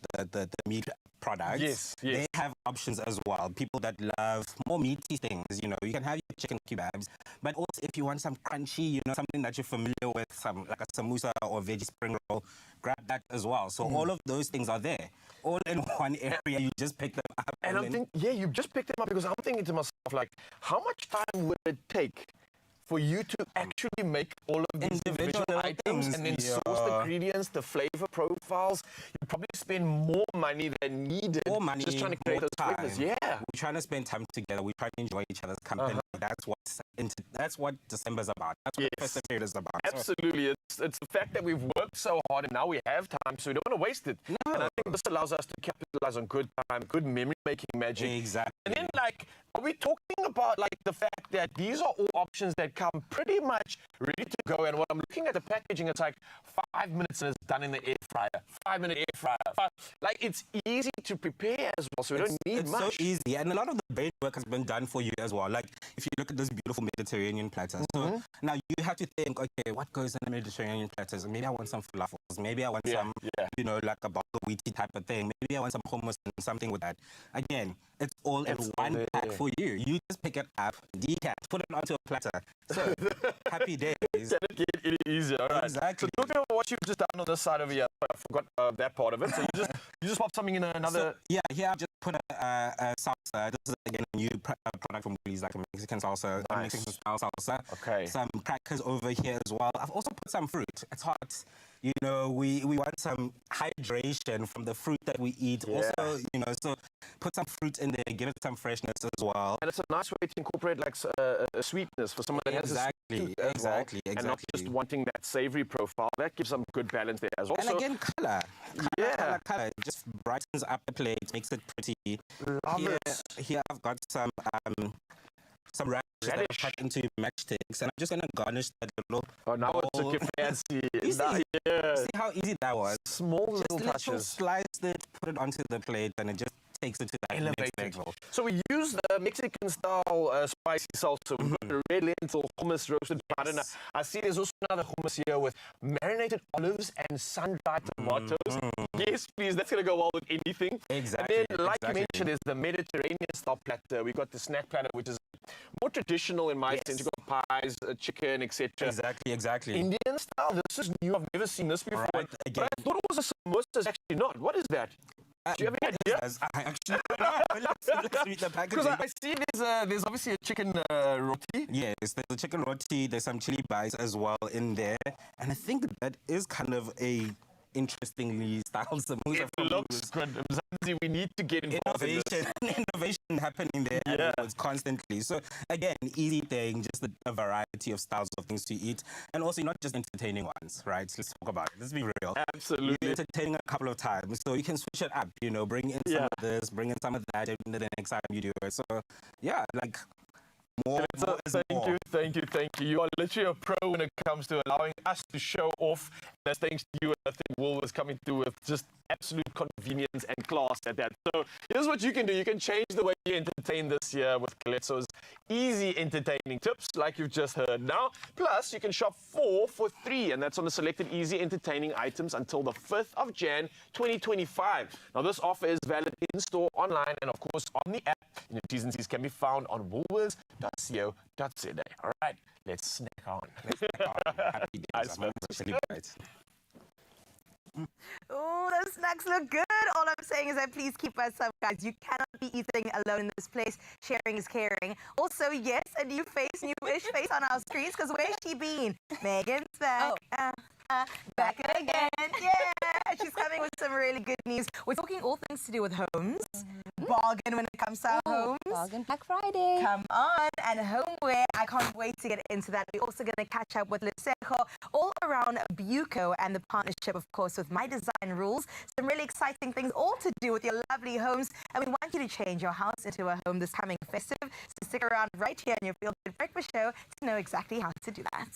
meat products. Yes. They have options as well. People that love more meaty things, you know, you can have your chicken kebabs, but also if you want some crunchy, you know, something that you're familiar with, some like a samosa or veggie spring roll, grab that as well. So all of those things are there, all in one area. You just pick them up. And I'm thinking, yeah, you just picked them up, because I'm thinking to myself, like, how much time would it take for you to actually make all of these individual items and then source the ingredients, the flavor profiles? You probably spend more money than needed. More money, just trying to create those time. flavors. Yeah. We're trying to spend time together. We're trying to enjoy each other's company. That's what December's about. That's what the festive period is about. Absolutely. It's the fact that we've worked so hard and now we have time, so we don't want to waste it. No. And I think this allows us to capitalize on good time, good memory-making magic. Exactly. And then, like, are we talking about, like, the fact that these are all options that come pretty much ready to go? And when I'm looking at the packaging, it's like 5 minutes and it's done in the air fryer. 5-minute air fryer. Like, it's easy to prepare as well, so we don't need much. It's so easy, and a lot of the brain work has been done for you as well. Like, if you look at this beautiful Mediterranean platter, so now you have to think, okay, what goes in the Mediterranean platters? Maybe I want some falafels. Maybe I want some, you know, like a wheaty type of thing. Maybe I want some hummus and something with that. Again, it's all in one pack for you. You just pick it up, decant, put it onto a platter. So, happy days. Can it get any easier? All right. Exactly. So talking about what you've just done on this side over here, I forgot that part of it. So you just pop something in another. So, yeah, here I've just put a salsa. This is again a new product from Willies, like a Mexican salsa, a Mexican style salsa. Okay. Some crackers over here as well. I've also put some fruit. It's hot. You know, we want some hydration from the fruit that we eat. Yeah. Also, you know, so put some fruit in there, give it some freshness as well. And it's a nice way to incorporate, like, a sweetness for someone that has a sweet tooth as well, and not just wanting that savory profile. That gives some good balance there as well. And again, color. Color. It just brightens up the plate, makes it pretty. Here I've got some radish that I've cut into matchsticks, and I'm just gonna garnish that little. Oh, now it's looking fancy. See how easy that was? Small little touches. Slice it, put it onto the plate, and it just takes it to that next level. So we use the Mexican style spicy salsa. We've got the red lentil hummus, roasted butter. I see there's also another hummus here with marinated olives and sun-dried tomatoes. Yes, please. That's going to go well with anything. Exactly. And then, like you mentioned, there's the Mediterranean style platter. We've got the snack platter, which is more traditional in my sense. You've got pies, chicken, etc. Exactly. Indian style. This is new. I've never seen this before. Right, but I thought it was a samosa. It's actually not. What is that? Do you have any idea? I actually let's read the packaging. Because I see there's obviously a chicken roti. Yes, there's a chicken roti. There's some chili bites as well in there, and I think that is kind of a interestingly styled samosa. It looks good. We need to get involved in this. Innovation happening there constantly. So again, easy thing, just a variety of styles of things to eat, and also not just entertaining ones, right? Let's talk about it. Let's be real. Absolutely. You're entertaining a couple of times, so you can switch it up. You know, bring in some of this, bring in some of that, and the next time you do it. So yeah, like. Thank you. You are literally a pro when it comes to allowing us to show off. That's thanks to you. And I think Will was coming through with just absolute convenience and class at that. So here's what you can do. You can change the way you entertain this year with Calypso's easy entertaining tips, like you've just heard now. Plus, you can shop 4 for 3, and that's on the selected easy entertaining items until the 5th of Jan 2025. Now, this offer is valid in-store, online, and of course on the app. And your T's and C's can be found on woolworths.co.za. All right, let's snack on. Happy days. Oh, those snacks look good. All I'm saying is that please keep us up, guys. You cannot be eating alone in this place. Sharing is caring. Also, yes, a new face, newish face on our screens, because where's she been? Megan's back. Back again. Yeah, she's coming with some really good news. We're talking all things to do with homes, bargain when it comes to our homes. Bargain Black Friday. Come on. And homeware, I can't wait to get into that. We're also going to catch up with Lesejo all around Buco and the partnership, of course, with My Design Rules. Some really exciting things all to do with your lovely homes. And we want you to change your house into a home this coming festive. So stick around right here on your Feel Good Breakfast Show to know exactly how to do that.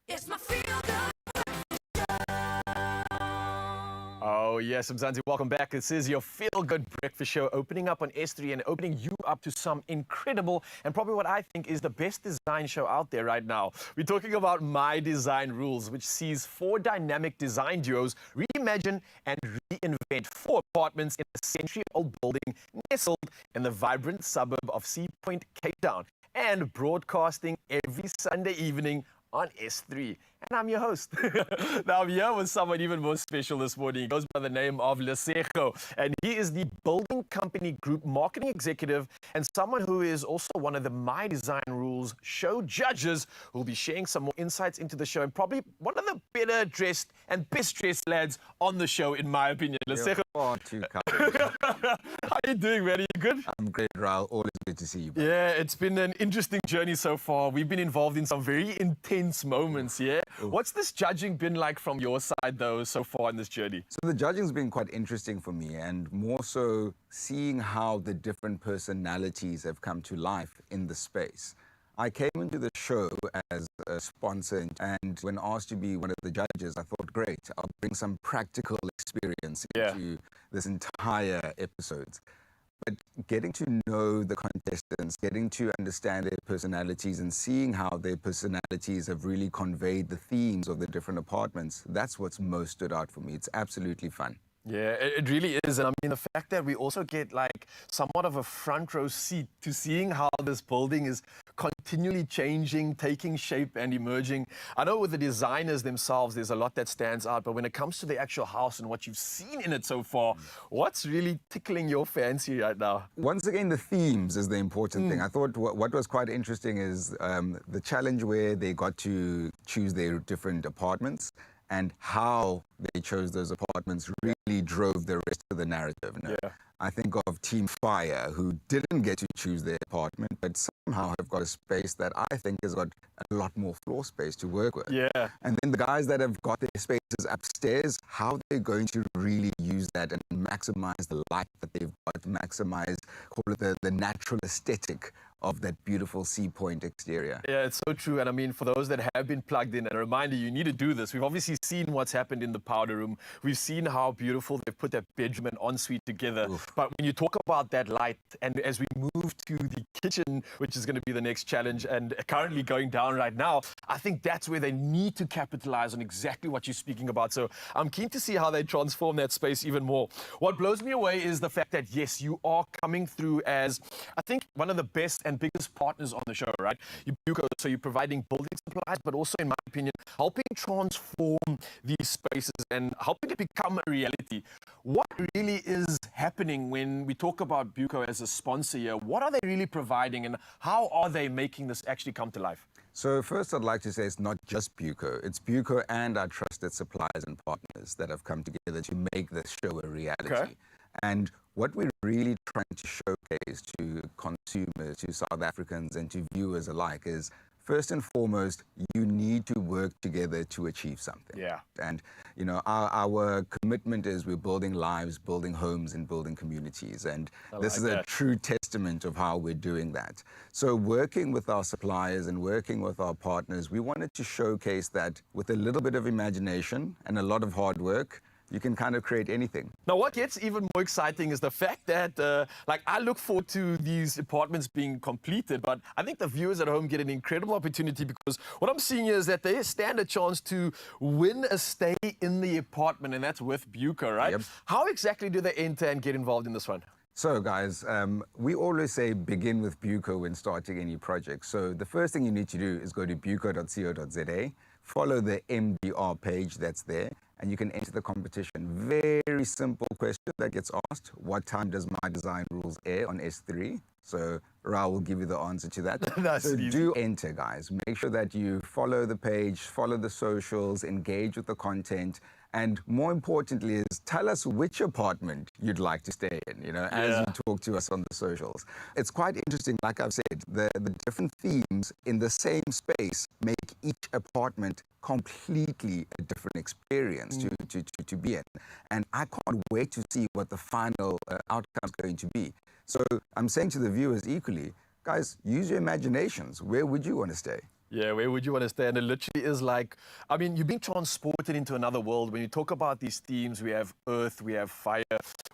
It's my feel good. Oh yes, Mzansi, welcome back. This is your Feel Good Breakfast Show, opening up on S3 and opening you up to some incredible and probably what I think is the best design show out there right now. We're talking about My Design Rules, which sees 4 dynamic design duos reimagine and reinvent 4 apartments in a century-old building nestled in the vibrant suburb of Sea Point, Cape Town, and broadcasting every Sunday evening on S3. And I'm your host. Now I'm here with someone even more special this morning. He goes by the name of Lesejo, and he is the Building Company Group Marketing Executive and someone who is also one of the My Design Rules show judges who will be sharing some more insights into the show and probably one of the better dressed and best dressed lads on the show, in my opinion. Lesejo. Far too kind. How are you doing, man? Are you good? I'm great, Raul. Always good to see you, brother. Yeah, it's been an interesting journey so far. We've been involved in some very intense moments, yeah? What's this judging been like from your side, though, so far in this journey? So the judging's been quite interesting for me, and more so seeing how the different personalities have come to life in the space. I came into the show as a sponsor, and when asked to be one of the judges, I thought, great, I'll bring some practical experience into this entire episode. But getting to know the contestants, getting to understand their personalities and seeing how their personalities have really conveyed the themes of the different apartments, that's what's most stood out for me. It's absolutely fun. Yeah, it really is. And I mean, the fact that we also get like somewhat of a front row seat to seeing how this building is continually changing, taking shape and emerging. I know with the designers themselves, there's a lot that stands out, but when it comes to the actual house and what you've seen in it so far, what's really tickling your fancy right now? Once again, the themes is the important thing. I thought what was quite interesting is the challenge where they got to choose their different apartments and how they chose those apartments really drove the rest of the narrative. You know? I think of Team Fire, who didn't get to choose their apartment, but somehow have got a space that I think has got a lot more floor space to work with. Yeah. And then the guys that have got their spaces upstairs, how they're going to really use that and maximize the light that they've got, maximize, call it the natural aesthetic of that beautiful sea point exterior. Yeah, it's so true. And I mean, for those that have been plugged in, and a reminder, you need to do this. We've obviously seen what's happened in the powder room. We've seen how beautiful they've put that bedroom and ensuite together. Oof. But when you talk about that light, and as we move to the kitchen, which is going to be the next challenge and currently going down right now, I think that's where they need to capitalize on exactly what you're speaking about. So I'm keen to see how they transform that space even more. What blows me away is the fact that, yes, you are coming through as, I think, one of the best and biggest partners on the show, right? So you're providing building supplies, but also, in my opinion, helping transform these spaces and helping it become a reality. What really is happening when we talk about Buco as a sponsor here? What are they really providing and how are they making this actually come to life? So first, I'd like to say it's not just Buco. It's Buco and our trusted suppliers and partners that have come together to make this show a reality. Okay. And what we're really trying to showcase to consumers, to South Africans and to viewers alike is, first and foremost, you need to work together to achieve something. Yeah. And, you know, our commitment is we're building lives, building homes and building communities. And this is a true testament of how we're doing that. So working with our suppliers and working with our partners, we wanted to showcase that with a little bit of imagination and a lot of hard work, you can kind of create anything. Now, what gets even more exciting is the fact that, I look forward to these apartments being completed, but I think the viewers at home get an incredible opportunity because what I'm seeing here is that they stand a chance to win a stay in the apartment, and that's with Buco, right? Yep. How exactly do they enter and get involved in this one? So guys, we always say begin with Buco when starting any project. So the first thing you need to do is go to buco.co.za, follow the MDR page that's there, and you can enter the competition. Very simple question that gets asked. What time does My Design Rules air on S3? So Ra will give you the answer to that. So do enter, guys. Make sure that you follow the page, follow the socials, engage with the content, and more importantly is tell us which apartment you'd like to stay in, you know, as you talk to us on the socials. It's quite interesting, like I've said, the different themes in the same space make each apartment completely a different experience to be in. And I can't wait to see what the final outcome is going to be. So I'm saying to the viewers equally, guys, use your imaginations. Where would you want to stay? Yeah, where would you want to stay? And it literally is like, I mean, you're being transported into another world. When you talk about these themes, we have earth, we have fire,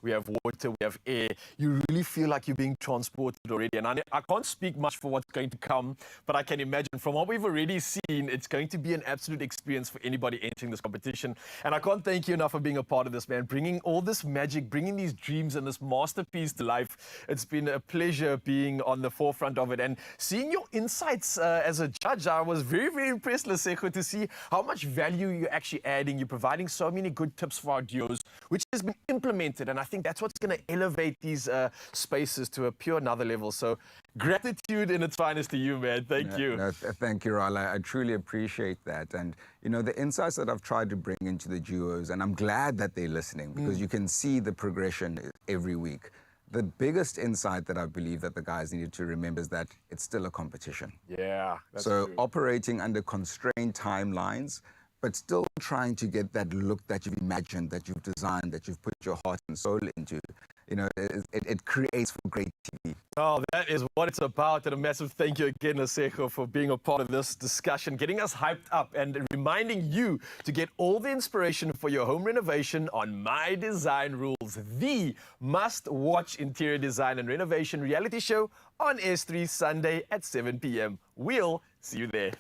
we have water, we have air. You really feel like you're being transported already. And I can't speak much for what's going to come, but I can imagine from what we've already seen, it's going to be an absolute experience for anybody entering this competition. And I can't thank you enough for being a part of this, man. Bringing all this magic, bringing these dreams and this masterpiece to life. It's been a pleasure being on the forefront of it. And seeing your insights as a judge, I was very, very impressed, Lesego, to see how much value you're actually adding. You're providing so many good tips for our duos, which has been implemented. And I think that's what's going to elevate these spaces to a pure another level. So gratitude in its finest to you, man. Thank you. No, thank you, Rala. I truly appreciate that. And, you know, the insights that I've tried to bring into the duos, and I'm glad that they're listening because you can see the progression every week. The biggest insight that I believe that the guys needed to remember is that it's still a competition. Yeah, that's so true. Operating under constrained timelines, but still trying to get that look that you've imagined, that you've designed, that you've put your heart and soul into. You know, it creates for great TV. Oh, that is what it's about. And a massive thank you again, Lesego, for being a part of this discussion, getting us hyped up and reminding you to get all the inspiration for your home renovation on My Design Rules, the must-watch interior design and renovation reality show on S3 Sunday at 7 p.m. We'll see you there.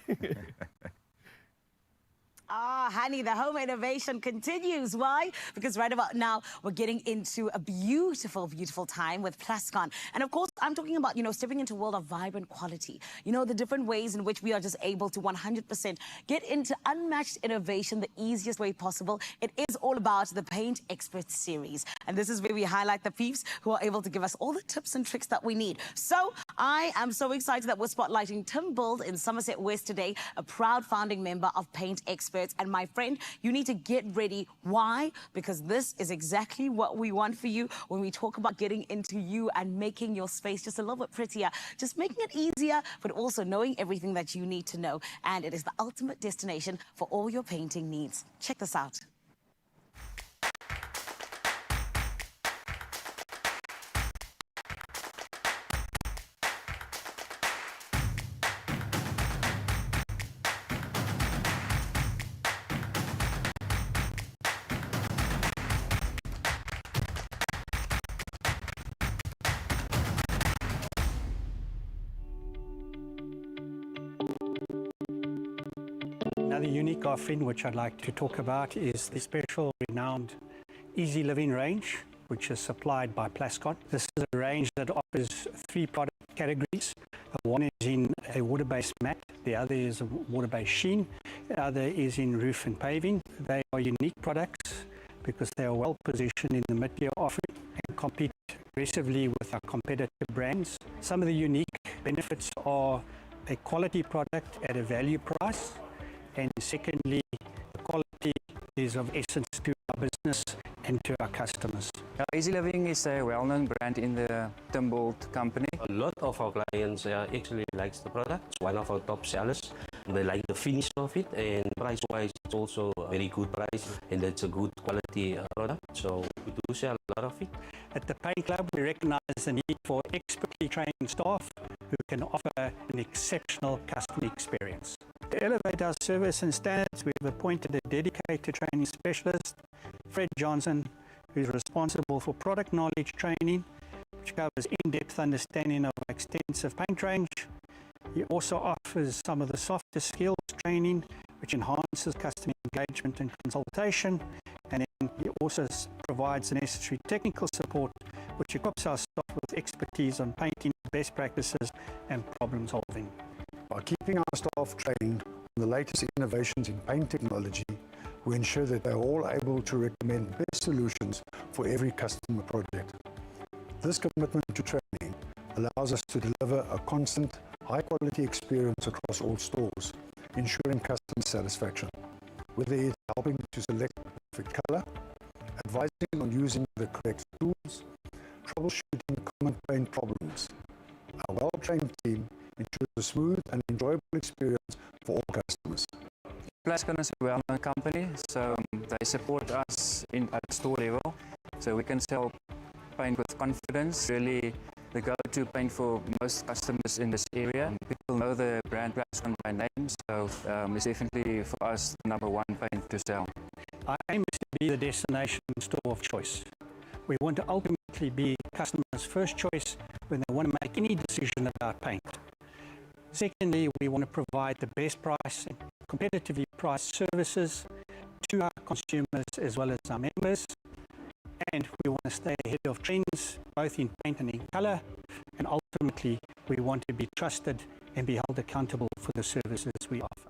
Ah, honey, the home innovation continues. Why? Because right about now, we're getting into a beautiful, beautiful time with Plascon. And of course, I'm talking about, you know, stepping into a world of vibrant quality. You know, the different ways in which we are just able to 100% get into unmatched innovation the easiest way possible. It is all about the Paint Experts series. And this is where we highlight the peeps who are able to give us all the tips and tricks that we need. So I am so excited that we're spotlighting Tim Build in Somerset West today, a proud founding member of Paint Experts. And my friend, you need to get ready. Why? Because this is exactly what we want for you when we talk about getting into you and making your space just a little bit prettier, just making it easier, but also knowing everything that you need to know. And it is the ultimate destination for all your painting needs. Check this out. other unique offering which I'd like to talk about is the special renowned Easy Living range, which is supplied by Plascon. This is a range that offers 3 product categories. One is in a water-based mat, the other is a water-based sheen, the other is in roof and paving. They are unique products because they are well positioned in the mid-tier offering and compete aggressively with our competitor brands. Some of the unique benefits are a quality product at a value price, and secondly, the quality is of essence to our business and to our customers. Easy Living is a well-known brand in the Timbold company. A lot of our clients actually likes the product. It's one of our top sellers. They like the finish of it, and price-wise, it's also a very good price, and it's a good quality product. So we do sell a lot of it. At the Paint Club, we recognize the need for expertly trained staff who can offer an exceptional customer experience. To elevate our service and standards, we've appointed a dedicated training specialist, Fred Johnson, who's responsible for product knowledge training, which covers in-depth understanding of our extensive paint range. He also offers some of the softer skills training, which enhances customer engagement and consultation. And then he also provides the necessary technical support, which equips our staff with expertise on painting, best practices, and problem solving. By keeping our staff trained on the latest innovations in paint technology, we ensure that they are all able to recommend best solutions for every customer project. This commitment to training allows us to deliver a constant, high-quality experience across all stores, ensuring customer satisfaction. Whether it's helping to select the perfect color, advising on using the correct tools, troubleshooting common paint problems, our well-trained team ensures a smooth and enjoyable experience for all customers. Plascon is a well-known company, so they support us at store level, so we can sell paint with confidence. Really the go-to paint for most customers in this area. People know the brand Plascon by name, so it's definitely for us the #1 paint to sell. Our aim is to be the destination store of choice. We want to ultimately be customers' first choice when they want to make any decision about paint. Secondly, we want to provide the best price and competitively priced services to our consumers as well as our members. And we want to stay ahead of trends, both in paint and in colour. And ultimately, we want to be trusted and be held accountable for the services we offer.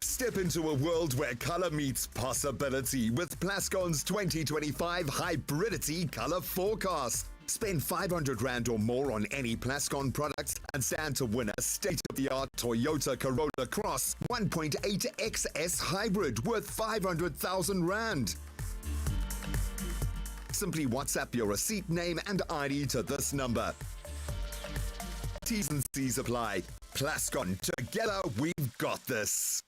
Step into a world where color meets possibility with Plascon's 2025 Hybridity Color Forecast. Spend 500 Rand or more on any Plascon products and stand to win a state-of-the-art Toyota Corolla Cross 1.8 XS Hybrid worth 500,000 Rand. Simply WhatsApp your receipt, name and ID to this number. T's and C's apply. Plascon, together we've got this.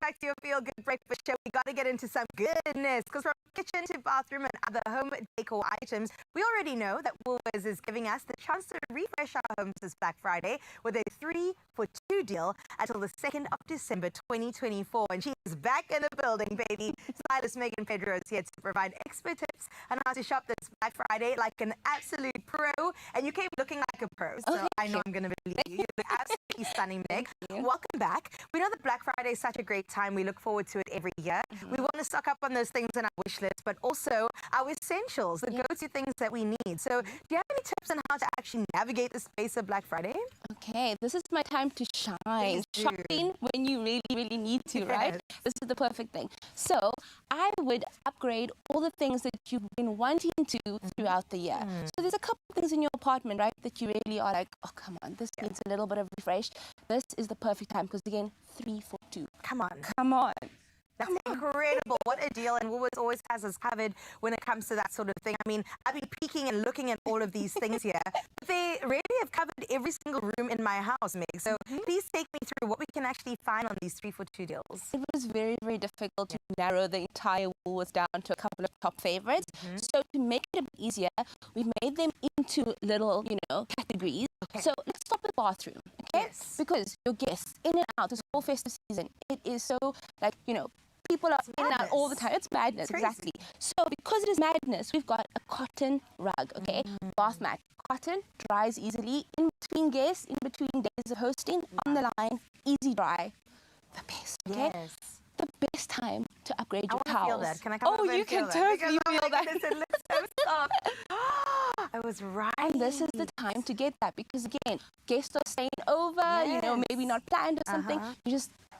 back to your Feel Good Breakfast Show. We got to get into some goodness, because from kitchen to bathroom and other home decor items, we already know that Woolworths is giving us the chance to refresh our homes this Black Friday with a 3-for-2 deal until the 2nd of December 2024. And she is back in the building, baby. Stylist Megan Pedro is here to provide expert tips on how to shop this Black Friday like an absolute pro. And you came looking like a pro, so I know I'm going to believe you. You look absolutely stunning, Meg. Welcome back. We know that Black Friday is such a great time. We look forward to it every year. We want to stock up on those things in our wish list, but also our essentials, the go-to things that we need. So do you have any tips on how to actually navigate the space of Black Friday? Okay, this is my time to shine. Shopping when you really, really need to, right? This is the perfect thing. So I would upgrade all the things that you've been wanting to throughout the year. So there's a couple of things in your apartment, right, that you really are like, oh, come on, this needs a little bit of refresh. This is the perfect time because, again, 3-for-2. Come on. Come on. That's incredible. What a deal. And Woolworths always has us covered when it comes to that sort of thing. I mean, I've been peeking and looking at all of these things here. They really have covered every single room in my house, Meg. So please take me through what we can actually find on these 3-for-2 deals. It was very, very difficult to narrow the entire Woolworths down to a couple of top favorites. So to make it a bit easier, we made them into little, categories. So let's start with bathroom, okay? Because your guests, in and out, this whole festive season, it is so, people are in and out all the time. It's madness, exactly. So because it is madness, we've got a cotton rug, okay? Bath mat. Cotton dries easily in between guests, in between days of hosting, on the line, easy dry. The best, okay? Yes. The best time to upgrade your I towels. feel that. Can I come over you and feel can that? totally Because, feel that. It looks so soft. I was right. And this is the time to get that because, again, guests are staying over, maybe not planned or something.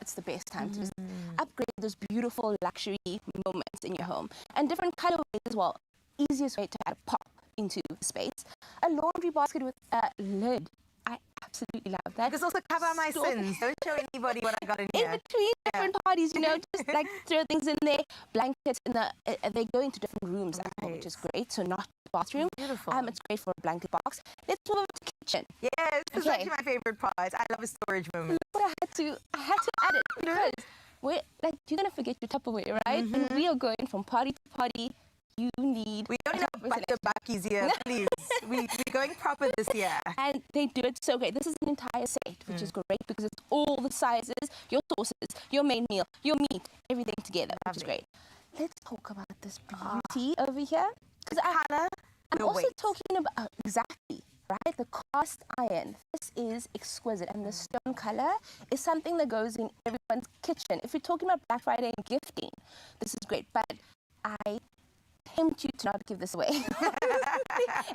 It's the best time to just upgrade those beautiful luxury moments in your home. And different colorways as well. Easiest way to add a pop into the space. A laundry basket with a lid. I absolutely love that. Because also cover my sins. Don't show anybody what I got in here. In between different parties, just like throw things in there. Blankets they go into different rooms, which is great. So not bathroom. Beautiful. It's great for a blanket box. Let's move over to kitchen. Yes, this is actually my favorite part. I love a storage moment. But I had to add it because you're gonna forget your Tupperware, right? And we are going from party to party. You need. We don't know the buckies here, please. We're going proper this year. And they do it so great. This is an entire set, which is great because it's all the sizes, your sauces, your main meal, your meat, everything together, which is great. Let's talk about this beauty over here. Because I'm also talking about, exactly, right? The cast iron. This is exquisite. And the stone color is something that goes in everyone's kitchen. If we're talking about Black Friday and gifting, this is great. But I tempt you to not give this away.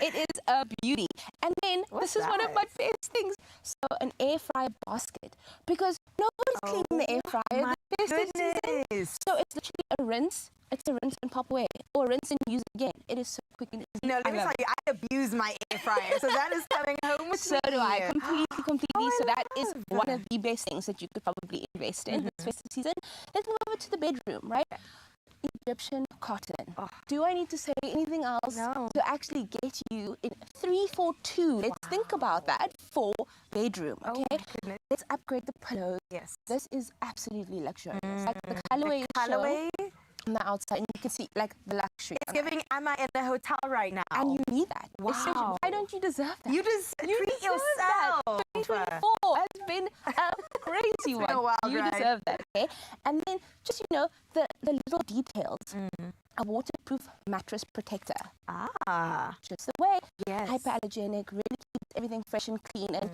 It is a beauty. And then this is one of my best things. So an air fryer basket. Because nobody's cleaning the air fryer. My goodness. So it's literally a rinse. It's a rinse and pop away. Or rinse and use again. It is so quick and easy. No, let me tell you, I abuse my air fryer. So that is coming home with me. So do I. Completely. So that is one of the best things that you could probably invest in this festive season. Let's move over to the bedroom, right? Egyptian cotton. Do I need to say anything else to actually get you in 3-for-2? Let's think about that for bedroom, okay? Let's upgrade the pillows. Yes. This is absolutely luxurious. Like the colorway on the outside, and you can see like the luxury. It's giving Emma in the hotel right now. And you need that. Wow. Why don't you deserve that? You just treat yourself. 2024 has been a crazy one. You deserve that, okay? And then just, the little details. A waterproof mattress protector. Just the way. Yes. Hypoallergenic, really keeps everything fresh and clean. And,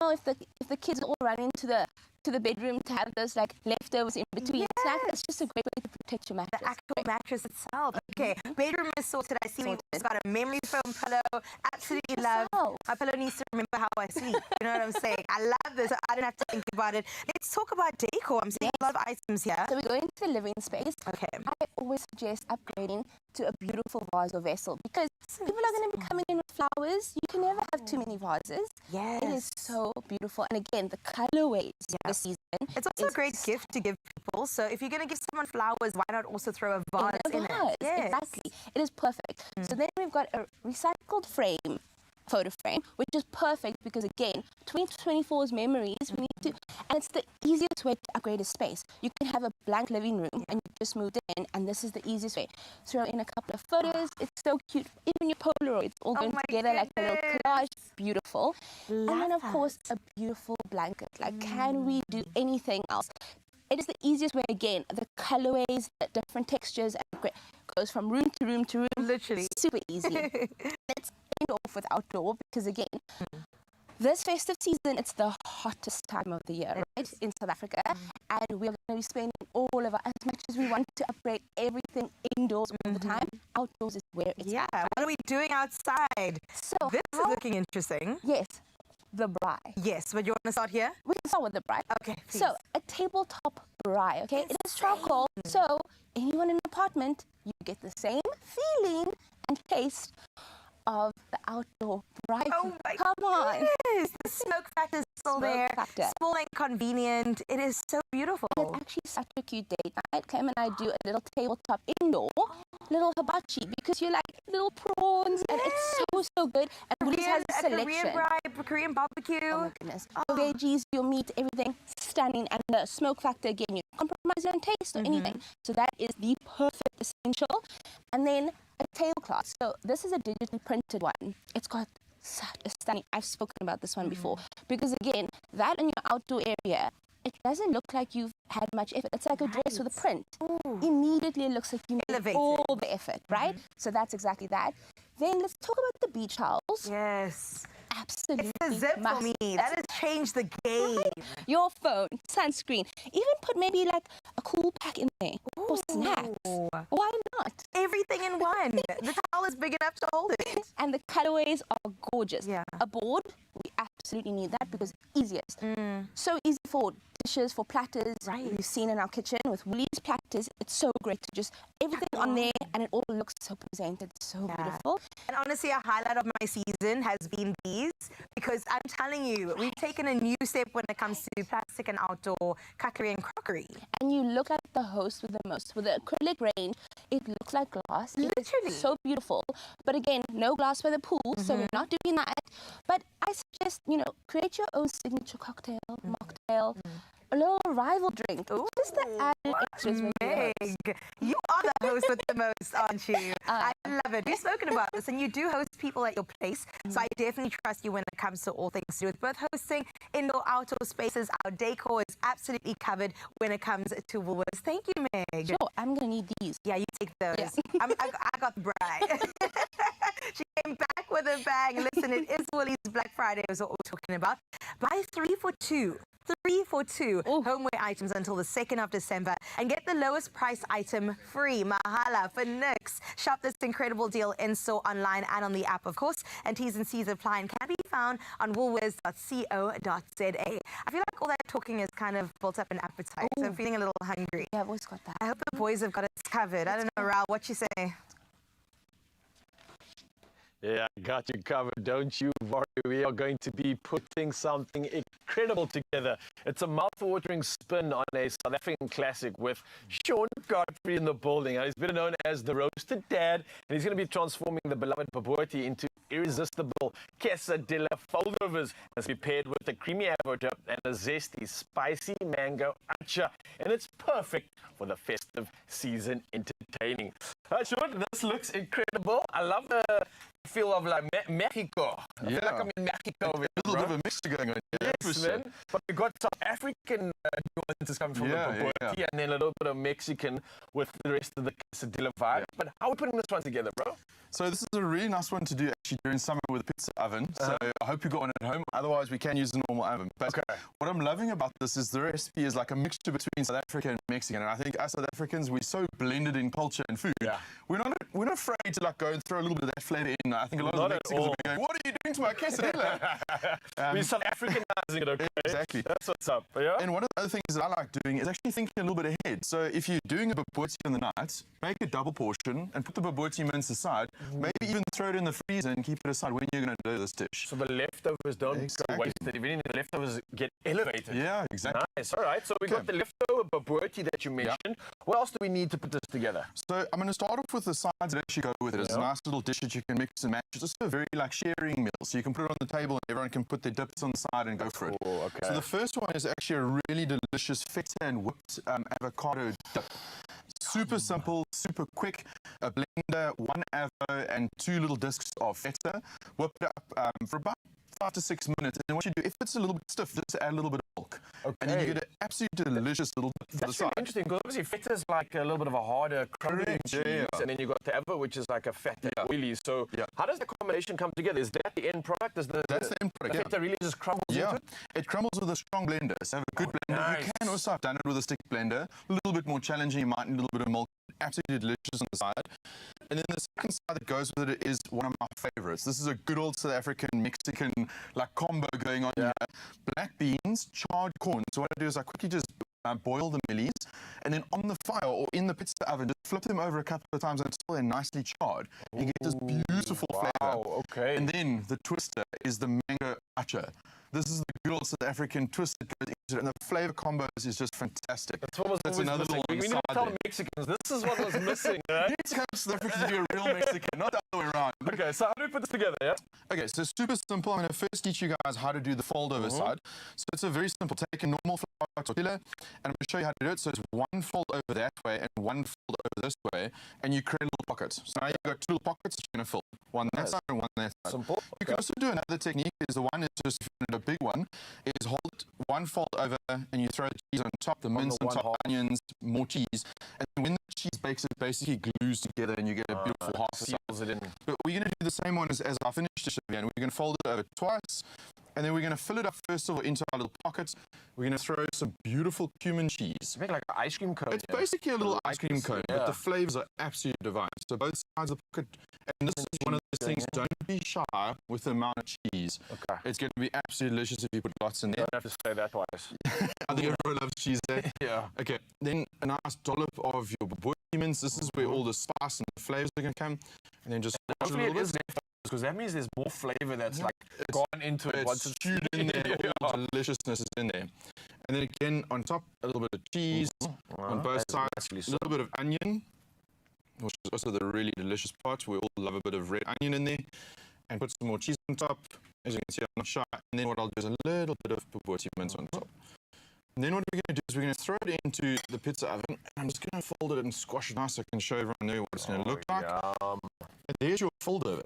if the kids all run into the bedroom to have those leftovers in between snacks, it's just a great way to protect your mattress. The actual mattress itself. Okay, bedroom is sorted. I see we've got a memory foam pillow. Absolutely love. My pillow needs to remember how I sleep. You know what I'm saying? I love this. I don't have to think about it. Let's talk about decor. I'm seeing a lot of items here. So we go into the living space. Okay. I always suggest upgrading to a beautiful vase or vessel because people are going to be coming in with flowers. You can never have too many vases. Yes. It is so beautiful. And again, the colorways this season. It's also a great gift to give people. So if you're going to give someone flowers, why not also throw a vase in it? Yes, exactly. It is perfect. So then we've got a recycled frame. photo frame, which is perfect because again, 2024's memories, we need to, and it's the easiest way to upgrade a space. You can have a blank living room and you just moved in, and this is the easiest way. Throw in a couple of photos, it's so cute. Even your Polaroids all going together like a little collage, beautiful. And then of course, a beautiful blanket. Like, can we do anything else? It is the easiest way, again, the colorways, the different textures, and it goes from room to room to room. Literally. Super easy. Let's end off with outdoor because, again, this festive season, it's the hottest time of the year, right, in South Africa. And we're going to be spending all of our, as much as we want to upgrade everything indoors all the time, outdoors is where it's at. What are we doing outside? So this is looking interesting. Yes. The Braai. Yes, but you want to start here? We can start with the Braai. Okay, please. So, a tabletop Braai, okay? It is charcoal, so anyone in an apartment, you get the same feeling and taste of the outdoor Braai. Oh my Come on. Yes, the smoke factor is still there. Small and convenient. It is so beautiful. It's actually such a cute date night. Clem and I do a little tabletop indoor, little hibachi, because you like little prawns, and it's so good. And Willies has a selection. Korean barbecue. Oh my goodness. Your veggies, your meat, everything stunning. And the smoke factor, again, you don't compromise your own taste or anything. So that is the perfect essential. And then a tablecloth. So this is a digitally printed one. It's got such a stunning, I've spoken about this one before, because again, that in your outdoor area, it doesn't look like you've had much effort. It's like a dress with a print. Immediately it looks like you made all the effort, right? So that's exactly that. Then let's talk about the beach towels. Yes. Absolutely. It's a zip for me. That has changed the game. Right? Your phone, sunscreen, even put maybe like a cool pack in there for snacks. Why not? Everything in one. The towel is big enough to hold it. And the colorways are gorgeous. Yeah. A board, we absolutely need that because it's easiest. So easy for dishes, for platters. Right. We've seen in our kitchen with Willies platters. It's so great to just everything on there, and it all looks so presented, so beautiful. And honestly, a highlight of my season has been these, because I'm telling you, we've taken a new step when it comes to plastic and outdoor cutlery and crockery. And you look at the host with the most. With the acrylic range, it looks like glass. Literally. It's so beautiful. But again, no glass by the pool, so we're not doing that. But I suggest, you know, create your own signature cocktail, mocktail, a little rival drink. Just the added extras. Meg, you are the host with the most, aren't you? I love it. We've spoken about this, and you do host people at your place, so I definitely trust you when it comes to all things to do with both hosting, indoor, outdoor spaces. Our decor is absolutely covered when it comes to Woolworths. Thank you, Meg. Sure, I'm going to need these. Yeah, you take those. Yeah. I got the Braai. She came back with a bang. Listen, it is Woolies Black Friday is what we're talking about. Buy 3 for 2. 3 for 2 homeware items until the 2nd of December and get the lowest price item free. Mahala for Nix. Shop this incredible deal in-store, online and on the app, of course. And T's and C's apply and can be found on woolworths.co.za. I feel like all that talking has kind of built up an appetite, so I'm feeling a little hungry. Yeah, I've always got that. I hope the boys have got it covered. I don't know, Raul, what you say? Yeah, I got you covered. Don't you worry. We are going to be putting something incredible together. It's a mouth-watering spin on a South African classic with Sean Godfrey in the building. He's better known as the Roasted Dad, and he's going to be transforming the beloved Baboti into irresistible quesadilla foldovers. It's prepared with a creamy avocado and a zesty, spicy mango acha, and it's perfect for the festive season entertaining. Sean, this looks incredible. I love the feel of like Mexico. I feel like I'm in Mexico. A little bit of a mixture going on here. Yes, man. But we got some African nuances coming from the Baboti, and then a little bit of Mexican with the rest of the quesadilla vibe. But how are we putting this one together, bro? So this is a really nice one to do actually during summer with a pizza oven. So I hope you got one at home. Otherwise, we can use a normal oven. But what I'm loving about this is the recipe is like a mixture between South Africa and Mexican. And I think us South Africans, we're so blended in culture and food. We're not afraid to like go and throw a little bit of that flavour in. I think a lot of the Mexicans will be going, "What are you doing to my quesadilla?" We're South Africanizing it, okay? Exactly. That's what's up. Yeah. And one of the other things that I like doing is actually thinking a little bit ahead. So if you're doing a Baboti in the night, make a double portion and put the bulletin mince aside. Maybe even throw it in the freezer and keep it aside when you're going to do this dish. So the leftovers don't go wasted. If anything, the leftovers get elevated. Yeah, exactly. Nice. All right. So we got the leftover bulletin that you mentioned. What else do we need to put this together? So I'm going to start off with the sides that actually go with it. It's a nice little dish that you can mix and match. It's also a very sharing meal. So you can put it on the table and everyone can put their dips on the side and go for it. Okay. So the first one is actually a really delicious feta and whipped avocado dip. Super simple, super quick. A blender, 1 avo and 2 little discs of feta. Whip it up for about 5 to 6 minutes. And then what you do, if it's a little bit stiff, just add a little bit of milk. Okay. And then you get an absolutely delicious little dip for the That's side. really interesting because obviously feta is like a little bit of a harder crumbling cheese, and then you got the avo, which is like a fatter oily. So how does the combination come together? Is that the end product? That's the end product. The feta really just crumbles into it? It crumbles with a strong blender. So have a good blender. Nice. You can also have done it with a stick blender. A little bit more challenging. You might need a little bit of milk. Absolutely delicious on the side. And then the second side that goes with it is one of my favorites. This is a good old South African Mexican like combo going on here. Black beans, charred corn. So what I do is I quickly just boil the millies, and then on the fire or in the pizza oven, just flip them over a couple of times until they're nicely charred. You get this beautiful flavor. Okay. And then the twister is the mango acha. This is the good old South African twist that goes into it, and the flavor combos is just fantastic. That's another little we need to tell the Mexicans this is what was missing, right? You need to come to South Africa to be a real Mexican, not the other way around. Okay, so how do we put this together, yeah? Okay, so super simple. I'm going to first teach you guys how to do the fold-over side. So it's a very simple. Take a normal flour tortilla, and I'm going to show you how to do it. So it's one fold over that way and one fold over this way, and you create a little pocket. So now you've got 2 little pockets that you're going to fill. One that side and one that side. Simple. You can also do another technique. Is the one is just a big one. Is hold one fold over and you throw the cheese on top, the mince on top, onions, more cheese, and when the cheese bakes, it basically glues together and you get a beautiful half. Seals it in. But we're going to do the same one as I finished it again. We're going to fold it over twice, and then we're going to fill it up first of all into our little pockets. We're going to throw some beautiful cumin cheese. Make like an ice cream cone. It's basically a little ice cream cone, but the flavors are absolutely divine. So both sides of the pocket, and this is one of those things, don't be shy with the amount of cheese. Okay. It's going to be absolutely delicious if you put lots in there. Don't have to say that twice. I think everyone loves cheese there. Yeah. Okay, then a nice dollop of your bulletin. This is where all the spice and the flavors are going to come. And then just hopefully it is left because that means there's more flavor that's like gone into it once it's stewed in there. All the deliciousness is in there. And then again, on top, a little bit of cheese on both sides, a little bit of onion, which is also the really delicious part. We all love a bit of red onion in there. And put some more cheese on top. As you can see, I'm not shy. And then what I'll do is a little bit of bulletin mince on top. And then what we're going to do is we're going to throw it into the pizza oven. And I'm just going to fold it and squash it nice so I can show everyone there what it's going to look like. And there's your fold over.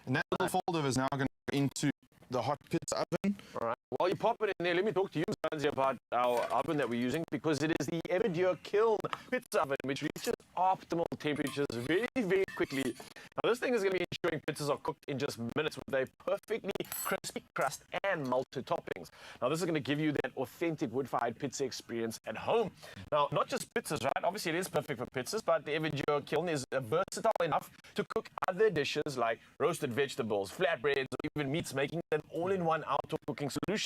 And that little fold over is now going to go into the hot pizza oven. All right. While you pop it in there, let me talk to you, Zanzi, about our oven that we're using because it is the Everdeer Kiln pizza oven, which reaches optimal temperatures very quickly. Now, this thing is going to be ensuring pizzas are cooked in just minutes with a perfectly crispy crust and melted toppings. Now, this is going to give you that authentic wood-fired pizza experience at home. Now, not just pizzas, right? Obviously, it is perfect for pizzas, but the Everdeer Kiln is versatile enough to cook other dishes like roasted vegetables, flatbreads, or even meats, making it an all-in-one outdoor cooking solution.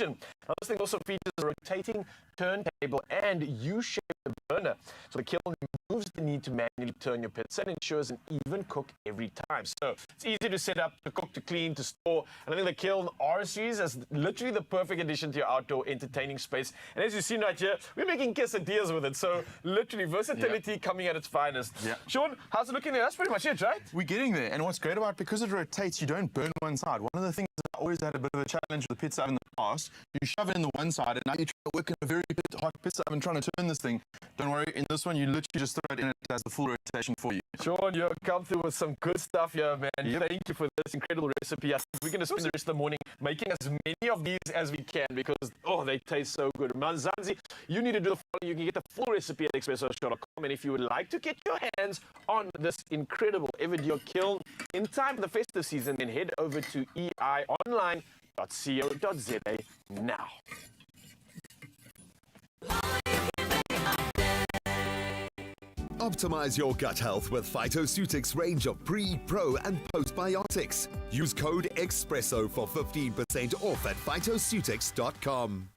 Now, this thing also features a rotating turntable and U-shaped burner. So the kiln removes the need to manually turn your pizza and ensures an even cook every time. So it's easy to set up, to cook, to clean, to store. And I think the Kiln R series is literally the perfect addition to your outdoor entertaining space. And as you've seen right here, we're making quesadillas with it. So literally versatility coming at its finest. Sean, how's it looking there? That's pretty much it, right? We're getting there. And what's great about it, because it rotates, you don't burn one side. One of the things that I always had a bit of a challenge with the pizza oven in the past, you shove it in the one side and now you're trying to work in a very hot pizza oven trying to turn this thing. Don't worry, in this one, you literally just throw it in and it does the full rotation for you. Sean, you've come through with some good stuff here, man. Thank you for this incredible recipe. I think we're going to spend the rest of the morning making as many of these as we can because, oh, they taste so good. Manzanzi, you need to do the following. You can get the full recipe at expresso.com. And if you would like to get your hands on this incredible Everdeer Kiln in time for the festive season, then head over to eionline.co.za now. Optimize your gut health with Phytoceutics range of pre, pro, and postbiotics. Use code EXPRESSO for 15% off at phytoceutics.com.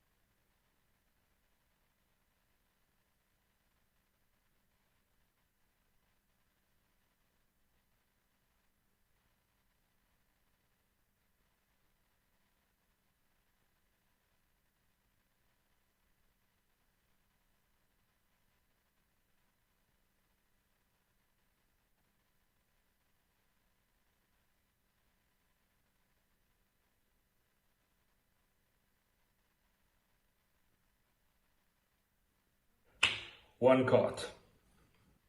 One cart.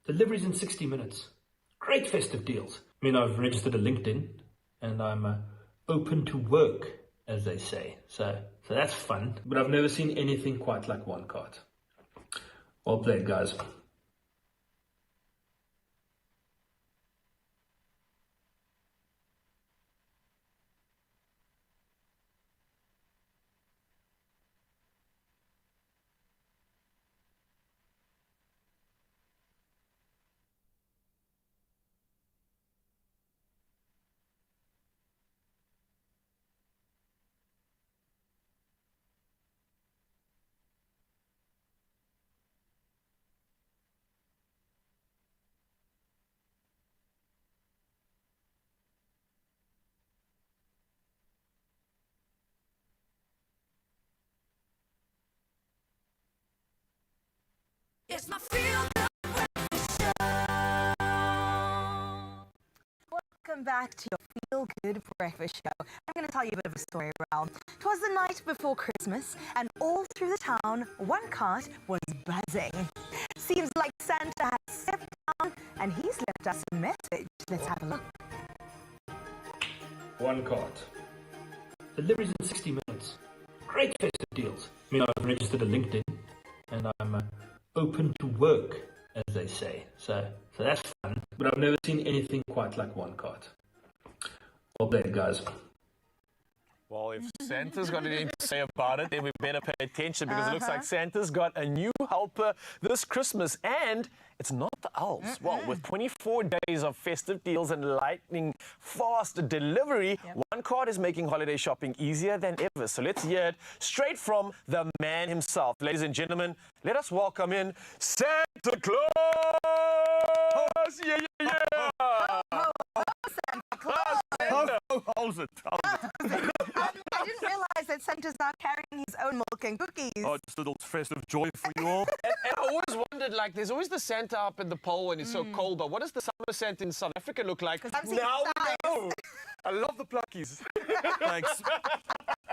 Deliveries in 60 minutes. Great festive deals. I mean, I've registered a LinkedIn and I'm open to work, as they say. So that's fun. But I've never seen anything quite like one cart. Well played, guys. It's my feel-good breakfast show. Welcome back to your feel-good breakfast show. I'm going to tell you a bit of a story, Raul. It was the night before Christmas, and all through the town, one cart was buzzing. Seems like Santa has stepped down, and he's left us a message. Let's have a look. One cart. Deliveries in 60 minutes. Great festive deals. I mean, I've registered a LinkedIn and I'm open to work, as they say. So that's fun. But I've never seen anything quite like one cart. Well played, guys. Well, if Santa's got anything to say about it, then we better pay attention because it looks like Santa's got a new helper this Christmas, and it's not the elves. Well, with 24 days of festive deals and lightning fast delivery, one cart is making holiday shopping easier than ever. So let's hear it straight from the man himself. Ladies and gentlemen, let us welcome in Santa Claus! Yeah, yeah, yeah! Santa Claus! How's it? I didn't realize that Santa's now carrying his own milk and cookies. Oh, just a little festive joy for you all. and I always wondered, like, there's always the Santa up in the pole when it's so cold, but what does the summer Santa in South Africa look like? I'm seeing Now we signs. know. I love the pluckies. Thanks.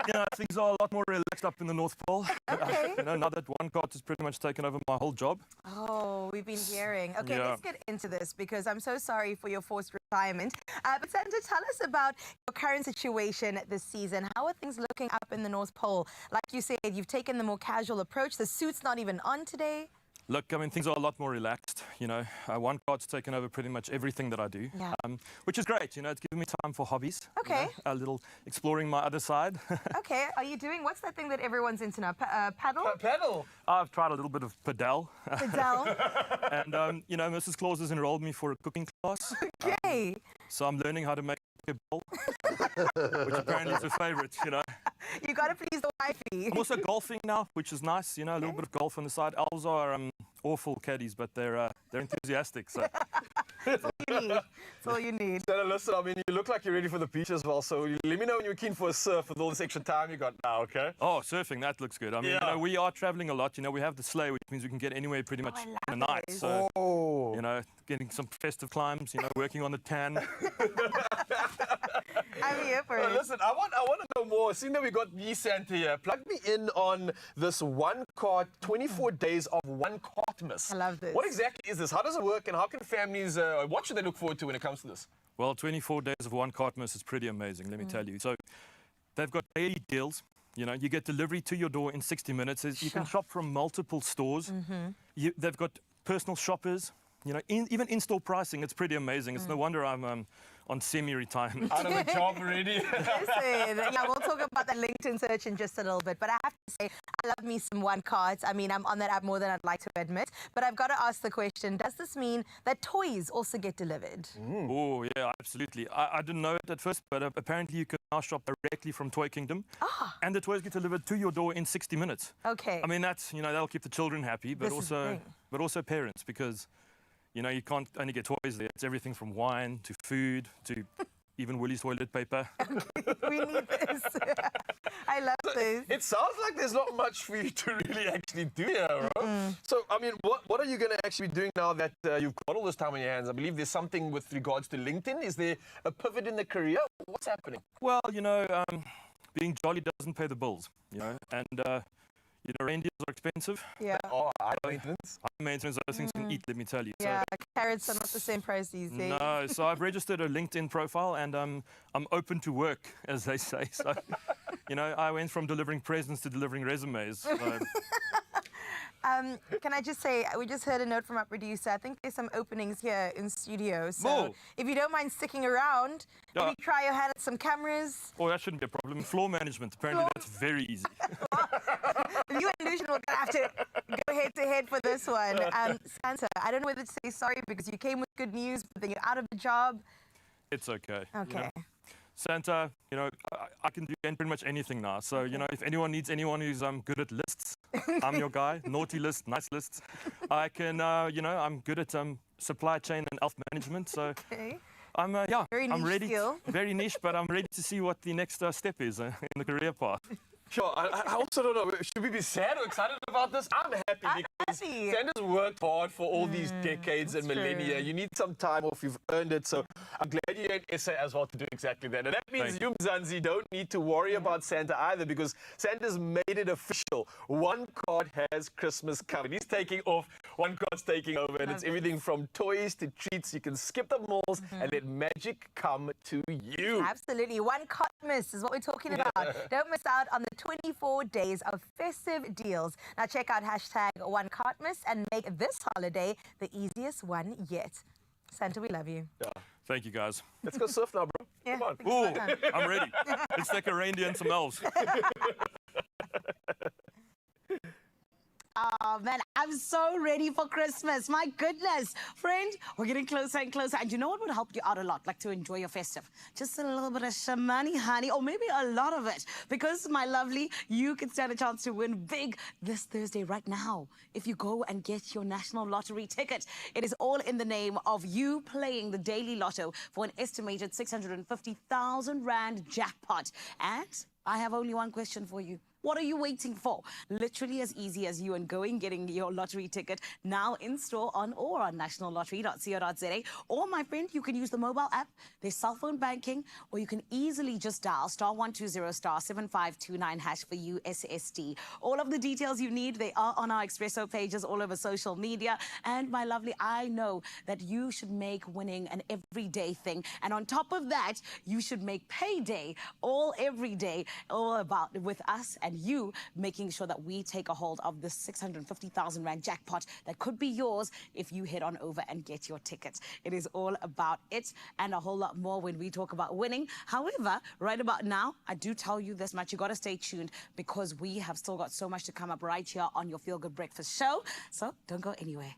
Yeah, things are a lot more relaxed up in the North Pole. Okay. You know, now that one cart has pretty much taken over my whole job. Oh, we've been hearing. Okay, Yeah. let's get into this because I'm so sorry for your forced retirement. But Santa, tell us about your current situation this season. How are things looking up in the North Pole? Like you said, you've taken the more casual approach. The suit's not even on today. Look, I mean, things are a lot more relaxed, you know. One cart's taken over pretty much everything that I do, Yeah. Which is great, you know. It's given me time for hobbies. Okay. You know, a little exploring my other side. Okay, are you doing, what's that thing that everyone's into now? Paddle? Paddle? I've tried a little bit of padel. Padel? And, you know, Mrs. Claus has enrolled me for a cooking class. Okay. So I'm learning how to make a bowl, which apparently is a favorite, you know. You got to please the wifey. I'm also golfing now, which is nice, you know, a little bit of golf on the side. Elves are awful caddies, but they're enthusiastic, so. That's all you need. That's all you need. Santa, listen, I mean, you look like you're ready for the beach as well, so let me know when you're keen for a surf with all this extra time you got now, okay? Oh, surfing, that looks good. I mean, you know, we are traveling a lot. You know, we have the sleigh, which means we can get anywhere pretty much in a night. So, you know, getting some festive climbs, you know, working on the tan. I'm here for it. Listen, I want to know more. Seeing that we got the Santa here, plug me in on this one cart, 24 days of one cartmas. I love this. What exactly is this? How does it work, and how can families, what should they look forward to when it comes to this? Well, 24 days of one cartmas is pretty amazing, let me tell you. So they've got daily deals. You know, you get delivery to your door in 60 minutes. You can shop from multiple stores. They've got personal shoppers. You know, even in-store pricing, it's pretty amazing. It's no wonder I'm on semi-retirement. Out of a job already. Listen, yeah, we'll talk about that LinkedIn search in just a little bit. But I have to say, I love me some one cards. I mean, I'm on that app more than I'd like to admit. But I've got to ask the question, does this mean that toys also get delivered? Oh, yeah, absolutely. I didn't know it at first, but apparently you can now shop directly from Toy Kingdom. And the toys get delivered to your door in 60 minutes. Okay. I mean, that's, you know, that'll keep the children happy, but also parents, because you know, you can't only get toys there. It's everything from wine to food to even Willies toilet paper. We need this. I love this. It sounds like there's not much for you to really actually do here, right? So, I mean, what are you going to actually be doing now that you've got all this time on your hands? I believe there's something with regards to LinkedIn. Is there a pivot in the career? What's happening? Well, you know, being jolly doesn't pay the bills, you know, and You know, reindeers are expensive. Yeah. Oh, high maintenance. High maintenance, those things can eat, let me tell you. Yeah, carrots are not the same price these days. No, so I've registered a LinkedIn profile and I'm open to work, as they say. So, you know, I went from delivering presents to delivering resumes. So. Can I just say, we just heard a note from our producer. I think there's some openings here in studio. So if you don't mind sticking around, maybe try your hand at some cameras. Oh, that shouldn't be a problem. Floor management, apparently that's very easy. You and Lucian will have to go head to head for this one. Santa, I don't know whether to say sorry because you came with good news, but then you're out of a job. It's okay. Okay. You know? Santa, you know, I can do pretty much anything now. So, you know, if anyone needs anyone who's good at lists, I'm your guy. Naughty lists, nice lists. I can, you know, I'm good at supply chain and elf management. So I'm, yeah, I'm ready. Very niche, but I'm ready to see what the next step is in the career path. Sure, I also don't know, should we be sad or excited about this? I'm happy because Santa's worked hard for all these decades and millennia. true. You need some time off, you've earned it, so I'm glad you're in SA as well to do exactly that. And that means you, Mzansi, don't need to worry about Santa either because Santa's made it official. One card has Christmas coming. He's taking off, one card's taking over, and it's everything from toys to treats. You can skip the malls and let magic come to you. Absolutely. One can't miss is what we're talking about. Don't miss out on the 24 days of festive deals. Now check out hashtag One Can't Miss and make this holiday the easiest one yet. Santa, we love you. Yeah. Thank you, guys. Let's go surf now, bro. Yeah, Come on. Ooh, I'm ready. Let's take a reindeer and some elves. Oh, man, I'm so ready for Christmas. My goodness. Friend, we're getting closer and closer. And you know what would help you out a lot, like to enjoy your festive? Just a little bit of shamani, honey, or maybe a lot of it. Because, my lovely, you can stand a chance to win big this Thursday right now. If you go and get your National Lottery ticket, it is all in the name of you playing the Daily Lotto for an estimated 650,000 Rand jackpot. And I have only one question for you. What are you waiting for? Literally as easy as you and getting your lottery ticket now in store on nationallottery.co.za. Or, my friend, you can use the mobile app, there's cell phone banking, or you can easily just dial *120*7529# for USSD. All of the details you need, they are on our Expresso pages all over social media. And, my lovely, I know that you should make winning an everyday thing. And on top of that, you should make payday all every day, all about with us and you making sure that we take a hold of the 650,000 Rand jackpot that could be yours if you head on over and get your tickets. It is all about it and a whole lot more when we talk about winning. However, right about now, I do tell you this much. You got to stay tuned because we have still got so much to come up right here on your Feel Good Breakfast show. So don't go anywhere.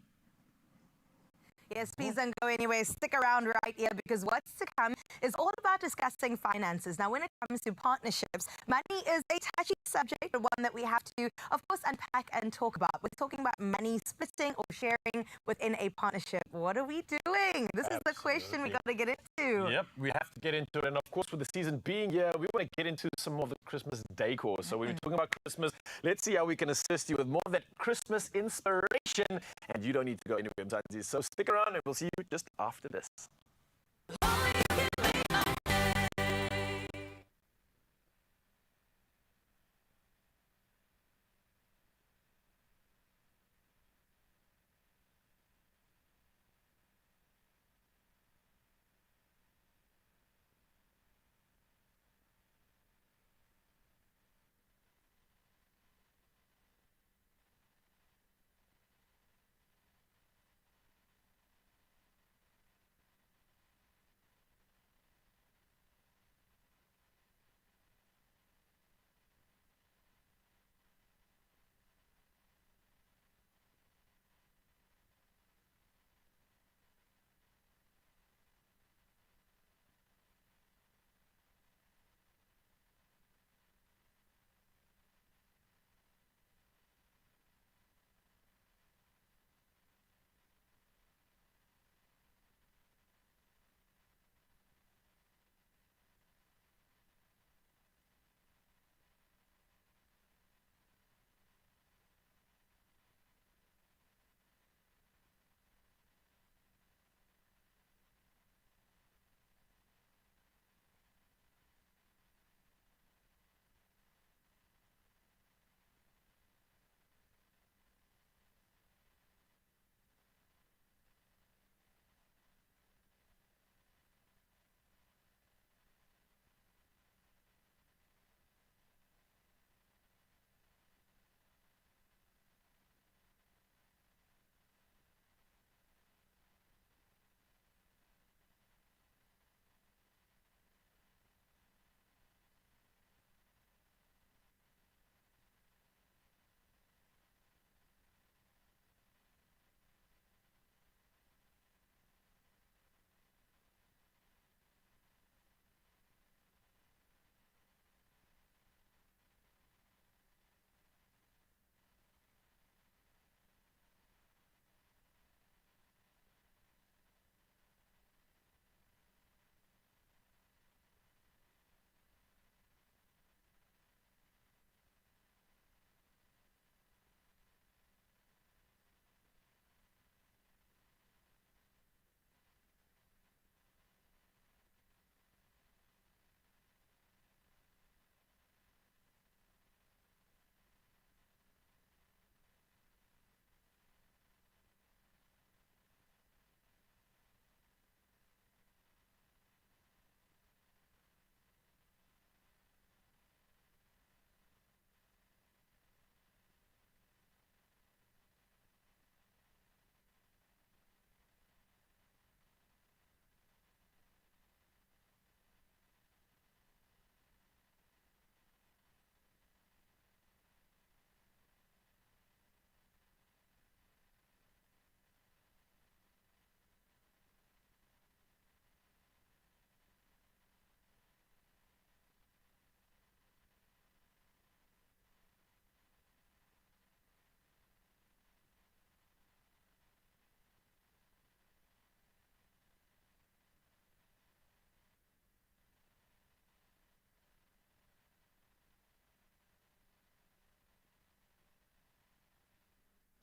Yes, please don't go anywhere. Stick around right here because what's to come is all about discussing finances. Now, when it comes to partnerships, money is a touchy subject, but one that we have to, of course, unpack and talk about. We're talking about money splitting or sharing within a partnership. What are we doing? This is the question we got to get into. Yep, we have to get into it. And of course, with the season being here, we want to get into some of the Christmas decor. So when we're talking about Christmas, let's see how we can assist you with more of that Christmas inspiration. And you don't need to go anywhere, Mzansi. So stick around and we'll see you just after this.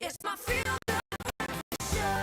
It's my feel good breakfast show.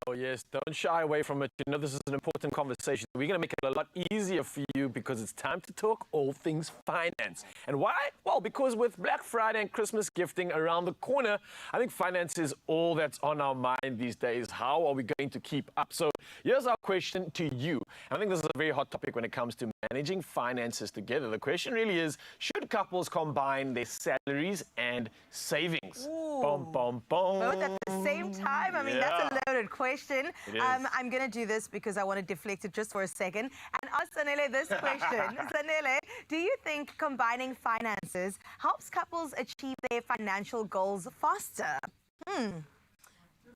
Oh, yes, don't shy away from it. You know, this is an important conversation. We're going to make it a lot easier for you because it's time to talk all things finance. And why? Well, because with Black Friday and Christmas gifting around the corner, I think finance is all that's on our mind these days. How are we going to keep up? So here's our question to you. I think this is a very hot topic when it comes to managing finances together. The question really is, should couples combine their salaries and savings? Boom, boom, boom. Both at the same time? I mean, that's a loaded question. It is. I'm going to do this because I want to deflect it just for a second and ask Zanele this question. Zanele, do you think combining finances helps couples achieve their financial goals faster?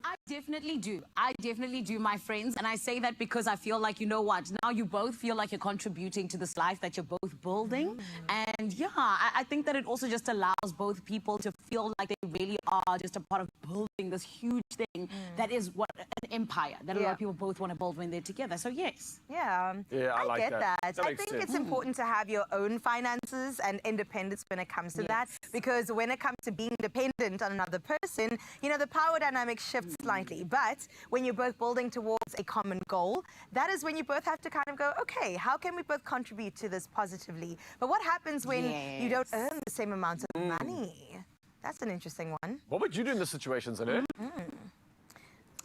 I definitely do. I definitely do, my friends. And I say that because I feel like, you know what, now you both feel like you're contributing to this life that you're both building. And yeah, I think that it also just allows both people to feel like they really are just a part of building this huge thing that is what an empire that a lot of people both want to build when they're together. So yes. Yeah, I like get that. that. That I makes think sense. it's important to have your own finances and independence when it comes to that, because when it comes to being dependent on another person, you know, the power dynamic shifts slightly. But when you're both building towards a common goal, that is when you both have to kind of go, okay, how can we both contribute to this positively? But what happens when you don't earn the same amount of money? That's an interesting one. What would you do in this situation, Zanele?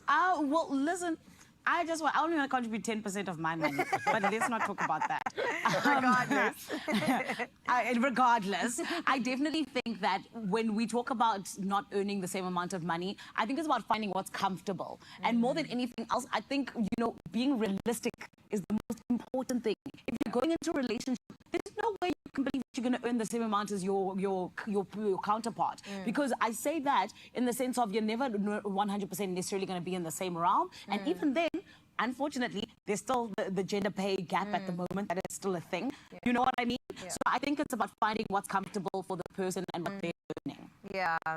Well, listen, I only want to contribute 10% of my money, but let's not talk about that. Regardless, I definitely think that when we talk about not earning the same amount of money, I think it's about finding what's comfortable. And more than anything else, I think, you know, being realistic is the most important thing. If you're going into a relationship, there's no way you can believe you're going to earn the same amount as your counterpart. Because I say that in the sense of you're never 100% necessarily going to be in the same realm. And even then, unfortunately, there's still the gender pay gap at the moment. That is still a thing. You know what I mean? So I think it's about finding what's comfortable for the person and what they're earning. Yeah, I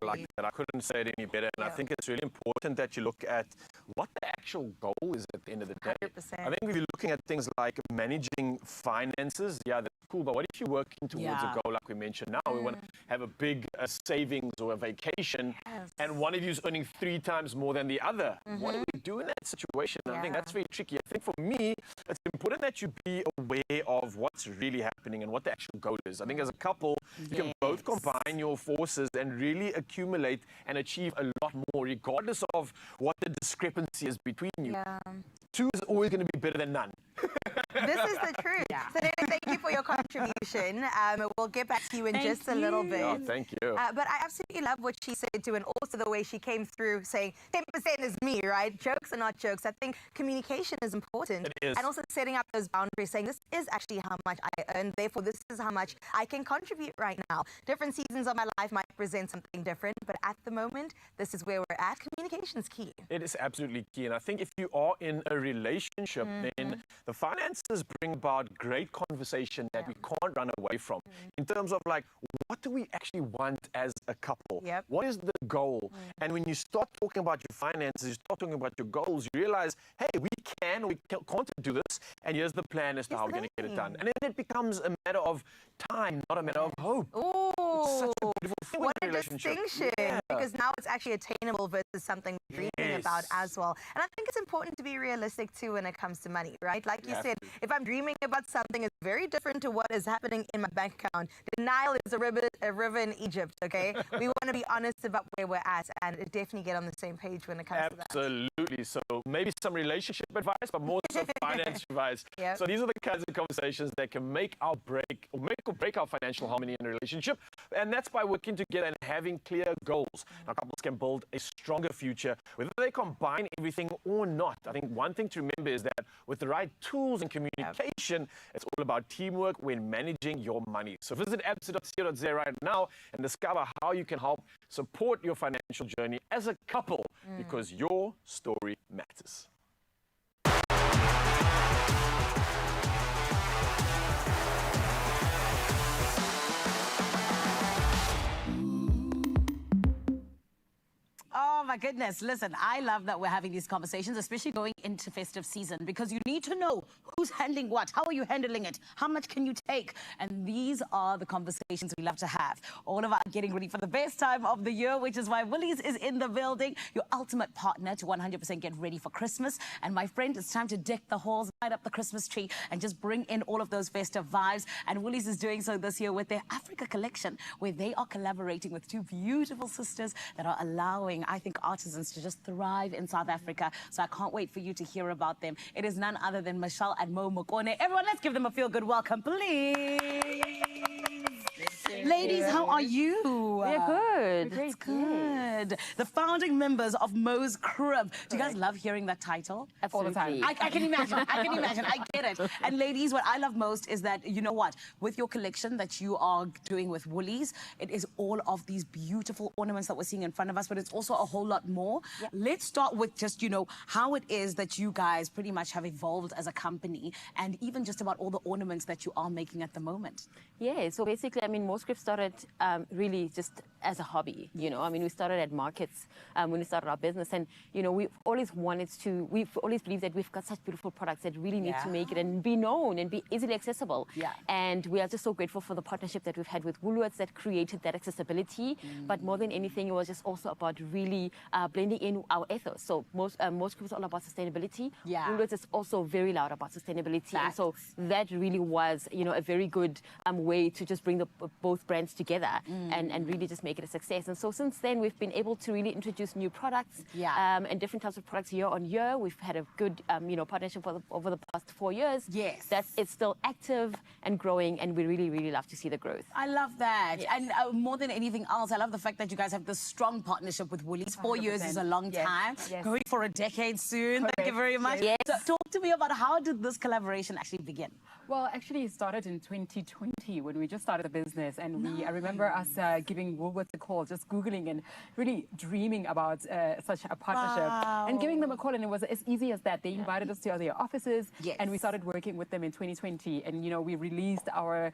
like that. I couldn't say it any better. And I think it's really important that you look at what the actual goal is at the end of the day. 100%. I think if you're looking at things like managing finances, that's cool. But what if you're working towards a goal like we mentioned now? We want to have a big savings or a vacation, and one of you is earning 3 times more than the other. What do we do in that situation? I think that's very tricky. I think for me, it's important that you be aware of what's really happening and what the actual goal is. I think as a couple, you can both combine your forces and really accumulate and achieve a lot more, regardless of what the discrepancy is between you. 2 is always going to be better than none. This is the truth. So thank you for your contribution. We'll get back to you in just a little bit. Oh, thank you. But I absolutely love what she said too, and also the way she came through saying 10% is me, right? Jokes are not jokes. I think communication is important. It is. And also setting up those boundaries, saying this is actually how much I earn, therefore this is how much I can contribute right now. Different seasons of my life might present something different, but at the moment, this is where we're at. Communication's key. It is absolutely key. And I think if you are in a relationship, then the finances bring about great conversation that we can't run away from. In terms of like, what do we actually want as a couple? What is the goal? And when you start talking about your finances, you start talking about your goals, you realize, hey, we can't do this, and here's the plan as to how we're going to get it done. And then it becomes a matter of time, not a matter of hope. It's such a beautiful thing What in a a relationship. distinction, because now it's actually attainable versus something we're dreaming about as well. And I think it's important to be realistic too when it comes to money, right? Like you said, if I'm dreaming about something, it's very different to what is happening in my bank account. The Nile is a river in Egypt, okay? We want to be honest about where we're at and definitely get on the same page when it comes to that. Absolutely. So maybe some relationship advice, but more so finance advice. So these are the kinds of conversations that can make or break our financial harmony in a relationship. And that's by working together and having clear goals. Now, couples can build a stronger future, whether they combine everything or not. I think one thing to remember is that with the right tools and communication, it's all about teamwork when managing your money. So visit absa.co.za right now and discover how you can help support your financial journey as a couple, because your story matters. Oh my goodness. Listen, I love that we're having these conversations, especially going into festive season, because you need to know who's handling what, how are you handling it, how much can you take? And these are the conversations we love to have. All of us getting ready for the best time of the year, which is why Willies is in the building, your ultimate partner to 100% get ready for Christmas. And my friend, it's time to deck the halls, light up the Christmas tree, and just bring in all of those festive vibes. And Willies is doing so this year with their Africa collection, where they are collaborating with two beautiful sisters that are allowing, I think, artisans to just thrive in South Africa. So I can't wait for you to hear about them. It is none other than Michelle and Mo Mokone. Everyone, let's give them a feel-good welcome, please. Ladies, how are you? We're good. That's good. The founding members of Mo's Crib. Do you guys love hearing that title? All the time. I can imagine. I can imagine. I get it. And ladies, what I love most is that, you know what, with your collection that you are doing with Willies, it is all of these beautiful ornaments that we're seeing in front of us, but it's also a whole lot more. Yep. Let's start with just, you know, how it is that you guys pretty much have evolved as a company, and even just about all the ornaments that you are making at the moment. Yeah, so basically, I mean, Mo's Crib started really just as a hobby, you know. I mean, we started at markets when we started our business, and, you know, we've always believed that we've got such beautiful products that really need to make it and be known and be easily accessible. Yeah. And we are just so grateful for the partnership that we've had with Woolworths that created that accessibility. But more than anything, it was just also about really blending in our ethos. So Mo's Crib is all about sustainability. Yeah. Woolworths is also very loud about sustainability. And so that really was, you know, a very good way to just bring both brands together and really just make it a success. And so since then, we've been able to really introduce new products and different types of products year on year. We've had a good, you know, partnership over the past 4 years. Yes. It's still active and growing, and we really, really love to see the growth. I love that. Yes. And more than anything else, I love the fact that you guys have this strong partnership with Willies. 4 years is a long time. Yes. Going for a decade soon. Correct. Thank you very much. Yes. So talk to me about how did this collaboration actually begin? Well, actually, it started in 2020 when we just started the business, and I remember us giving Woolworths a call, just Googling and really dreaming about such a partnership and giving them a call, and it was as easy as that. They invited us to their offices, and we started working with them in 2020, and, you know, we released our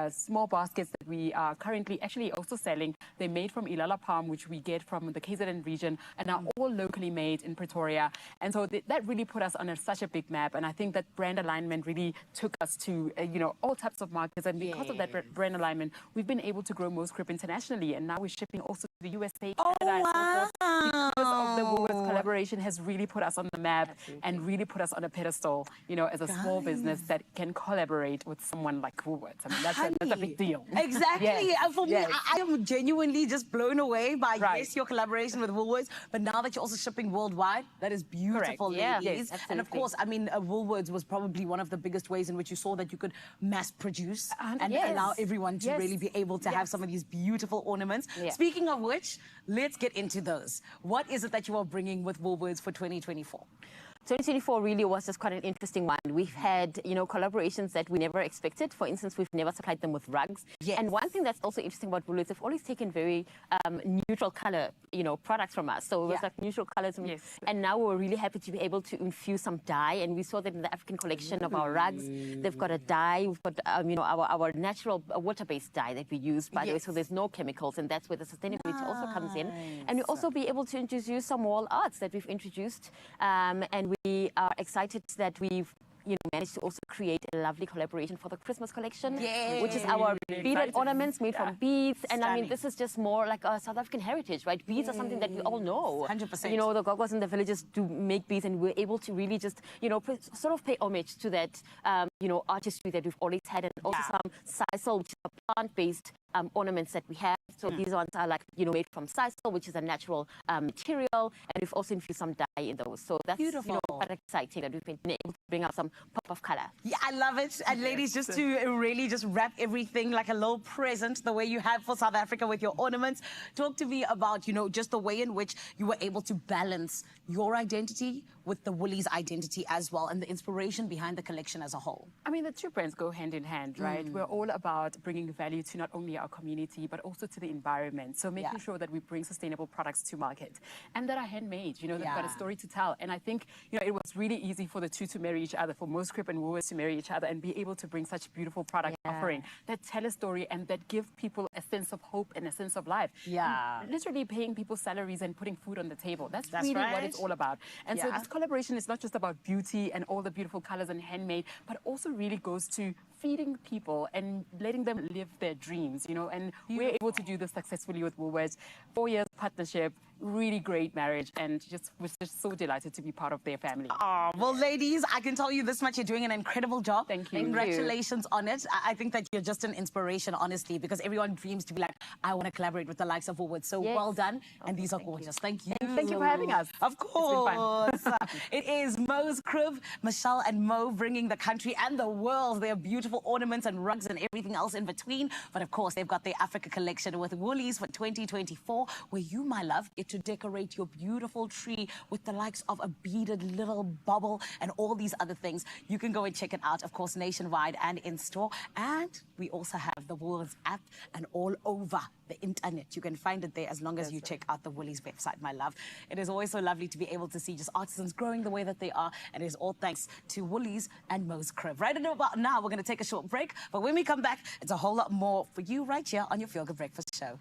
small baskets that we are currently actually also selling. They're made from Ilala palm, which we get from the KZN region, and are all locally made in Pretoria. And so that really put us on such a big map, and I think that brand alignment really took us to, you know, all types of markets, and because of that brand alignment, we've been able to grow Mo's Crib internationally, and now we're shipping also to the USA, Canada, and so forth. Because of the Woolworths collaboration has really put us on the map and really put us on a pedestal, you know, as a small business that can collaborate with someone like Woolworths. I mean, that's a big deal. Exactly. Yes. And for me, Yes. I am genuinely just blown away by, yes, your collaboration with Woolworths, but now that you're also shipping worldwide, that is beautiful, Correct. Yeah. ladies. Yes, and of course, I mean, Woolworths was probably one of the biggest ways in which you saw that you could mass produce and Yes. allow everyone to Yes. really be able to have some of these beautiful ornaments. Yeah. Speaking of which, let's get into those. What is it that you are bringing with Woolworths for 2024? 2024 really was just quite an interesting one. We've had, you know, collaborations that we never expected. For instance, we've never supplied them with rugs. Yes. And one thing that's also interesting about Woolworths, they've always taken very neutral color, you know, products from us. So it was like neutral colors. And now we're really happy to be able to infuse some dye. And we saw that in the African collection of our rugs. They've got a dye. We've got, you know, our natural water-based dye that we use, by the way. So there's no chemicals. And that's where the sustainability also comes in. And we also be able to introduce some wall arts that we've introduced. And we are excited that we've, you know, managed to also create a lovely collaboration for the Christmas collection, which is our beaded ornaments made from beads. And I mean, this is just more like a South African heritage, right? Beads are something that we all know. 100%. You know, the Gogos in the villages do make beads, and we're able to really just, you know, sort of pay homage to that, you know, artistry that we've always had, and also some sisal, which is a plant-based ornaments that we have. So these ones are like, you know, made from sisal, which is a natural material, and we've also infused some dye in those. So that's, you know, quite exciting that we've been able to bring out some pop of color. Yeah, I love it. And ladies, just to really just wrap everything like a little present, the way you have for South Africa with your ornaments, talk to me about, you know, just the way in which you were able to balance your identity with the Woolies identity as well, and the inspiration behind the collection as a whole. I mean, the two brands go hand in hand, right? We're all about bringing value to not only our community, but also to the environment. So making sure that we bring sustainable products to market and that are handmade, you know, they've got a story to tell. And I think, you know, it was really easy for the two to marry each other, for Most Crib and Woolworths to marry each other and be able to bring such beautiful product offering that tell a story and that give people a sense of hope and a sense of life. Yeah. And literally paying people salaries and putting food on the table. That's really what it's all about. And so this collaboration is not just about beauty and all the beautiful colors and handmade, but also really goes to feeding people and letting them live their dreams, you know, and we're able to do this successfully with Woolworths. 4 years partnership, really great marriage, and we're just so delighted to be part of their family. Oh, well, ladies, I can tell you this much, you're doing an incredible job. Thank you. Congratulations on it. I think that you're just an inspiration, honestly, because everyone dreams to be like, I want to collaborate with the likes of Woolworths. So well done, and these are gorgeous. Thank you. Thank you for having us. Of course. It's been fun. It is Mo's Crib, Michelle and Mo bringing the country and the world their beautiful ornaments and rugs and everything else in between. But of course, they've got their Africa collection with Woolies for 2024, where you, my love, get to decorate your beautiful tree with the likes of a beaded little bubble and all these other things. You can go and check it out, of course, nationwide and in store. And we also have the Woolworths app and all over the internet. You can find it there as long as you check out the Woolies website, my love. It is always so lovely to be able to see just artisans growing the way that they are, and it is all thanks to Woolies and Mo's Crib. Right about now, we're going to take a short break, but when we come back, it's a whole lot more for you right here on your Feel Good Breakfast Show.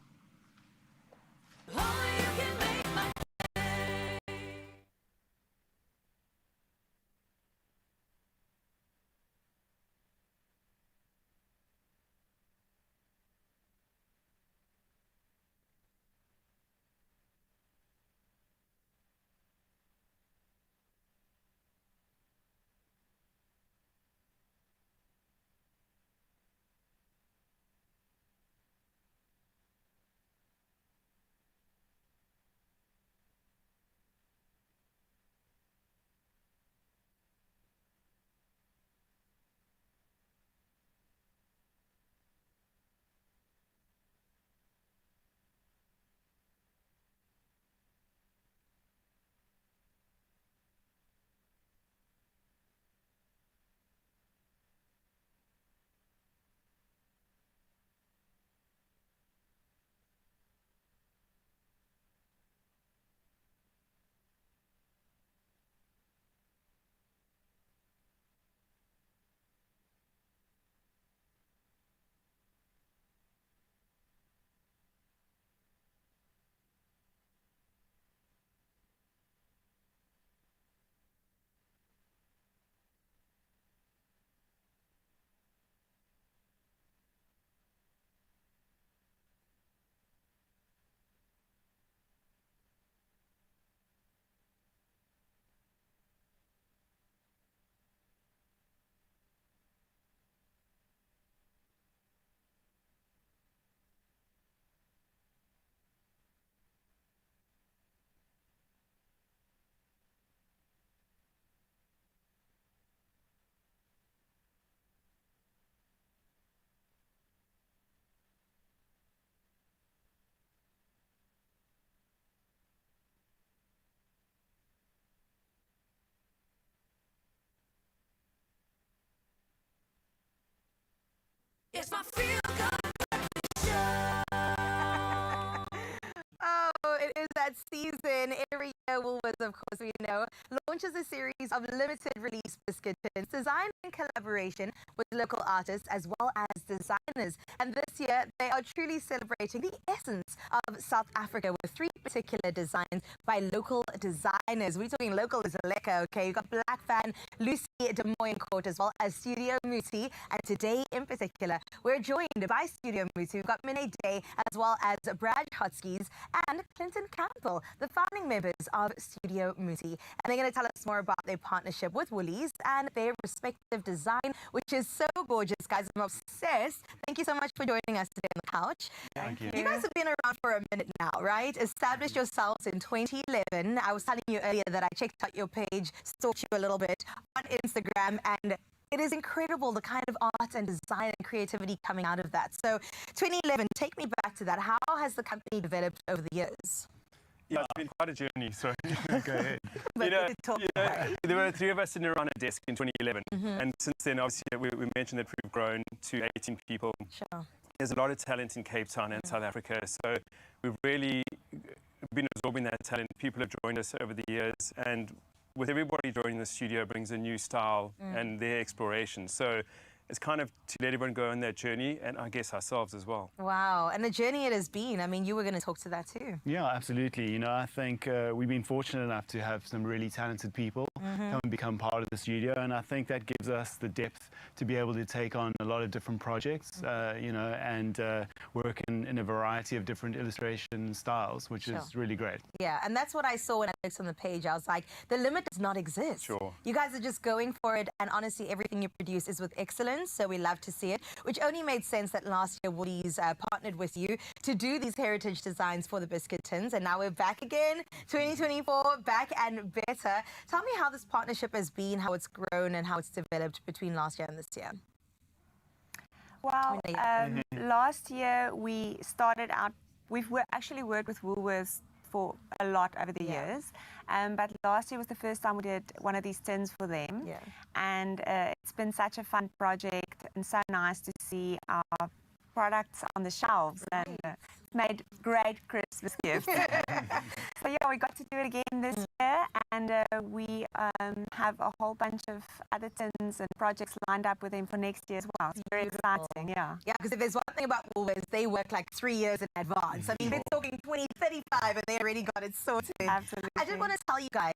It's my feel good show. Oh, it is that season. Every year, Woolworths, of course, we know, launches a series of limited release biscuit tins designed in collaboration with local artists as well as designers. And this year, they are truly celebrating the essence of South Africa with 3 particular designs by local designers. We're talking local is lekker, okay? You've got Black Fan, Lucy de Moyen Court, as well as Studio Muti. And today, in particular, we're joined by Studio Muti. We've got Minnie Day, as well as Brad Hotskis and Clinton Campbell, the founding members of Studio Muti. And they're going to tell us more about their partnership with Woolies and their respective design, which is so gorgeous, guys. I'm obsessed. Thank you so much for joining us today on the couch. Thank you. You guys have been around for a minute now, right? Established yourselves in 2011. I was telling you earlier that I checked out your page, stalked you a little bit on Instagram, and it is incredible the kind of art and design and creativity coming out of that. So 2011, take me back to that. How has the company developed over the years? Yeah, it's been quite a journey, so go ahead. But there were 3 of us sitting around a desk in 2011, and since then, obviously, we mentioned that we've grown to 18 people. Sure. there's a lot of talent in Cape Town and South Africa. So we've really been absorbing that talent. People have joined us over the years, and with everybody joining the studio brings a new style and their exploration. So it's kind of to let everyone go on their journey, and I guess ourselves as well. Wow, and the journey it has been. I mean, you were going to talk to that too. Yeah, absolutely. You know, I think we've been fortunate enough to have some really talented people come and become part of the studio, and I think that gives us the depth to be able to take on a lot of different projects, you know, and work in a variety of different illustration styles, which is really great. Yeah, and that's what I saw when I looked on the page. I was like, the limit does not exist. Sure. You guys are just going for it, and honestly, everything you produce is with excellence, so we love to see it, which only made sense that last year Woolies partnered with you to do these heritage designs for the biscuit tins, and now we're back again, 2024, back and better. Tell me how this partnership has been, how it's grown, and how it's developed between last year and this year. Well, last year we started out, we've actually worked with Woolworths for a lot over the years, but last year was the first time we did one of these tins for them, and it's been such a fun project and so nice to see our products on the shelves and made great Christmas gifts. So yeah, we got to do it again this year, and we have a whole bunch of other tins and projects lined up with them for next year as well. It's very exciting, yeah. Yeah, because if there's one thing about Woolworths, they work like 3 years in advance. I mean, we're talking 2035 and they already got it sorted. Absolutely. I just want to tell you guys,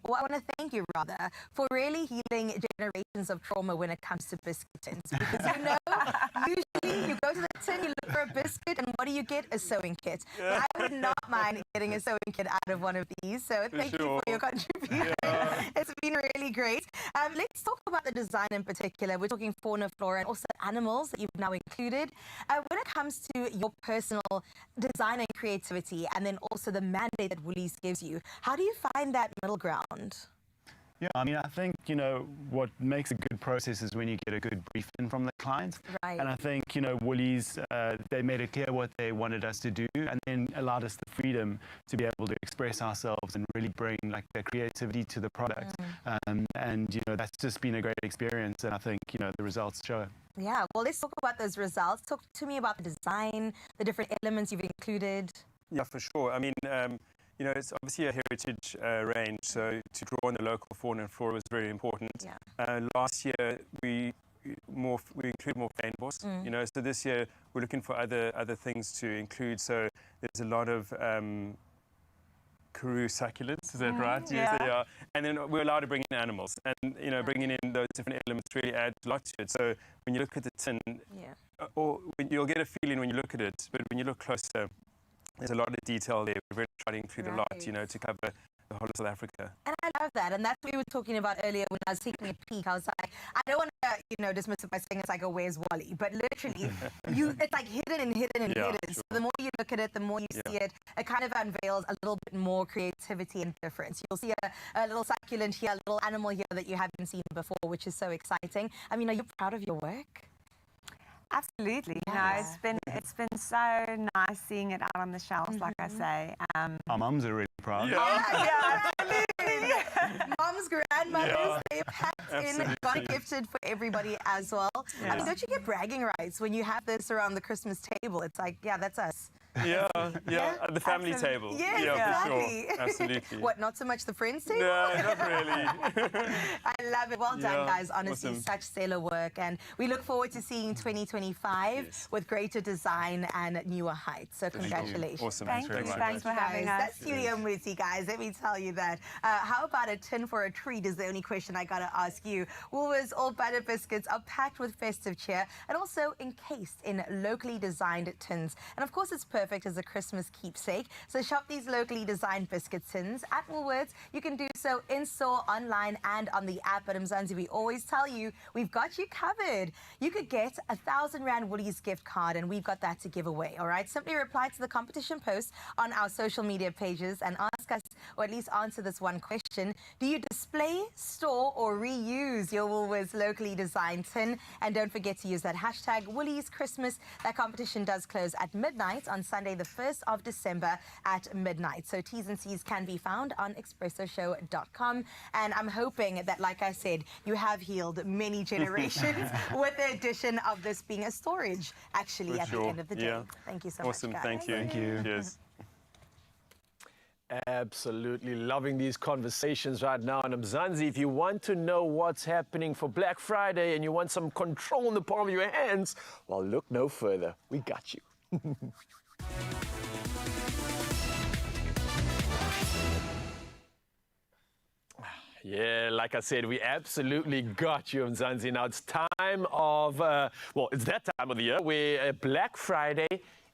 well, I want to thank you rather for really healing generations of trauma when it comes to biscuit tins. Because you know, usually you go to the tin, you look for a biscuit, and what do you get? A sewing kit. I would not mind getting a sewing kit out of one of these, so thank you for your contribution. It's been really great. Let's talk about the design in particular. We're talking fauna, flora, and also animals that you've now included. When it comes to your personal design and creativity, and then also the mandate that Woolies gives you, how do you find that middle ground? Yeah, I mean, I think, you know, what makes a good process is when you get a good briefing from the client. Right. And I think, you know, Woolies, they made it clear what they wanted us to do, and then allowed us the freedom to be able to express ourselves and really bring, like, their creativity to the product. And, you know, that's just been a great experience, and I think, you know, the results show. Yeah, well, let's talk about those results. Talk to me about the design, the different elements you've included. Yeah, for sure. I mean, you know, it's obviously a heritage range, so to draw on the local fauna and flora was very important. Last year, we include more paintballs, you know, so this year we're looking for other things to include. So there's a lot of Karoo succulents, is that right? Yes, they are. And then we're allowed to bring in animals, and, you know, bringing in those different elements really adds a lot to it. So when you look at the tin, or you'll get a feeling when you look at it, but when you look closer, there's a lot of detail there. We're really trying to include a lot, you know, to cover the whole of South Africa. And I love that. And that's what we were talking about earlier when I was taking a peek. I was like, I don't want to, you know, dismiss it by saying it's like a Where's Wally, but literally, it's like hidden and hidden and hidden. Sure. So the more you look at it, the more you see it, it kind of unveils a little bit more creativity and difference. You'll see a little succulent here, a little animal here that you haven't seen before, which is so exciting. I mean, are you proud of your work? Absolutely. You know, it's been so nice seeing it out on the shelves, like I say. Our mums are really proud. Yeah, absolutely. Moms, grandmothers, they're packed in, got gifted for everybody as well. I mean, don't you get bragging rights when you have this around the Christmas table? It's like, yeah, that's us. Yeah, at the family table. Yes, exactly. For sure. Absolutely. What, not so much the friends table? No, not really. I love it. Well done, guys. Honestly, such stellar work. And we look forward to seeing 2025 with greater design and newer heights. So congratulations. Awesome. Thanks for having us. That's Studio Muti, guys. Let me tell you that. How about a tin for a treat is the only question I got to ask you. Woolworths all butter biscuits are packed with festive cheer and also encased in locally designed tins. And of course, it's perfect as a Christmas keepsake. So shop these locally designed biscuit tins at Woolworths. You can do so in-store, online, and on the app. But Mzansi, we always tell you, we've got you covered. You could get a 1,000 Rand Woolies gift card, and we've got that to give away, all right? Simply reply to the competition post on our social media pages and ask us, or at least answer this one question. Do you display, store, or reuse your Woolworths locally designed tin? And don't forget to use that hashtag Willies Christmas. That competition does close at midnight on Sunday, the 1st of December at midnight. So T's and C's can be found on expressoshow.com. And I'm hoping that, like I said, you have healed many generations with the addition of this being a storage, actually, at the end of the day. Thank you so much, guys. Thank you. Thank you. Cheers. Absolutely loving these conversations right now. And Mzansi, if you want to know what's happening for Black Friday and you want some control in the palm of your hands, well, look no further. We got you. Yeah, like I said, we absolutely got you, Mzansi. Now it's time of, well, it's that time of the year where Black Friday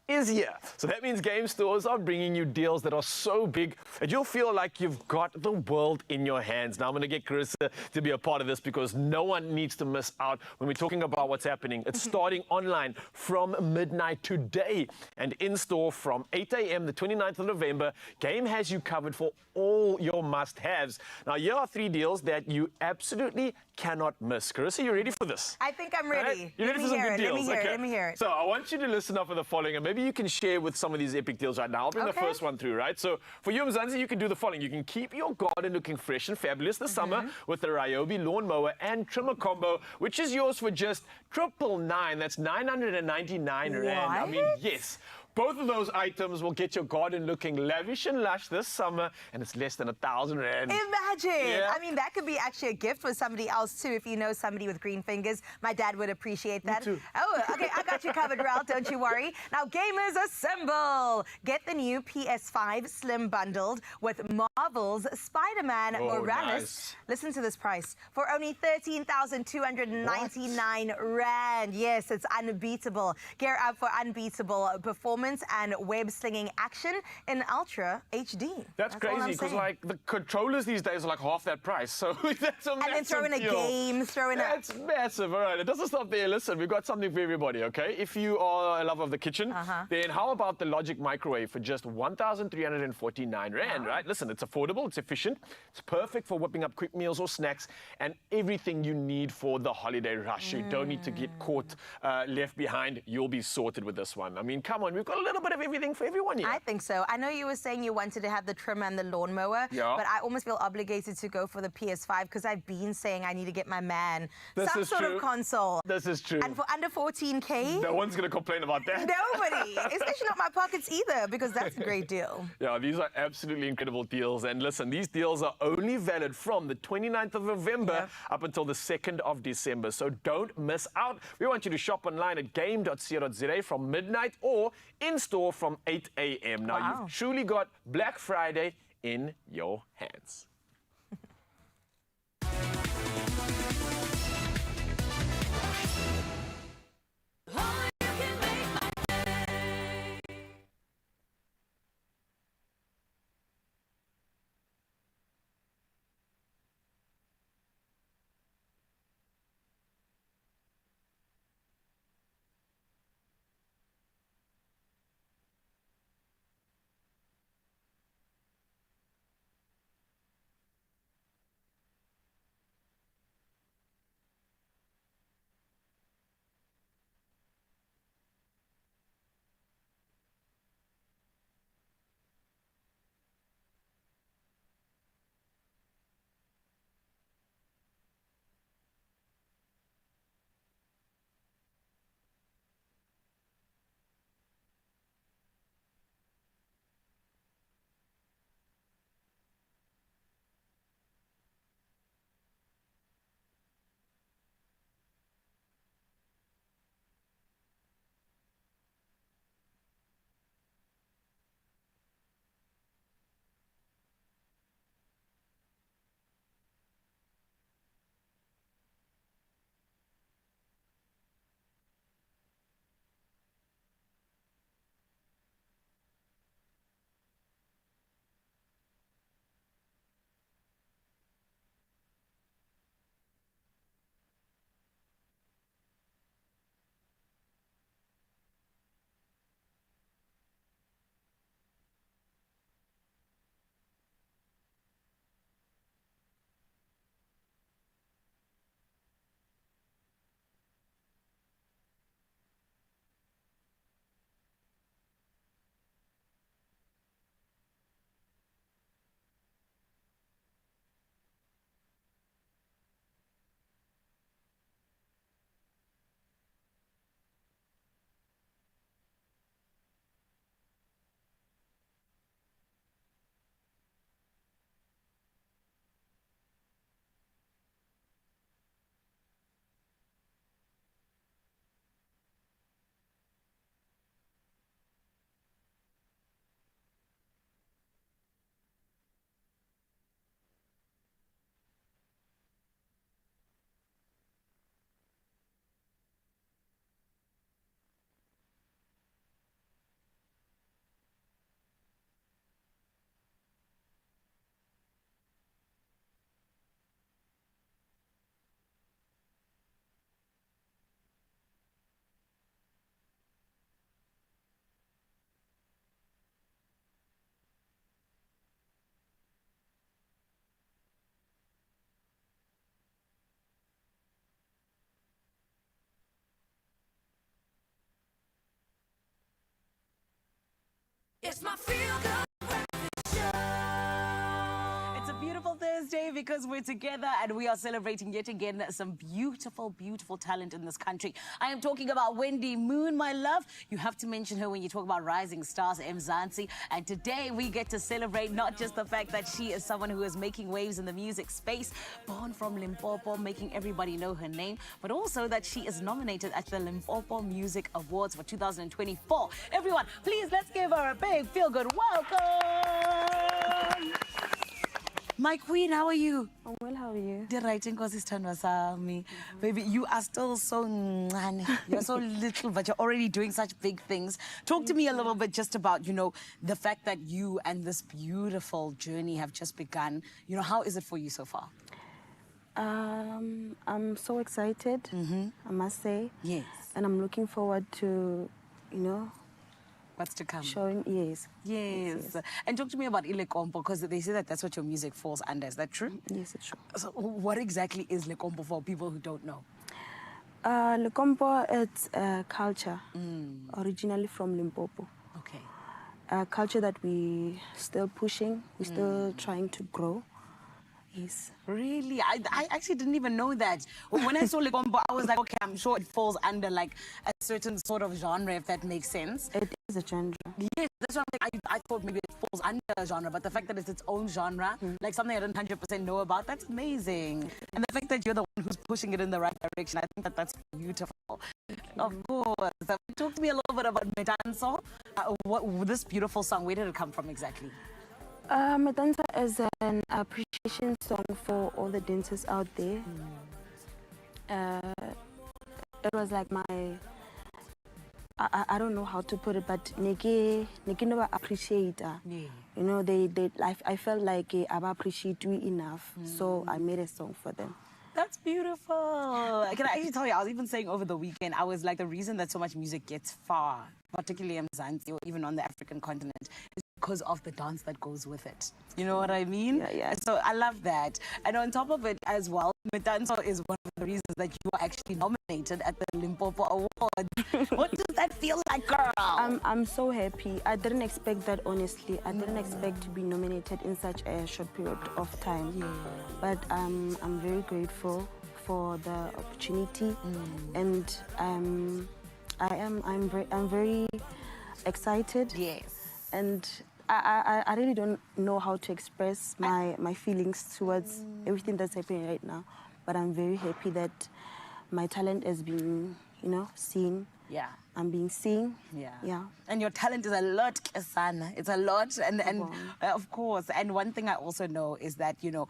is here. So that means game stores are bringing you deals that are so big that you'll feel like you've got the world in your hands. Now I'm going to get Carissa to be a part of this because no one needs to miss out when we're talking about what's happening. It's starting online from midnight today and in store from 8 a.m. the 29th of November. Game has you covered for all your must-haves. Now here are 3 deals that you absolutely cannot miss. Carissa, you ready for this? I think I'm ready. Right? You ready for some good deals? Let me hear it. So I want you to listen up for the following, and maybe you can share with some of these epic deals right now. I'll bring the first one through, right? So for you, Mzansi, you can do the following. You can keep your garden looking fresh and fabulous this summer with the Ryobi lawnmower and trimmer combo, which is yours for just 999. That's 999 Rand. I mean, yes. Both of those items will get your garden looking lavish and lush this summer, and it's less than 1,000 Rand. Imagine! Yeah. I mean, that could be actually a gift for somebody else, too, if you know somebody with green fingers. My dad would appreciate that. Me too. Oh, okay, I got you covered, Ralph, don't you worry. Now, gamers, assemble! Get the new PS5 Slim bundled with Marvel's Spider-Man Morales. Nice. Listen to this price. For only 13,299 Rand. Yes, it's unbeatable. Gear up for unbeatable performance and web-slinging action in Ultra HD. That's crazy, because like the controllers these days are like half that price. So that's a massive And then throw in a deal. game, That's massive. All right, it doesn't stop there. Listen, we've got something for everybody, okay? If you are a lover of the kitchen, then how about the Logic microwave for just 1,349 Rand, right? Listen, it's affordable, it's efficient, it's perfect for whipping up quick meals or snacks, and everything you need for the holiday rush. You don't need to get caught left behind. You'll be sorted with this one. I mean, come on, we've got a little bit of everything for everyone here. I think so. I know you were saying you wanted to have the trimmer and the lawnmower, but I almost feel obligated to go for the PS5 because I've been saying I need to get my man some sort of console. This is true. And for under 14K... No one's going to complain about that. Nobody. Especially not my pockets either, because that's a great deal. Yeah, these are absolutely incredible deals. And listen, these deals are only valid from the 29th of November up until the 2nd of December. So don't miss out. We want you to shop online at game.co.za from midnight or in store from 8 a.m. Now, you've truly got Black Friday in your hands. It's my feel-good breakfast show. It's a beautiful Thursday because we're together and we are celebrating yet again some beautiful, beautiful talent in this country. I am talking about Wendy Moon, my love. You have to mention her when you talk about rising stars, Mzansi. And today we get to celebrate not just the fact that she is someone who is making waves in the music space, born from Limpopo, making everybody know her name, but also that she is nominated at the Limpopo Music Awards for 2024. Everyone, please let's give her a big feel-good welcome. My queen, how are you? I'm well, how are you? The writing cause is me. Baby, you are still so you're so little, but you're already doing such big things. Talk to me a little bit just about, you know, the fact that you and this beautiful journey have just begun. You know, how is it for you so far? I'm so excited, I must say. Yes. And I'm looking forward to, you know, what's to come. Showing, yes. Yes. And talk to me about Ilekompo, because they say that that's what your music falls under. Is that true? Yes, it's true. So what exactly is Lekompo for people who don't know? Lekompo, it's a culture, originally from Limpopo. Okay. A culture that we still pushing, we're still trying to grow. Yes. Really? I actually didn't even know that. When I saw Lekompo, I was like, okay, I'm sure it falls under like a certain sort of genre, if that makes sense. It is a genre. Yes, that's what I'm saying. I thought maybe it falls under a genre, but the fact that it's its own genre, like something I didn't 100% know about, that's amazing. And the fact that you're the one who's pushing it in the right direction, I think that that's beautiful. Of course. Talk to me a little bit about Metanso. This beautiful song, where did it come from exactly? Metansa is an appreciation song for all the dancers out there. It was like my, I don't know how to put it, but Niki never appreciate. You know, I felt like I appreciate you enough, so I made a song for them. That's beautiful. Can I actually tell you, I was even saying over the weekend, I was like, the reason that so much music gets far, particularly in Mzansi or even on the African continent, is because of the dance that goes with it. You know what I mean? Yeah. So I love that. And on top of it as well, Metanso is one of the reasons that you are actually nominated at the Limpopo Award. What does that feel like, girl? I'm so happy. I didn't expect that, honestly. I didn't expect to be nominated in such a short period of time. Yeah. But I'm very grateful for the opportunity, and I'm very excited. Yes. And I really don't know how to express my feelings towards everything that's happening right now. But I'm very happy that my talent has been, you know, seen. Yeah. I'm being seen. Yeah. And your talent is a lot, Kesana. It's a lot. And of course, and one thing I also know is that, you know,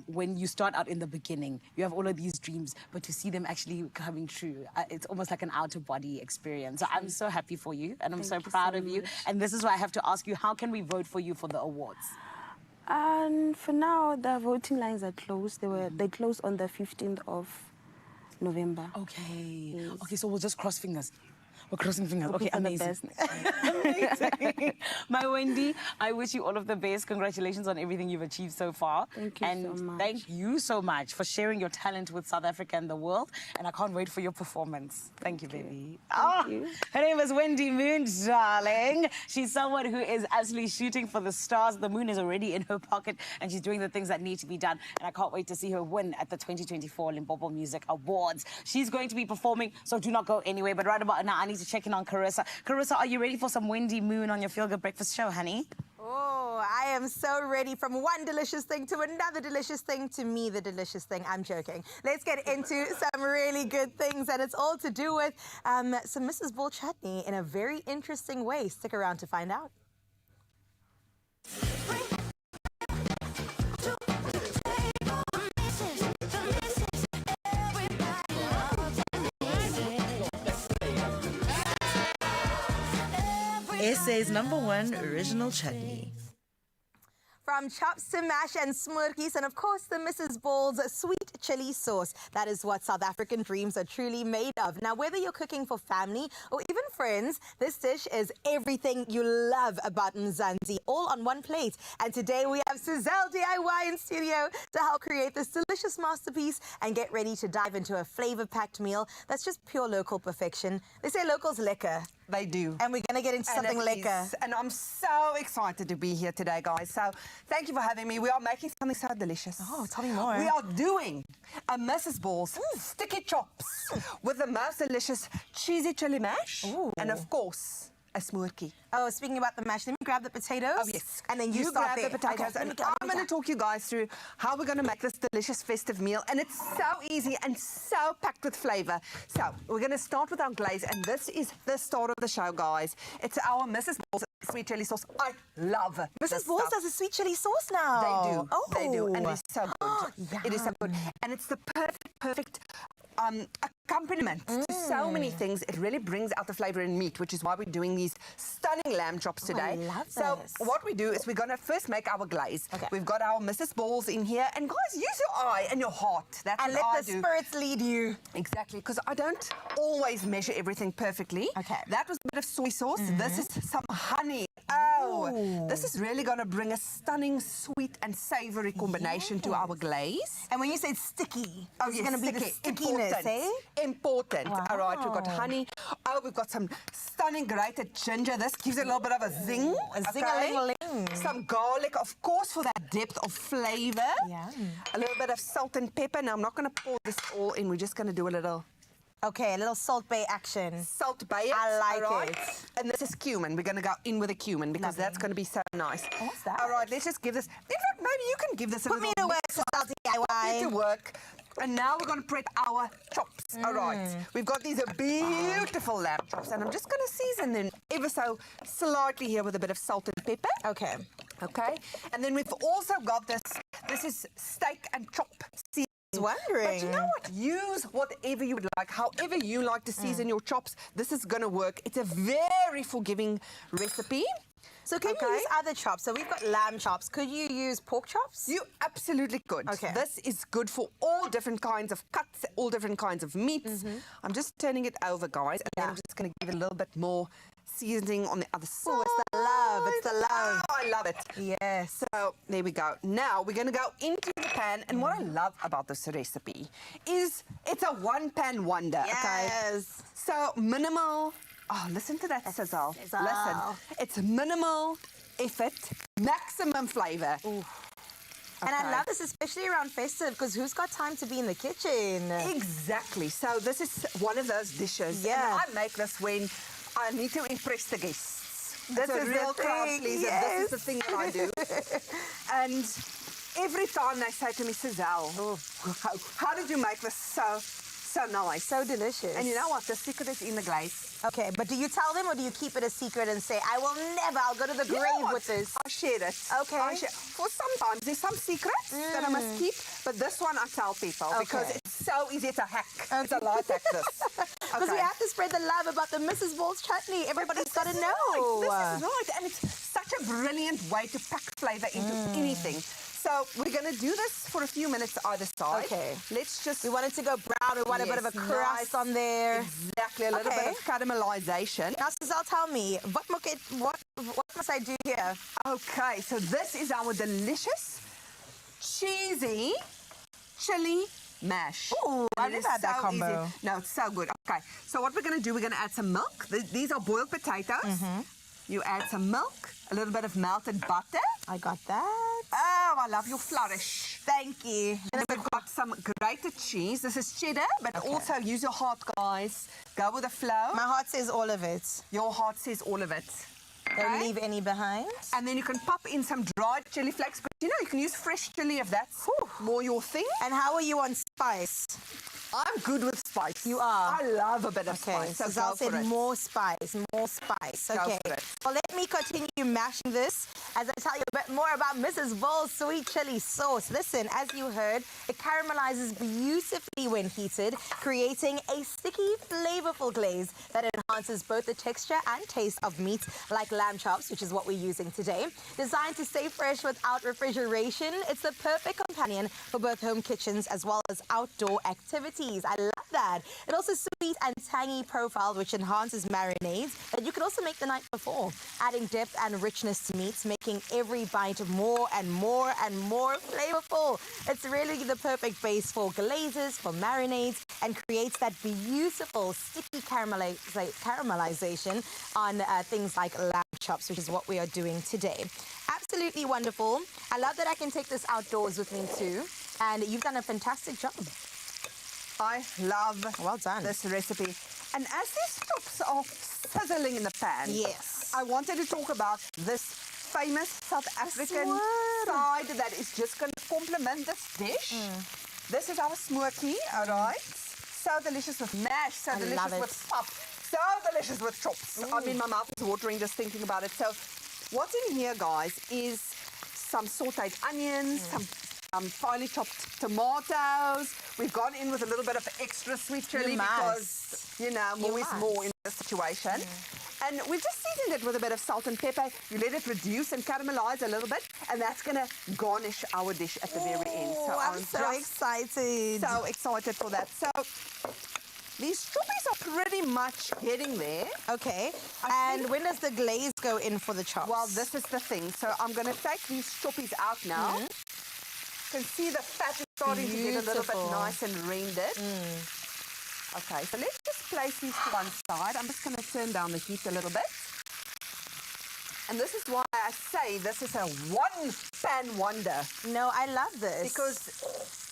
when you start out in the beginning, you have all of these dreams, but to see them actually coming true, it's almost like an out-of-body experience. So I'm so happy for you, and I'm so proud of you. And this is why I have to ask you, how can we vote for you for the awards? And for now, the voting lines are closed. They closed on the 15th of November. Okay. Yes. Okay, so we'll just cross fingers. We're crossing fingers. Okay, Hoping for the amazing. best. Amazing. My Wendy, I wish you all of the best. Congratulations on everything you've achieved so far. Thank you and so much. Thank you so much for sharing your talent with South Africa and the world. And I can't wait for your performance. Thank you, baby. Thank you. Her name is Wendy Moon, darling. She's someone who is absolutely shooting for the stars. The moon is already in her pocket, and she's doing the things that need to be done. And I can't wait to see her win at the 2024 Limpopo Music Awards. She's going to be performing, so do not go anywhere. But right about now, I need to check in on Carissa. Carissa, are you ready for some Wendy Moon on your Feel Good Breakfast show, honey? Oh, I am so ready. From one delicious thing to another delicious thing, to me, the delicious thing. I'm joking. Let's get into some really good things, and it's all to do with some Mrs. Bull chutney in a very interesting way. Stick around to find out. SA's #1 original chutney. From chops to mash and smurkies, and of course the Mrs. Bull's sweet chili sauce. That is what South African dreams are truly made of. Now, whether you're cooking for family or even friends, this dish is everything you love about Mzansi, all on one plate. And today we have Suzelle DIY in studio to help create this delicious masterpiece and get ready to dive into a flavor-packed meal that's just pure local perfection. They say local's lekker. They do. And we're going to get into something lekker. And I'm so excited to be here today, guys. So thank you for having me. We are making something so delicious. Oh, tell me more. We are doing a Mrs. Ball's sticky chops with the most delicious cheesy chili mash. And of course, a smorkie. Oh, speaking about the mash, let me grab the potatoes. Oh, yes. And then you grab start the potatoes. Okay, And I'm going to talk you guys through how we're going to make this delicious festive meal. And it's so easy and so packed with flavor. So we're going to start with our glaze. And this is the start of the show, guys. It's our Mrs. Ball's sweet chili sauce. I love it. Mrs. Ball's does a sweet chili sauce now. They do. Oh. They do. And it's so good. It is so good. And it's the perfect accompaniment to so many things. It really brings out the flavor in meat, which is why we're doing these stunning lamb chops today. I love so this. what we do is we're going to first make our glaze. We've got our Mrs. Balls in here. And guys, use your eye and your heart. That's and what let I the do. spirits lead you. Exactly, because I don't always measure everything perfectly. That was a bit of soy sauce. This is some honey. Oh, this is really going to bring a stunning sweet and savory combination to our glaze. And when you say sticky, oh, it's yes, going to be the stickiness, Important. Wow. All right, we've got honey. Oh, we've got some stunning grated ginger. This gives it a little bit of a zing. A zing-a-ling-ling. Some garlic, of course, for that depth of flavor. A little bit of salt and pepper. Now, I'm not going to pour this all in. We're just going to do a little... Okay, a little Salt Bay action. Salt Bay. I like it. And this is cumin. We're going to go in with the cumin because that's going to be so nice. What's that? All right, let's just give this... In fact, maybe you can give this a Put little... me to work, Sister DIY. Put me to work. And now we're going to prep our chops. All right. We've got these beautiful lamb chops. And I'm just going to season them ever so slightly here with a bit of salt and pepper. Okay. Okay. And then we've also got this. This is steak and chop seasoning. Wondering. But you know what? Use whatever you would like. However you like to season your chops, this is going to work. It's a very forgiving recipe. So can you use other chops? So we've got lamb chops. Could you use pork chops? You absolutely could. Okay. This is good for all different kinds of cuts, all different kinds of meats. I'm just turning it over, guys, and then I'm just going to give it a little bit more seasoning on the other side. Oh, it's the love. It's the love. Oh, I love it. Yes. So there we go. Now we're going to go into the pan. And what I love about this recipe is it's a one-pan wonder. Yes. Okay? So minimal... Oh, listen to that sizzle. Listen. It's minimal effort, maximum flavor. And I love this, especially around Festive, because who's got time to be in the kitchen? Exactly. So this is one of those dishes. Yeah. And I make this when I need to impress the guests. This That's a is real the crowd thing, pleaser. yes. This is the thing that I do. And every time they say to me, Suzelle, how did you make this so nice? So delicious. And you know what? The secret is in the glaze. Okay, but do you tell them or do you keep it a secret and say, I will never, I'll go to the grave with this? I shared it. Okay. For sometimes there's some secrets that I must keep, but this one I tell people because it's so easy to hack. It's a life hack, this. Because we have to spread the love about the Mrs. Ball's chutney. Everybody's got to know. This is right. And it's such a brilliant way to pack flavor into anything. So we're going to do this for a few minutes either side. Okay. Let's just... We want it to go brown. We want a bit of a crust on there. Exactly. A little bit of caramelization. Now, Suzelle, tell me, what must I do here? Okay, so this is our delicious, cheesy chili mash. Ooh, I've never had that combo. Easy. No, it's so good. Okay, so what we're going to do, we're going to add some milk. These are boiled potatoes. You add some milk, a little bit of melted butter. I got that. Oh, I love your flourish. Thank you. And then we've got some grated cheese. This is cheddar, but also use your heart, guys. Go with the flow. My heart says all of it. Your heart says all of it. Don't leave any behind. And then you can pop in some dried chili flakes. But you know, you can use fresh chili if that's more your thing. And how are you on spice? I'm good with spice. You are? I love a bit of spice. So Suzelle said more spice, more spice. Go Okay. for it. Well, let me continue mashing this as I tell you a bit more about Mrs. Ball's sweet chili sauce. Listen, as you heard, it caramelizes beautifully when heated, creating a sticky, flavorful glaze that enhances both the texture and taste of meat like lamb chops, which is what we're using today. Designed to stay fresh without refrigeration, it's the perfect companion for both home kitchens as well as outdoor activities. patties. I love that. It also sweet and tangy profile, which enhances marinades that you can also make the night before, adding depth and richness to meats, making every bite more and more and more flavorful. It's really the perfect base for glazes, for marinades, and creates that beautiful sticky caramelization on things like lamb chops, which is what we are doing today. Absolutely wonderful. I love that I can take this outdoors with me too, and you've done a fantastic job. I love this recipe. And as these chops are sizzling in the pan, yes, I wanted to talk about this famous South African side that is just going to complement this dish. This is our smoky, all right? So delicious with mash, so delicious with pop, so delicious with chops. I mean, my mouth is watering just thinking about it. So what's in here, guys, is some sauteed onions, some finely chopped tomatoes. We've gone in with a little bit of extra sweet chili because, you know, more is more in this situation. And we've just seasoned it with a bit of salt and pepper. You let it reduce and caramelize a little bit, and that's going to garnish our dish at the very end. So I'm so excited. So excited for that. So these choppies are pretty much getting there. Okay. And when does the glaze go in for the chops? Well, this is the thing. So I'm going to take these choppies out now. You can see the fat is starting to get a little bit nice and rendered. Okay, so let's just place these to one side. I'm just going to turn down the heat a little bit. And this is why I say this is a one-pan wonder. No, I love this. Because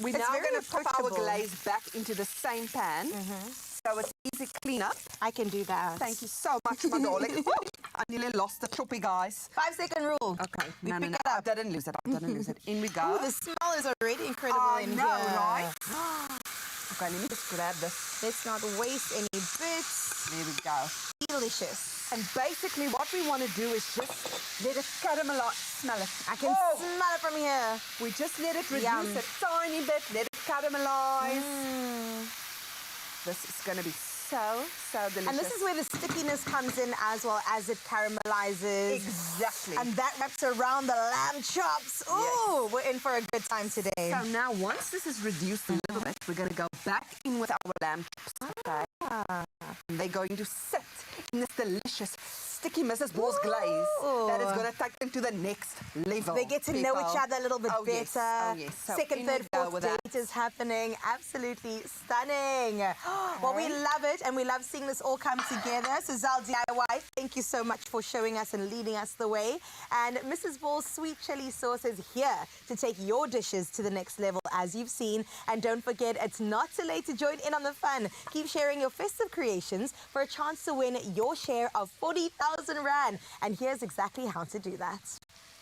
we're now going to put our glaze back into the same pan. So it's easy cleanup. I can do that. Thank you so much, my darling. I nearly lost the choppy, guys. 5-second rule. Okay. No, I didn't lose it. I didn't lose it. In we go. Ooh, the smell is already incredible in here. Right? Okay, let me just grab this. Let's not waste any bits. There we go. Delicious. And basically what we want to do is just let it caramelize. Smell it. I can smell it from here. We just let it reduce a tiny bit. Let it caramelize. This is going to be so delicious. And this is where the stickiness comes in as well as it caramelizes. Exactly. And that wraps around the lamb chops. Ooh, we're in for a good time today. So now once this is reduced a little bit, we're going to go back in with our lamb chops. Okay. They're going to sit in this delicious sticky Mrs. Ball's glaze that is going to take them to the next level. They get to know each other a little bit better. Yes. Oh, yes. So second, third, fourth date is happening. Absolutely stunning. Well, we love it, and we love seeing this all come together. So Zal DIY, thank you so much for showing us and leading us the way. And Mrs. Ball's sweet chili sauce is here to take your dishes to the next level, as you've seen. And don't forget, it's not too late to join in on the fun. Keep sharing your festive creations for a chance to win your share of 40,000 Rand. And here's exactly how to do that.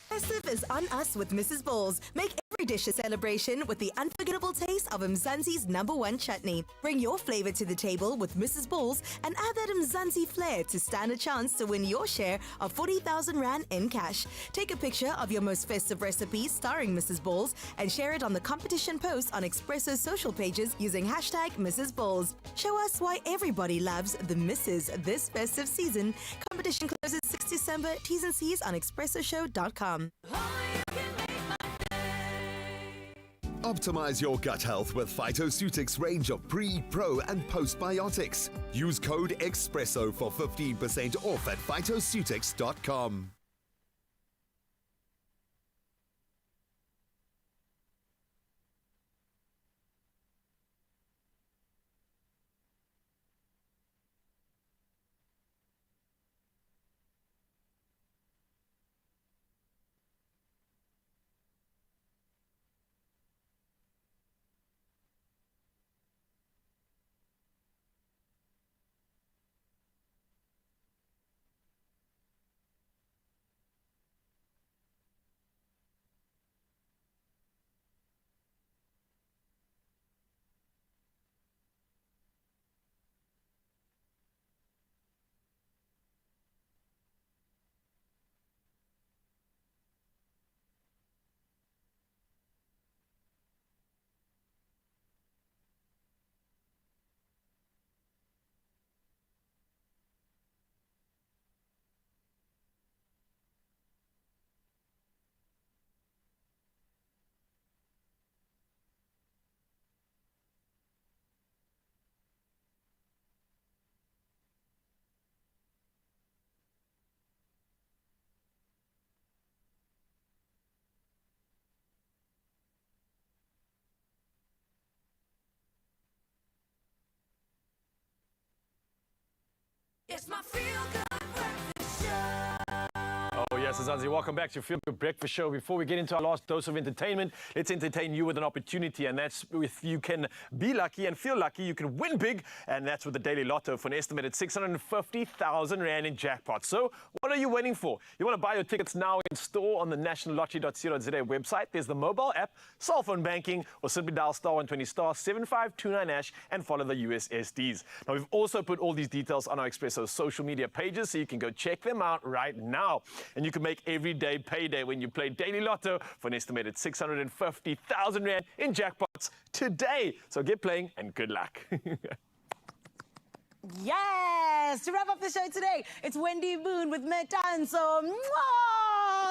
Festive is on us with Mrs. Balls. Make every dish a celebration with the unforgettable taste of Mzansi's #1 chutney. Bring your flavor to the table with Mrs. Balls and add that Mzansi flair to stand a chance to win your share of 40,000 Rand in cash. Take a picture of your most festive recipe starring Mrs. Balls and share it on the competition post on Expresso's social pages using #Mrs. Balls. Show us why everybody loves the Mrs. this festive season. Competition closes 6 December. T's and C's on expressoshow.com. Optimize your gut health with Phytoceutics range of pre, pro, and postbiotics. Use code EXPRESSO for 15% off at phytoceutics.com. It's my feel-good breakfast show. Oh, yes, Azanzi, welcome back to Feel Good Breakfast Show. Before we get into our last dose of entertainment, let's entertain you with an opportunity, and that's with you can be lucky and feel lucky. You can win big, and that's with the Daily Lotto for an estimated 650,000 Rand in jackpot. So what are you waiting for? You want to buy your tickets now in store on the nationallottery.co.za website. There's the mobile app, cell phone banking, or simply dial *120 *7529# and follow the USSDs. Now, we've also put all these details on our Expresso social media pages, so you can go check them out right now. And you can make every day payday when you play Daily Lotto for an estimated 650,000 Rand in jackpots today. So get playing and good luck. Yes! To wrap up the show today, it's Wendy Boone with Metanso. Mwah!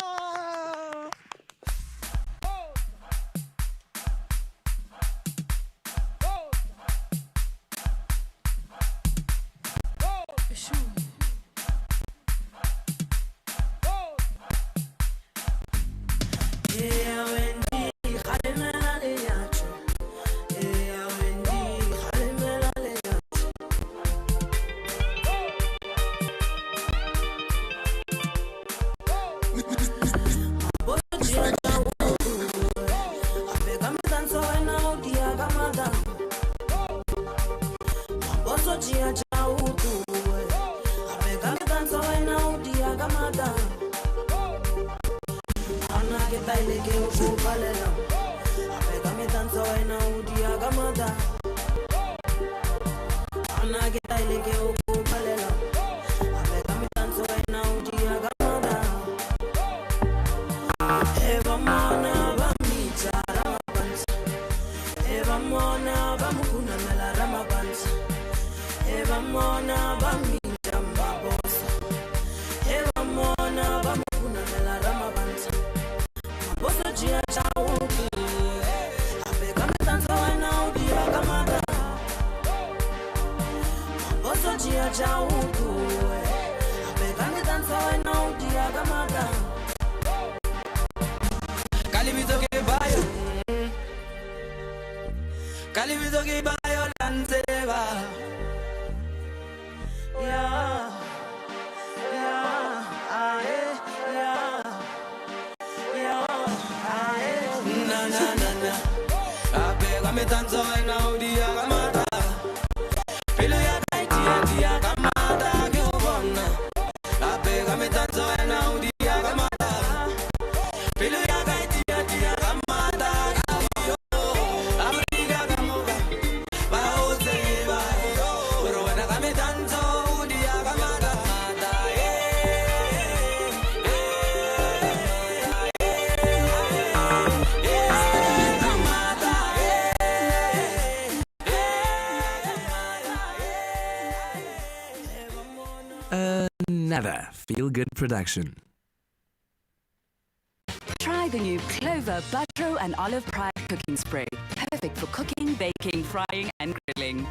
Another feel-good production. Try the new Clover Butter and Olive Pride cooking spray. Perfect for cooking, baking, frying and grilling.